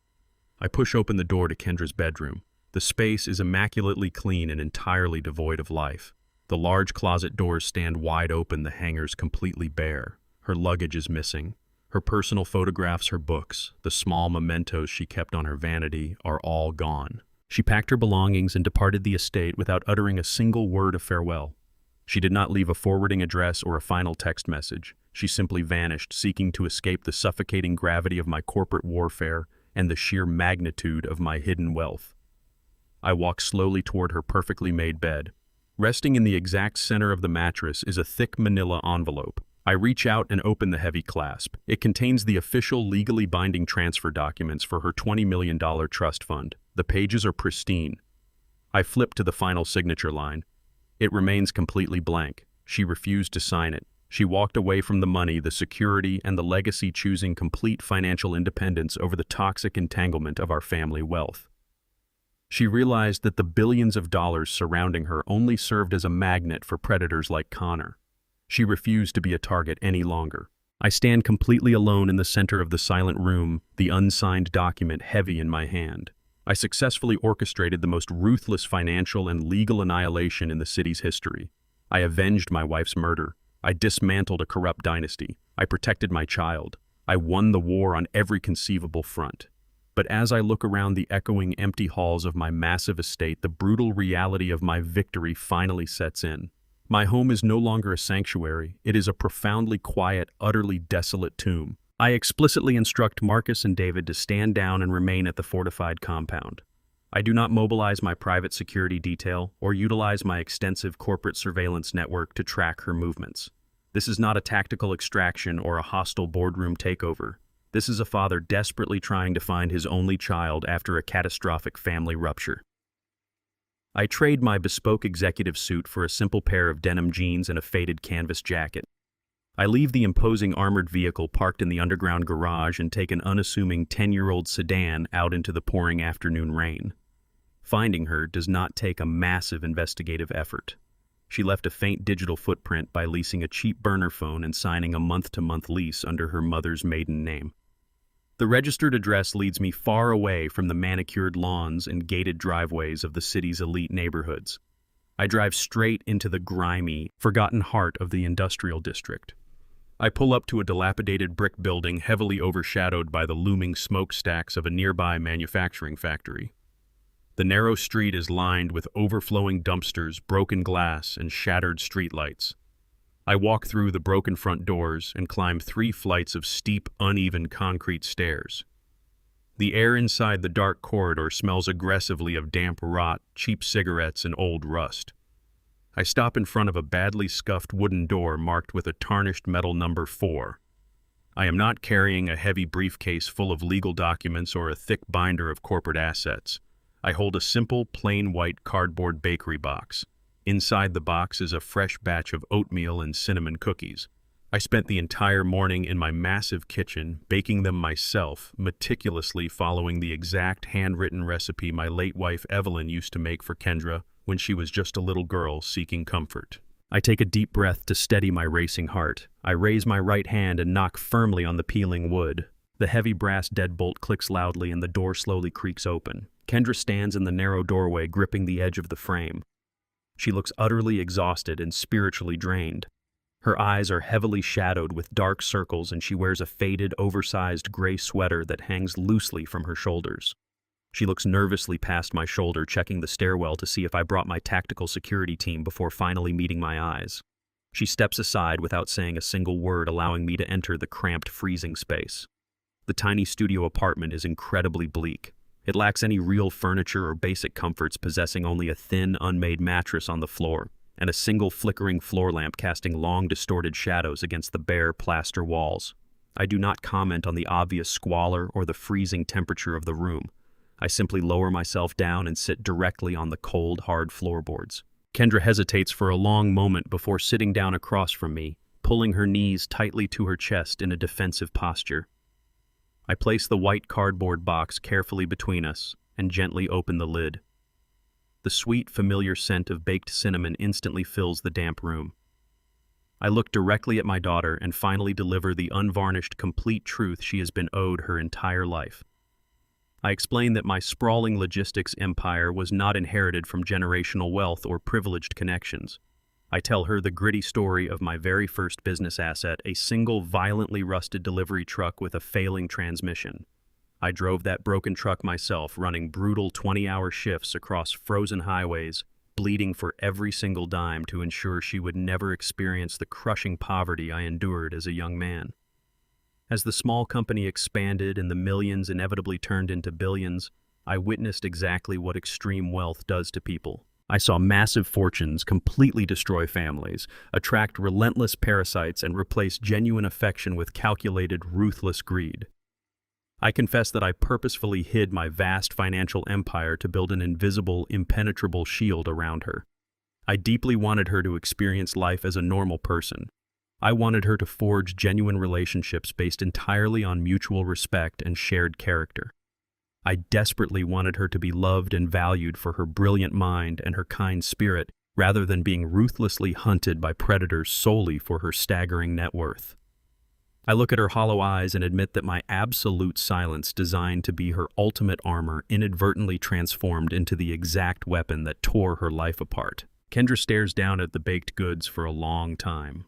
I push open the door to Kendra's bedroom. The space is immaculately clean and entirely devoid of life. The large closet doors stand wide open, the hangers completely bare. Her luggage is missing. Her personal photographs, her books, the small mementos she kept on her vanity are all gone. She packed her belongings and departed the estate without uttering a single word of farewell. She did not leave a forwarding address or a final text message. She simply vanished, seeking to escape the suffocating gravity of my corporate warfare and the sheer magnitude of my hidden wealth. I walk slowly toward her perfectly made bed. Resting in the exact center of the mattress is a thick manila envelope. I reach out and open the heavy clasp. It contains the official legally binding transfer documents for her $20 million trust fund. The pages are pristine. I flip to the final signature line. It remains completely blank. She refused to sign it. She walked away from the money, the security, and the legacy, choosing complete financial independence over the toxic entanglement of our family wealth. She realized that the billions of dollars surrounding her only served as a magnet for predators like Connor. She refused to be a target any longer. I stand completely alone in the center of the silent room, the unsigned document heavy in my hand. I successfully orchestrated the most ruthless financial and legal annihilation in the city's history. I avenged my wife's murder. I dismantled a corrupt dynasty. I protected my child. I won the war on every conceivable front. But as I look around the echoing empty halls of my massive estate, the brutal reality of my victory finally sets in. My home is no longer a sanctuary. It is a profoundly quiet, utterly desolate tomb. I explicitly instruct Marcus and David to stand down and remain at the fortified compound. I do not mobilize my private security detail or utilize my extensive corporate surveillance network to track her movements. This is not a tactical extraction or a hostile boardroom takeover. This is a father desperately trying to find his only child after a catastrophic family rupture. I trade my bespoke executive suit for a simple pair of denim jeans and a faded canvas jacket. I leave the imposing armored vehicle parked in the underground garage and take an unassuming 10-year-old sedan out into the pouring afternoon rain. Finding her does not take a massive investigative effort. She left a faint digital footprint by leasing a cheap burner phone and signing a month-to-month lease under her mother's maiden name. The registered address leads me far away from the manicured lawns and gated driveways of the city's elite neighborhoods. I drive straight into the grimy, forgotten heart of the industrial district. I pull up to a dilapidated brick building heavily overshadowed by the looming smokestacks of a nearby manufacturing factory. The narrow street is lined with overflowing dumpsters, broken glass, and shattered streetlights. I walk through the broken front doors and climb 3 flights of steep, uneven concrete stairs. The air inside the dark corridor smells aggressively of damp rot, cheap cigarettes, and old rust. I stop in front of a badly scuffed wooden door marked with a tarnished metal number 4. I am not carrying a heavy briefcase full of legal documents or a thick binder of corporate assets. I hold a simple, plain white cardboard bakery box. Inside the box is a fresh batch of oatmeal and cinnamon cookies. I spent the entire morning in my massive kitchen, baking them myself, meticulously following the exact handwritten recipe my late wife Evelyn used to make for Kendra when she was just a little girl seeking comfort. I take a deep breath to steady my racing heart. I raise my right hand and knock firmly on the peeling wood. The heavy brass deadbolt clicks loudly and the door slowly creaks open. Kendra stands in the narrow doorway, gripping the edge of the frame. She looks utterly exhausted and spiritually drained. Her eyes are heavily shadowed with dark circles, and she wears a faded, oversized gray sweater that hangs loosely from her shoulders. She looks nervously past my shoulder, checking the stairwell to see if I brought my tactical security team before finally meeting my eyes. She steps aside without saying a single word, allowing me to enter the cramped, freezing space. The tiny studio apartment is incredibly bleak. It lacks any real furniture or basic comforts, possessing only a thin, unmade mattress on the floor and a single flickering floor lamp casting long, distorted shadows against the bare plaster walls. I do not comment on the obvious squalor or the freezing temperature of the room. I simply lower myself down and sit directly on the cold, hard floorboards. Kendra hesitates for a long moment before sitting down across from me, pulling her knees tightly to her chest in a defensive posture. I place the white cardboard box carefully between us and gently open the lid. The sweet, familiar scent of baked cinnamon instantly fills the damp room. I look directly at my daughter and finally deliver the unvarnished, complete truth she has been owed her entire life. I explain that my sprawling logistics empire was not inherited from generational wealth or privileged connections. I tell her the gritty story of my very first business asset, a single violently rusted delivery truck with a failing transmission. I drove that broken truck myself, running brutal 20-hour shifts across frozen highways, bleeding for every single dime to ensure she would never experience the crushing poverty I endured as a young man. As the small company expanded and the millions inevitably turned into billions, I witnessed exactly what extreme wealth does to people. I saw massive fortunes completely destroy families, attract relentless parasites, and replace genuine affection with calculated, ruthless greed. I confess that I purposefully hid my vast financial empire to build an invisible, impenetrable shield around her. I deeply wanted her to experience life as a normal person. I wanted her to forge genuine relationships based entirely on mutual respect and shared character. I desperately wanted her to be loved and valued for her brilliant mind and her kind spirit, rather than being ruthlessly hunted by predators solely for her staggering net worth. I look at her hollow eyes and admit that my absolute silence, designed to be her ultimate armor, inadvertently transformed into the exact weapon that tore her life apart. Kendra stares down at the baked goods for a long time.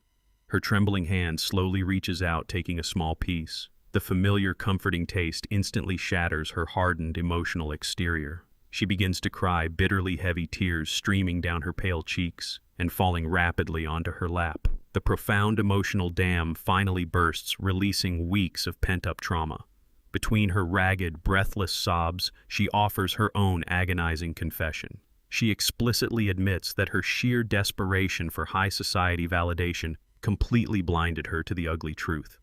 Her trembling hand slowly reaches out, taking a small piece. The familiar, comforting taste instantly shatters her hardened, emotional exterior. She begins to cry, bitterly heavy tears streaming down her pale cheeks and falling rapidly onto her lap. The profound emotional dam finally bursts, releasing weeks of pent-up trauma. Between her ragged, breathless sobs, she offers her own agonizing confession. She explicitly admits that her sheer desperation for high society validation completely blinded her to the ugly truth.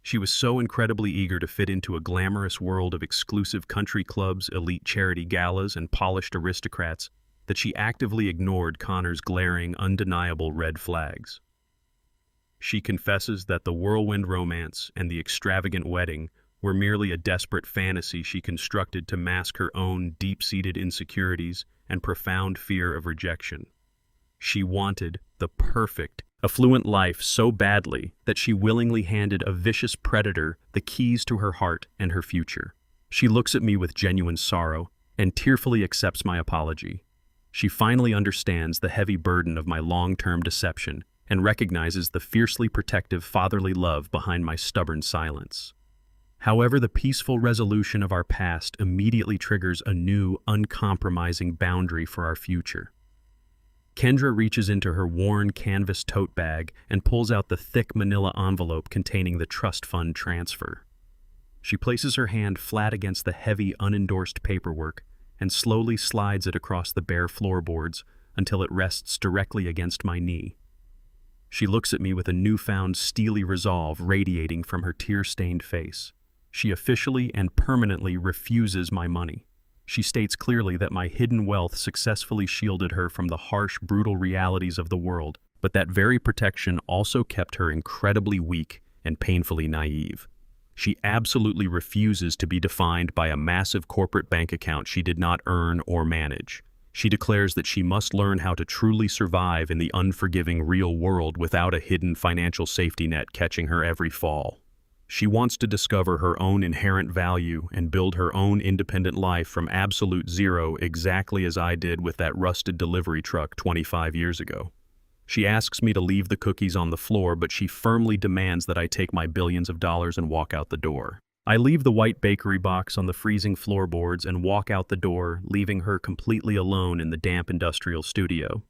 She was so incredibly eager to fit into a glamorous world of exclusive country clubs, elite charity galas, and polished aristocrats that she actively ignored Connor's glaring, undeniable red flags. She confesses that the whirlwind romance and the extravagant wedding were merely a desperate fantasy she constructed to mask her own deep-seated insecurities and profound fear of rejection. She wanted the perfect, affluent life so badly that she willingly handed a vicious predator the keys to her heart and her future. She looks at me with genuine sorrow and tearfully accepts my apology. She finally understands the heavy burden of my long-term deception and recognizes the fiercely protective fatherly love behind my stubborn silence. However, the peaceful resolution of our past immediately triggers a new, uncompromising boundary for our future. Kendra reaches into her worn canvas tote bag and pulls out the thick manila envelope containing the trust fund transfer. She places her hand flat against the heavy, unendorsed paperwork and slowly slides it across the bare floorboards until it rests directly against my knee. She looks at me with a newfound steely resolve radiating from her tear-stained face. She officially and permanently refuses my money. She states clearly that my hidden wealth successfully shielded her from the harsh, brutal realities of the world, but that very protection also kept her incredibly weak and painfully naive. She absolutely refuses to be defined by a massive corporate bank account she did not earn or manage. She declares that she must learn how to truly survive in the unforgiving real world without a hidden financial safety net catching her every fall. She wants to discover her own inherent value and build her own independent life from absolute zero, exactly as I did with that rusted delivery truck 25 years ago. She asks me to leave the cookies on the floor, but she firmly demands that I take my billions of dollars and walk out the door. I leave the white bakery box on the freezing floorboards and walk out the door, leaving her completely alone in the damp industrial studio.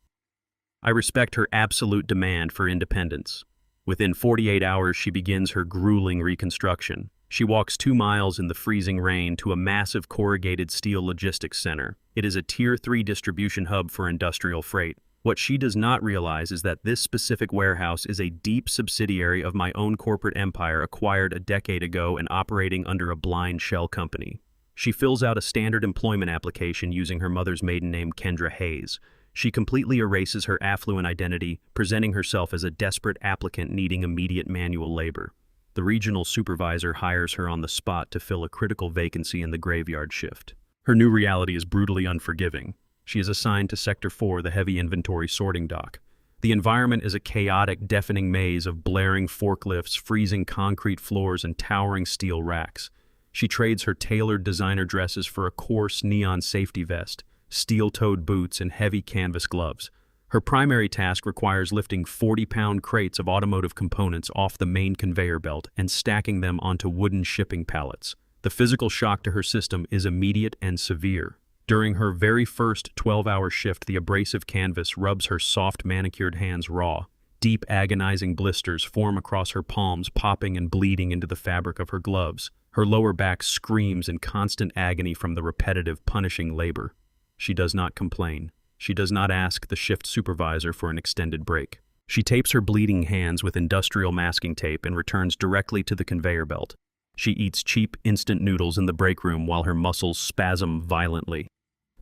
I respect her absolute demand for independence. Within 48 hours, she begins her grueling reconstruction. She walks 2 miles in the freezing rain to a massive corrugated steel logistics center. It is a Tier 3 distribution hub for industrial freight. What she does not realize is that this specific warehouse is a deep subsidiary of my own corporate empire acquired a decade ago and operating under a blind shell company. She fills out a standard employment application using her mother's maiden name, Kendra Hayes. She completely erases her affluent identity, presenting herself as a desperate applicant needing immediate manual labor. The regional supervisor hires her on the spot to fill a critical vacancy in the graveyard shift. Her new reality is brutally unforgiving. She is assigned to Sector 4, the heavy inventory sorting dock. The environment is a chaotic, deafening maze of blaring forklifts, freezing concrete floors, and towering steel racks. She trades her tailored designer dresses for a coarse neon safety vest, steel-toed boots, and heavy canvas gloves. Her primary task requires lifting 40-pound crates of automotive components off the main conveyor belt and stacking them onto wooden shipping pallets. The physical shock to her system is immediate and severe. During her very first 12-hour shift, the abrasive canvas rubs her soft, manicured hands raw. Deep, agonizing blisters form across her palms, popping and bleeding into the fabric of her gloves. Her lower back screams in constant agony from the repetitive, punishing labor. She does not complain. She does not ask the shift supervisor for an extended break. She tapes her bleeding hands with industrial masking tape and returns directly to the conveyor belt. She eats cheap, instant noodles in the break room while her muscles spasm violently.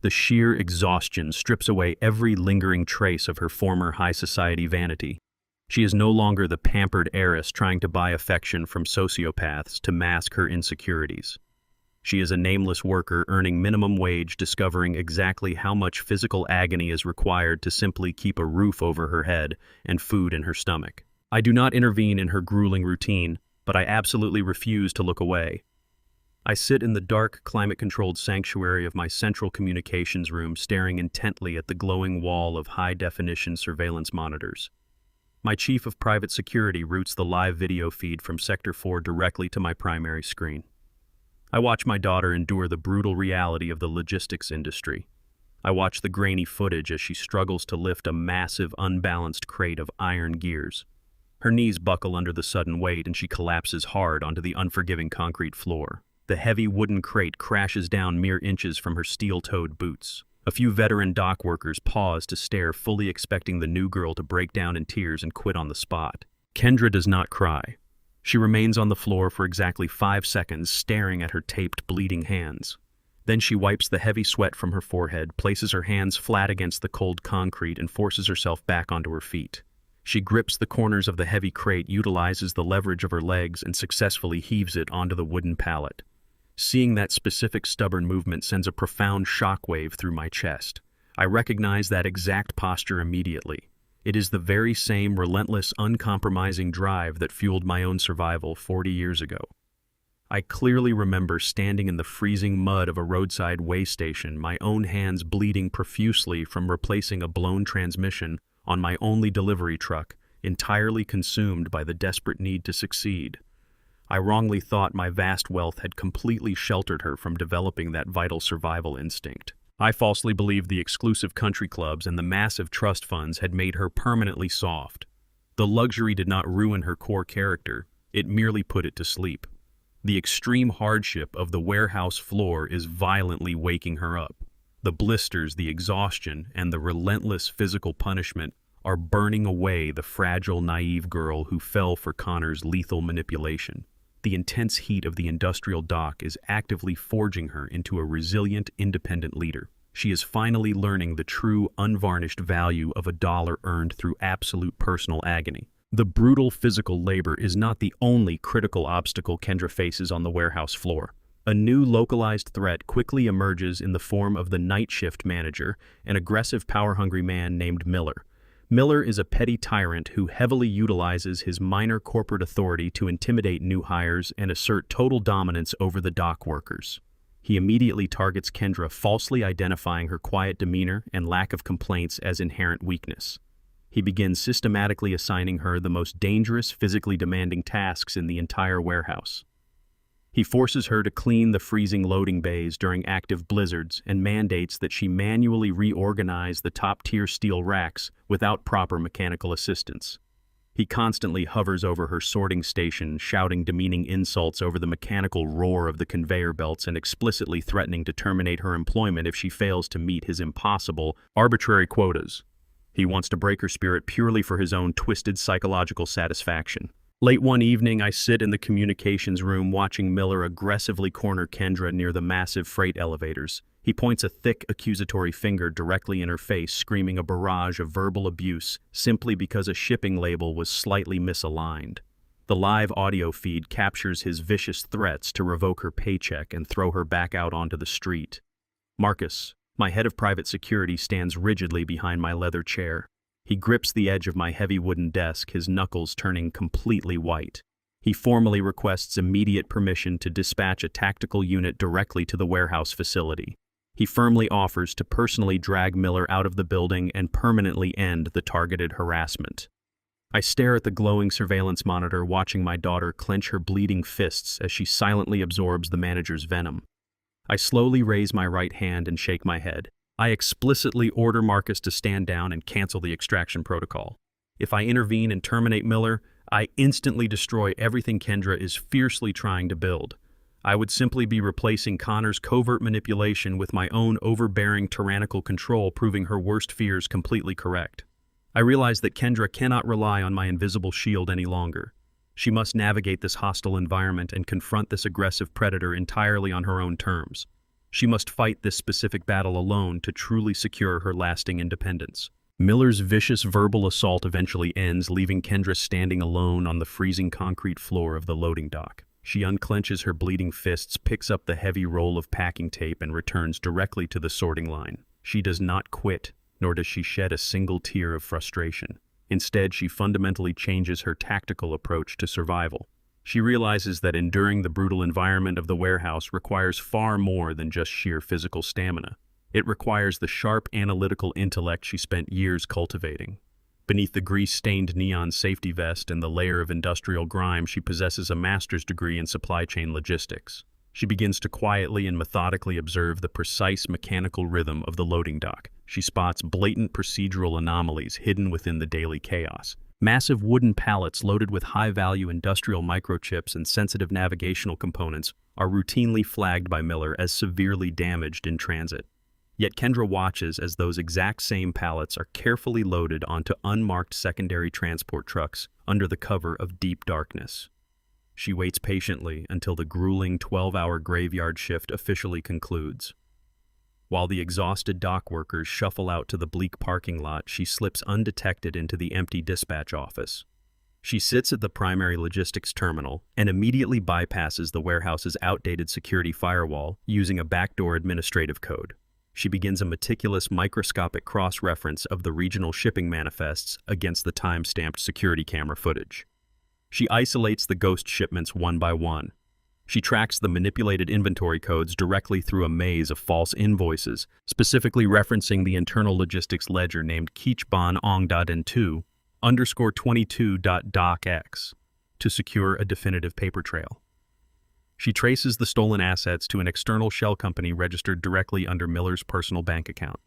The sheer exhaustion strips away every lingering trace of her former high society vanity. She is no longer the pampered heiress trying to buy affection from sociopaths to mask her insecurities. She is a nameless worker earning minimum wage, discovering exactly how much physical agony is required to simply keep a roof over her head and food in her stomach. I do not intervene in her grueling routine, but I absolutely refuse to look away. I sit in the dark, climate-controlled sanctuary of my central communications room, staring intently at the glowing wall of high-definition surveillance monitors. My chief of private security routes the live video feed from Sector 4 directly to my primary screen. I watch my daughter endure the brutal reality of the logistics industry. I watch the grainy footage as she struggles to lift a massive, unbalanced crate of iron gears. Her knees buckle under the sudden weight and she collapses hard onto the unforgiving concrete floor. The heavy wooden crate crashes down mere inches from her steel-toed boots. A few veteran dock workers pause to stare, fully expecting the new girl to break down in tears and quit on the spot. Kendra does not cry. She remains on the floor for exactly 5 seconds, staring at her taped, bleeding hands. Then she wipes the heavy sweat from her forehead, places her hands flat against the cold concrete, and forces herself back onto her feet. She grips the corners of the heavy crate, utilizes the leverage of her legs, and successfully heaves it onto the wooden pallet. Seeing that specific stubborn movement sends a profound shockwave through my chest. I recognize that exact posture immediately. It is the very same relentless, uncompromising drive that fueled my own survival 40 years ago. I clearly remember standing in the freezing mud of a roadside way station, my own hands bleeding profusely from replacing a blown transmission on my only delivery truck, entirely consumed by the desperate need to succeed. I wrongly thought my vast wealth had completely sheltered her from developing that vital survival instinct. I falsely believed the exclusive country clubs and the massive trust funds had made her permanently soft. The luxury did not ruin her core character, it merely put it to sleep. The extreme hardship of the warehouse floor is violently waking her up. The blisters, the exhaustion, and the relentless physical punishment are burning away the fragile, naive girl who fell for Connor's lethal manipulation. The intense heat of the industrial dock is actively forging her into a resilient, independent leader. She is finally learning the true, unvarnished value of a dollar earned through absolute personal agony. The brutal physical labor is not the only critical obstacle Kendra faces on the warehouse floor. A new localized threat quickly emerges in the form of the night shift manager, an aggressive, power-hungry man named Miller. Miller is a petty tyrant who heavily utilizes his minor corporate authority to intimidate new hires and assert total dominance over the dock workers. He immediately targets Kendra, falsely identifying her quiet demeanor and lack of complaints as inherent weakness. He begins systematically assigning her the most dangerous, physically demanding tasks in the entire warehouse. He forces her to clean the freezing loading bays during active blizzards and mandates that she manually reorganize the top-tier steel racks without proper mechanical assistance. He constantly hovers over her sorting station, shouting demeaning insults over the mechanical roar of the conveyor belts and explicitly threatening to terminate her employment if she fails to meet his impossible, arbitrary quotas. He wants to break her spirit purely for his own twisted psychological satisfaction. Late one evening, I sit in the communications room watching Miller aggressively corner Kendra near the massive freight elevators. He points a thick, accusatory finger directly in her face, screaming a barrage of verbal abuse simply because a shipping label was slightly misaligned. The live audio feed captures his vicious threats to revoke her paycheck and throw her back out onto the street. Marcus, my head of private security, stands rigidly behind my leather chair. He grips the edge of my heavy wooden desk, his knuckles turning completely white. He formally requests immediate permission to dispatch a tactical unit directly to the warehouse facility. He firmly offers to personally drag Miller out of the building and permanently end the targeted harassment. I stare at the glowing surveillance monitor, watching my daughter clench her bleeding fists as she silently absorbs the manager's venom. I slowly raise my right hand and shake my head. I explicitly order Marcus to stand down and cancel the extraction protocol. If I intervene and terminate Miller, I instantly destroy everything Kendra is fiercely trying to build. I would simply be replacing Connor's covert manipulation with my own overbearing tyrannical control, proving her worst fears completely correct. I realize that Kendra cannot rely on my invisible shield any longer. She must navigate this hostile environment and confront this aggressive predator entirely on her own terms. She must fight this specific battle alone to truly secure her lasting independence. Miller's vicious verbal assault eventually ends, leaving Kendra standing alone on the freezing concrete floor of the loading dock. She unclenches her bleeding fists, picks up the heavy roll of packing tape, and returns directly to the sorting line. She does not quit, nor does she shed a single tear of frustration. Instead, she fundamentally changes her tactical approach to survival. She realizes that enduring the brutal environment of the warehouse requires far more than just sheer physical stamina. It requires the sharp analytical intellect she spent years cultivating. Beneath the grease-stained neon safety vest and the layer of industrial grime, she possesses a master's degree in supply chain logistics. She begins to quietly and methodically observe the precise mechanical rhythm of the loading dock. She spots blatant procedural anomalies hidden within the daily chaos. Massive wooden pallets loaded with high-value industrial microchips and sensitive navigational components are routinely flagged by Miller as severely damaged in transit. Yet Kendra watches as those exact same pallets are carefully loaded onto unmarked secondary transport trucks under the cover of deep darkness. She waits patiently until the grueling 12-hour graveyard shift officially concludes. While the exhausted dock workers shuffle out to the bleak parking lot, she slips undetected into the empty dispatch office. She sits at the primary logistics terminal and immediately bypasses the warehouse's outdated security firewall using a backdoor administrative code. She begins a meticulous microscopic cross-reference of the regional shipping manifests against the time-stamped security camera footage. She isolates the ghost shipments one by one. She tracks the manipulated inventory codes directly through a maze of false invoices, specifically referencing the internal logistics ledger named Kichban Ongdaden2 _22.docx to secure a definitive paper trail. She traces the stolen assets to an external shell company registered directly under Miller's personal bank account.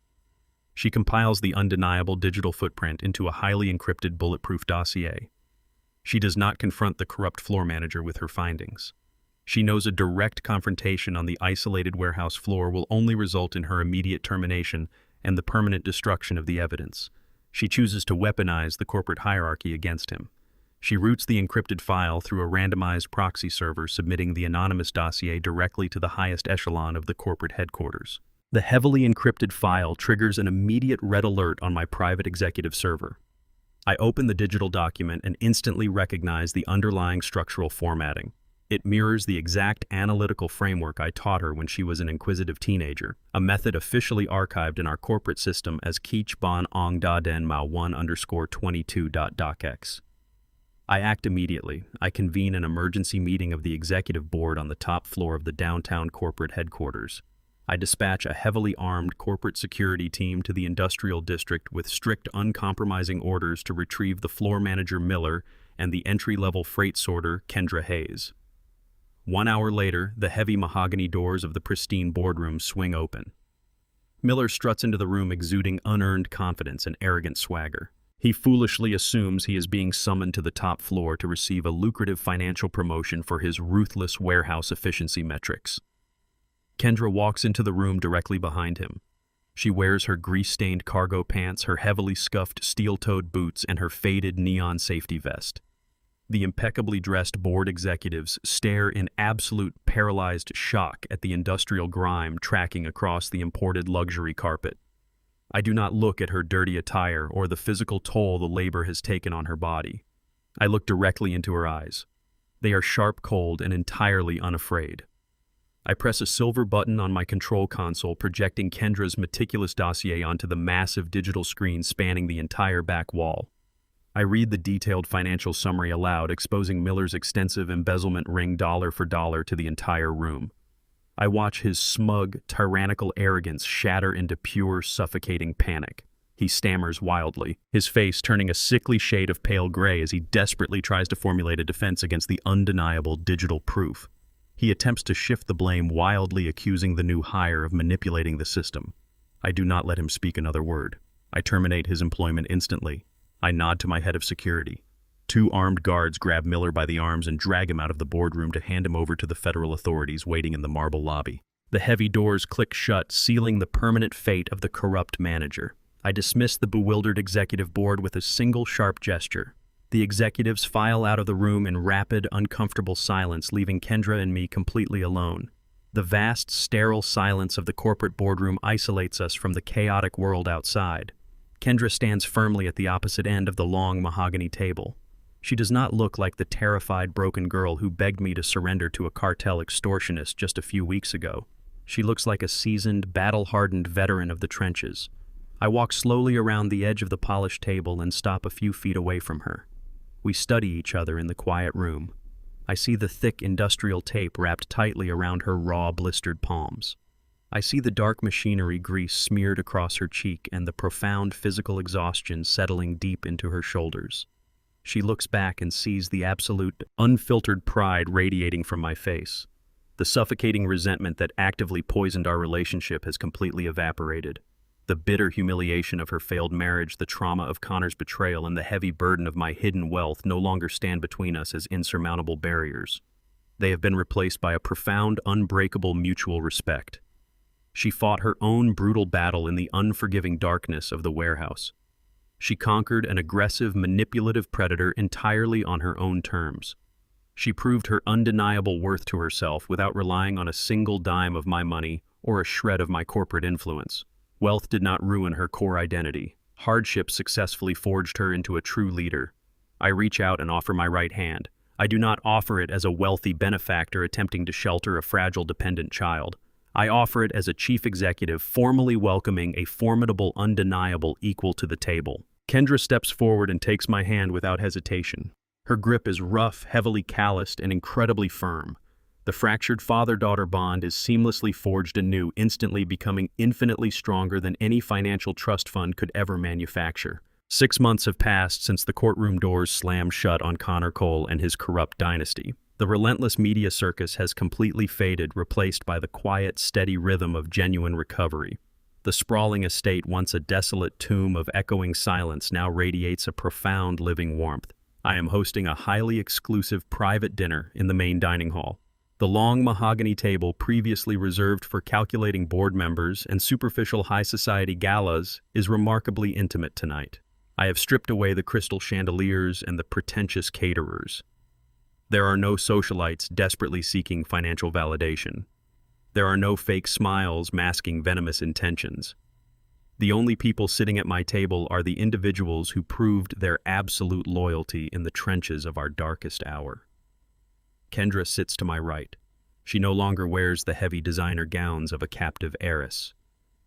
She compiles the undeniable digital footprint into a highly encrypted bulletproof dossier. She does not confront the corrupt floor manager with her findings. She knows a direct confrontation on the isolated warehouse floor will only result in her immediate termination and the permanent destruction of the evidence. She chooses to weaponize the corporate hierarchy against him. She routes the encrypted file through a randomized proxy server, submitting the anonymous dossier directly to the highest echelon of the corporate headquarters. The heavily encrypted file triggers an immediate red alert on my private executive server. I open the digital document and instantly recognize the underlying structural formatting. It mirrors the exact analytical framework I taught her when she was an inquisitive teenager, a method officially archived in our corporate system as Kichban Ongdaden Mao 1 _22.docx. I act immediately. I convene an emergency meeting of the executive board on the top floor of the downtown corporate headquarters. I dispatch a heavily armed corporate security team to the industrial district with strict, uncompromising orders to retrieve the floor manager Miller and the entry-level freight sorter Kendra Hayes. 1 hour later, the heavy mahogany doors of the pristine boardroom swing open. Miller struts into the room exuding unearned confidence and arrogant swagger. He foolishly assumes he is being summoned to the top floor to receive a lucrative financial promotion for his ruthless warehouse efficiency metrics. Kendra walks into the room directly behind him. She wears her grease-stained cargo pants, her heavily scuffed steel-toed boots, and her faded neon safety vest. The impeccably dressed board executives stare in absolute paralyzed shock at the industrial grime tracking across the imported luxury carpet. I do not look at her dirty attire or the physical toll the labor has taken on her body. I look directly into her eyes. They are sharp, cold, and entirely unafraid. I press a silver button on my control console, projecting Kendra's meticulous dossier onto the massive digital screen spanning the entire back wall. I read the detailed financial summary aloud, exposing Miller's extensive embezzlement ring dollar for dollar to the entire room. I watch his smug, tyrannical arrogance shatter into pure, suffocating panic. He stammers wildly, his face turning a sickly shade of pale gray as he desperately tries to formulate a defense against the undeniable digital proof. He attempts to shift the blame, wildly accusing the new hire of manipulating the system. I do not let him speak another word. I terminate his employment instantly. I nod to my head of security. 2 armed guards grab Miller by the arms and drag him out of the boardroom to hand him over to the federal authorities waiting in the marble lobby. The heavy doors click shut, sealing the permanent fate of the corrupt manager. I dismiss the bewildered executive board with a single sharp gesture. The executives file out of the room in rapid, uncomfortable silence, leaving Kendra and me completely alone. The vast, sterile silence of the corporate boardroom isolates us from the chaotic world outside. Kendra stands firmly at the opposite end of the long mahogany table. She does not look like the terrified, broken girl who begged me to surrender to a cartel extortionist just a few weeks ago. She looks like a seasoned, battle-hardened veteran of the trenches. I walk slowly around the edge of the polished table and stop a few feet away from her. We study each other in the quiet room. I see the thick industrial tape wrapped tightly around her raw, blistered palms. I see the dark machinery grease smeared across her cheek and the profound physical exhaustion settling deep into her shoulders. She looks back and sees the absolute, unfiltered pride radiating from my face. The suffocating resentment that actively poisoned our relationship has completely evaporated. The bitter humiliation of her failed marriage, the trauma of Connor's betrayal, and the heavy burden of my hidden wealth no longer stand between us as insurmountable barriers. They have been replaced by a profound, unbreakable mutual respect. She fought her own brutal battle in the unforgiving darkness of the warehouse. She conquered an aggressive, manipulative predator entirely on her own terms. She proved her undeniable worth to herself without relying on a single dime of my money or a shred of my corporate influence. Wealth did not ruin her core identity. Hardships successfully forged her into a true leader. I reach out and offer my right hand. I do not offer it as a wealthy benefactor attempting to shelter a fragile dependent child. I offer it as a chief executive formally welcoming a formidable, undeniable equal to the table. Kendra steps forward and takes my hand without hesitation. Her grip is rough, heavily calloused, and incredibly firm. The fractured father-daughter bond is seamlessly forged anew, instantly becoming infinitely stronger than any financial trust fund could ever manufacture. 6 months have passed since the courtroom doors slammed shut on Connor Cole and his corrupt dynasty. The relentless media circus has completely faded, replaced by the quiet, steady rhythm of genuine recovery. The sprawling estate, once a desolate tomb of echoing silence, now radiates a profound living warmth. I am hosting a highly exclusive private dinner in the main dining hall. The long mahogany table, previously reserved for calculating board members and superficial high society galas, is remarkably intimate tonight. I have stripped away the crystal chandeliers and the pretentious caterers. There are no socialites desperately seeking financial validation. There are no fake smiles masking venomous intentions. The only people sitting at my table are the individuals who proved their absolute loyalty in the trenches of our darkest hour. Kendra sits to my right. She no longer wears the heavy designer gowns of a captive heiress.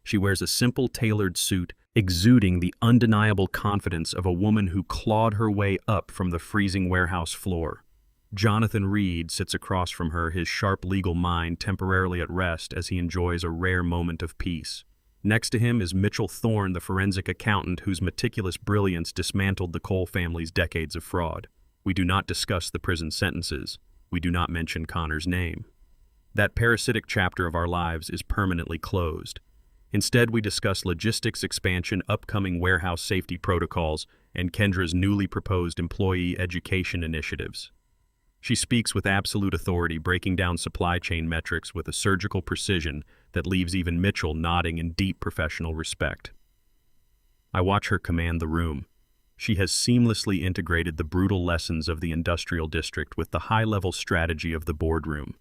She wears a simple tailored suit, exuding the undeniable confidence of a woman who clawed her way up from the freezing warehouse floor. Jonathan Reed sits across from her, his sharp legal mind temporarily at rest as he enjoys a rare moment of peace. Next to him is Mitchell Thorne, the forensic accountant whose meticulous brilliance dismantled the Cole family's decades of fraud. We do not discuss the prison sentences. We do not mention Connor's name. That parasitic chapter of our lives is permanently closed. Instead, we discuss logistics expansion, upcoming warehouse safety protocols, and Kendra's newly proposed employee education initiatives. She speaks with absolute authority, breaking down supply chain metrics with a surgical precision that leaves even Mitchell nodding in deep professional respect. I watch her command the room. She has seamlessly integrated the brutal lessons of the industrial district with the high-level strategy of the boardroom.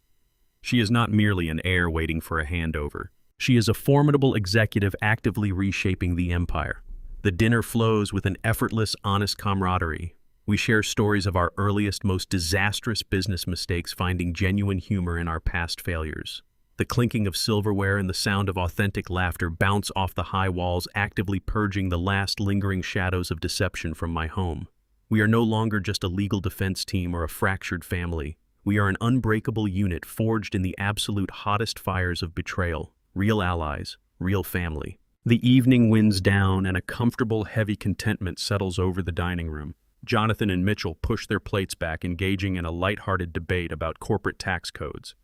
She is not merely an heir waiting for a handover. She is a formidable executive actively reshaping the empire. The dinner flows with an effortless, honest camaraderie. We share stories of our earliest, most disastrous business mistakes, finding genuine humor in our past failures. The clinking of silverware and the sound of authentic laughter bounce off the high walls, actively purging the last lingering shadows of deception from my home. We are no longer just a legal defense team or a fractured family. We are an unbreakable unit forged in the absolute hottest fires of betrayal. Real allies, real family. The evening winds down and a comfortable, heavy contentment settles over the dining room. Jonathan and Mitchell push their plates back, engaging in a light-hearted debate about corporate tax codes.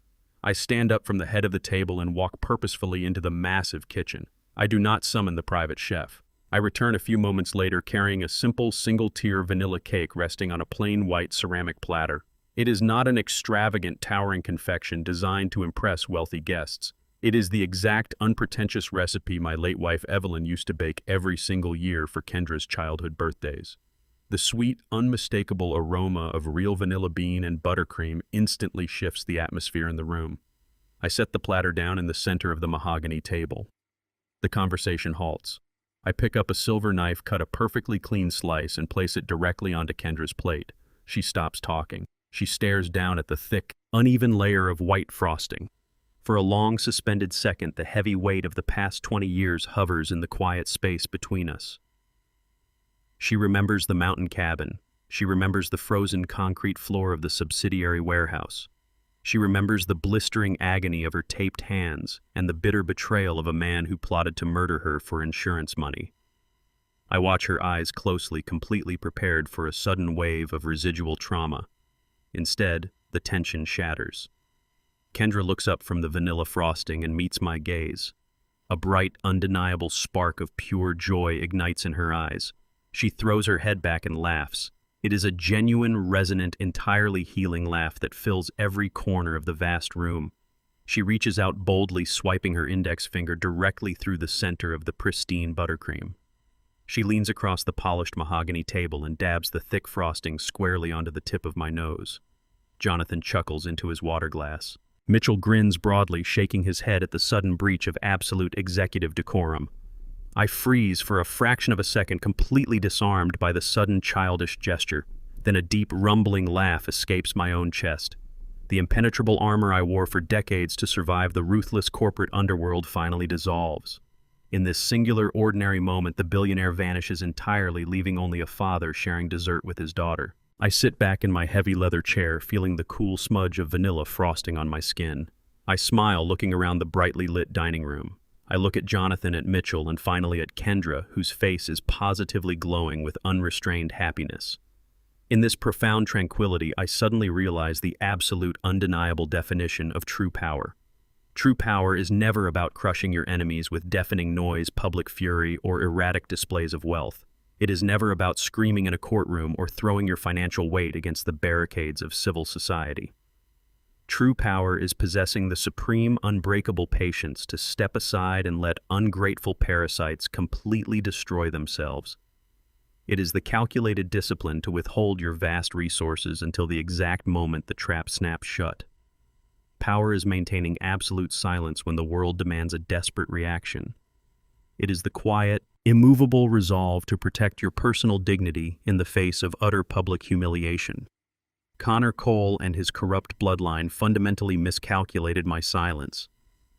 I stand up from the head of the table and walk purposefully into the massive kitchen. I do not summon the private chef. I return a few moments later carrying a simple single-tier vanilla cake resting on a plain white ceramic platter. It is not an extravagant, towering confection designed to impress wealthy guests. It is the exact, unpretentious recipe my late wife Evelyn used to bake every single year for Kendra's childhood birthdays. The sweet, unmistakable aroma of real vanilla bean and buttercream instantly shifts the atmosphere in the room. I set the platter down in the center of the mahogany table. The conversation halts. I pick up a silver knife, cut a perfectly clean slice, and place it directly onto Kendra's plate. She stops talking. She stares down at the thick, uneven layer of white frosting. For a long, suspended second, the heavy weight of the past 20 years hovers in the quiet space between us. She remembers the mountain cabin. She remembers the frozen concrete floor of the subsidiary warehouse. She remembers the blistering agony of her taped hands and the bitter betrayal of a man who plotted to murder her for insurance money. I watch her eyes closely, completely prepared for a sudden wave of residual trauma. Instead, the tension shatters. Kendra looks up from the vanilla frosting and meets my gaze. A bright, undeniable spark of pure joy ignites in her eyes. She throws her head back and laughs. It is a genuine, resonant, entirely healing laugh that fills every corner of the vast room. She reaches out boldly, swiping her index finger directly through the center of the pristine buttercream. She leans across the polished mahogany table and dabs the thick frosting squarely onto the tip of my nose. Jonathan chuckles into his water glass. Mitchell grins broadly, shaking his head at the sudden breach of absolute executive decorum. I freeze for a fraction of a second, completely disarmed by the sudden childish gesture. Then a deep, rumbling laugh escapes my own chest. The impenetrable armor I wore for decades to survive the ruthless corporate underworld finally dissolves. In this singular, ordinary moment, the billionaire vanishes entirely, leaving only a father sharing dessert with his daughter. I sit back in my heavy leather chair, feeling the cool smudge of vanilla frosting on my skin. I smile, looking around the brightly lit dining room. I look at Jonathan, at Mitchell, and finally at Kendra, whose face is positively glowing with unrestrained happiness. In this profound tranquility, I suddenly realize the absolute, undeniable definition of true power. True power is never about crushing your enemies with deafening noise, public fury, or erratic displays of wealth. It is never about screaming in a courtroom or throwing your financial weight against the barricades of civil society. True power is possessing the supreme, unbreakable patience to step aside and let ungrateful parasites completely destroy themselves. It is the calculated discipline to withhold your vast resources until the exact moment the trap snaps shut. Power is maintaining absolute silence when the world demands a desperate reaction. It is the quiet, immovable resolve to protect your personal dignity in the face of utter public humiliation. Connor Cole and his corrupt bloodline fundamentally miscalculated my silence.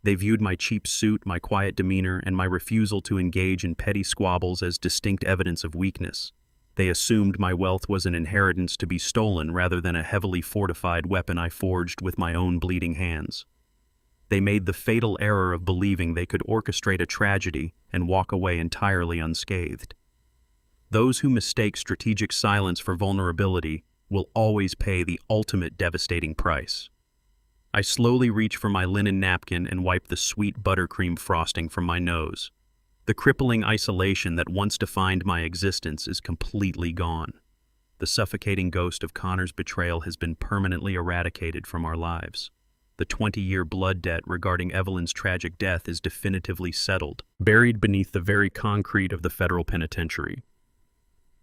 They viewed my cheap suit, my quiet demeanor, and my refusal to engage in petty squabbles as distinct evidence of weakness. They assumed my wealth was an inheritance to be stolen rather than a heavily fortified weapon I forged with my own bleeding hands. They made the fatal error of believing they could orchestrate a tragedy and walk away entirely unscathed. Those who mistake strategic silence for vulnerability will always pay the ultimate devastating price. I slowly reach for my linen napkin and wipe the sweet buttercream frosting from my nose. The crippling isolation that once defined my existence is completely gone. The suffocating ghost of Connor's betrayal has been permanently eradicated from our lives. The 20-year blood debt regarding Evelyn's tragic death is definitively settled, buried beneath the very concrete of the federal penitentiary.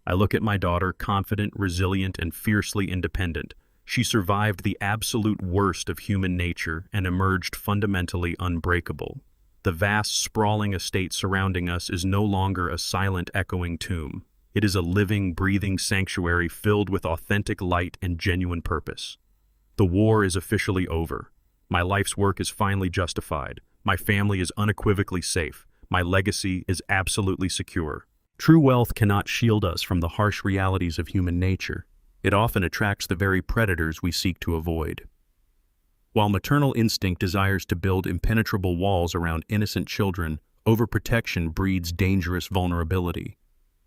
I look at my daughter, confident, resilient, and fiercely independent. She survived the absolute worst of human nature and emerged fundamentally unbreakable. The vast, sprawling estate surrounding us is no longer a silent, echoing tomb. It is a living, breathing sanctuary filled with authentic light and genuine purpose. The war is officially over. My life's work is finally justified. My family is unequivocally safe. My legacy is absolutely secure. True wealth cannot shield us from the harsh realities of human nature. It often attracts the very predators we seek to avoid. While maternal instinct desires to build impenetrable walls around innocent children, overprotection breeds dangerous vulnerability.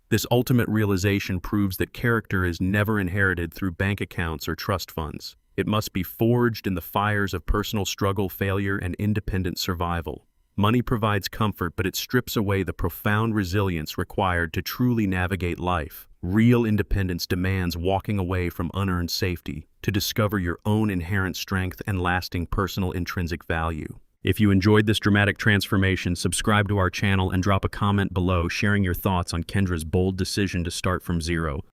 This ultimate realization proves that character is never inherited through bank accounts or trust funds. It must be forged in the fires of personal struggle, failure, and independent survival. Money provides comfort, but it strips away the profound resilience required to truly navigate life. Real independence demands walking away from unearned safety to discover your own inherent strength and lasting personal intrinsic value. If you enjoyed this dramatic transformation, subscribe to our channel and drop a comment below sharing your thoughts on Kendra's bold decision to start from zero.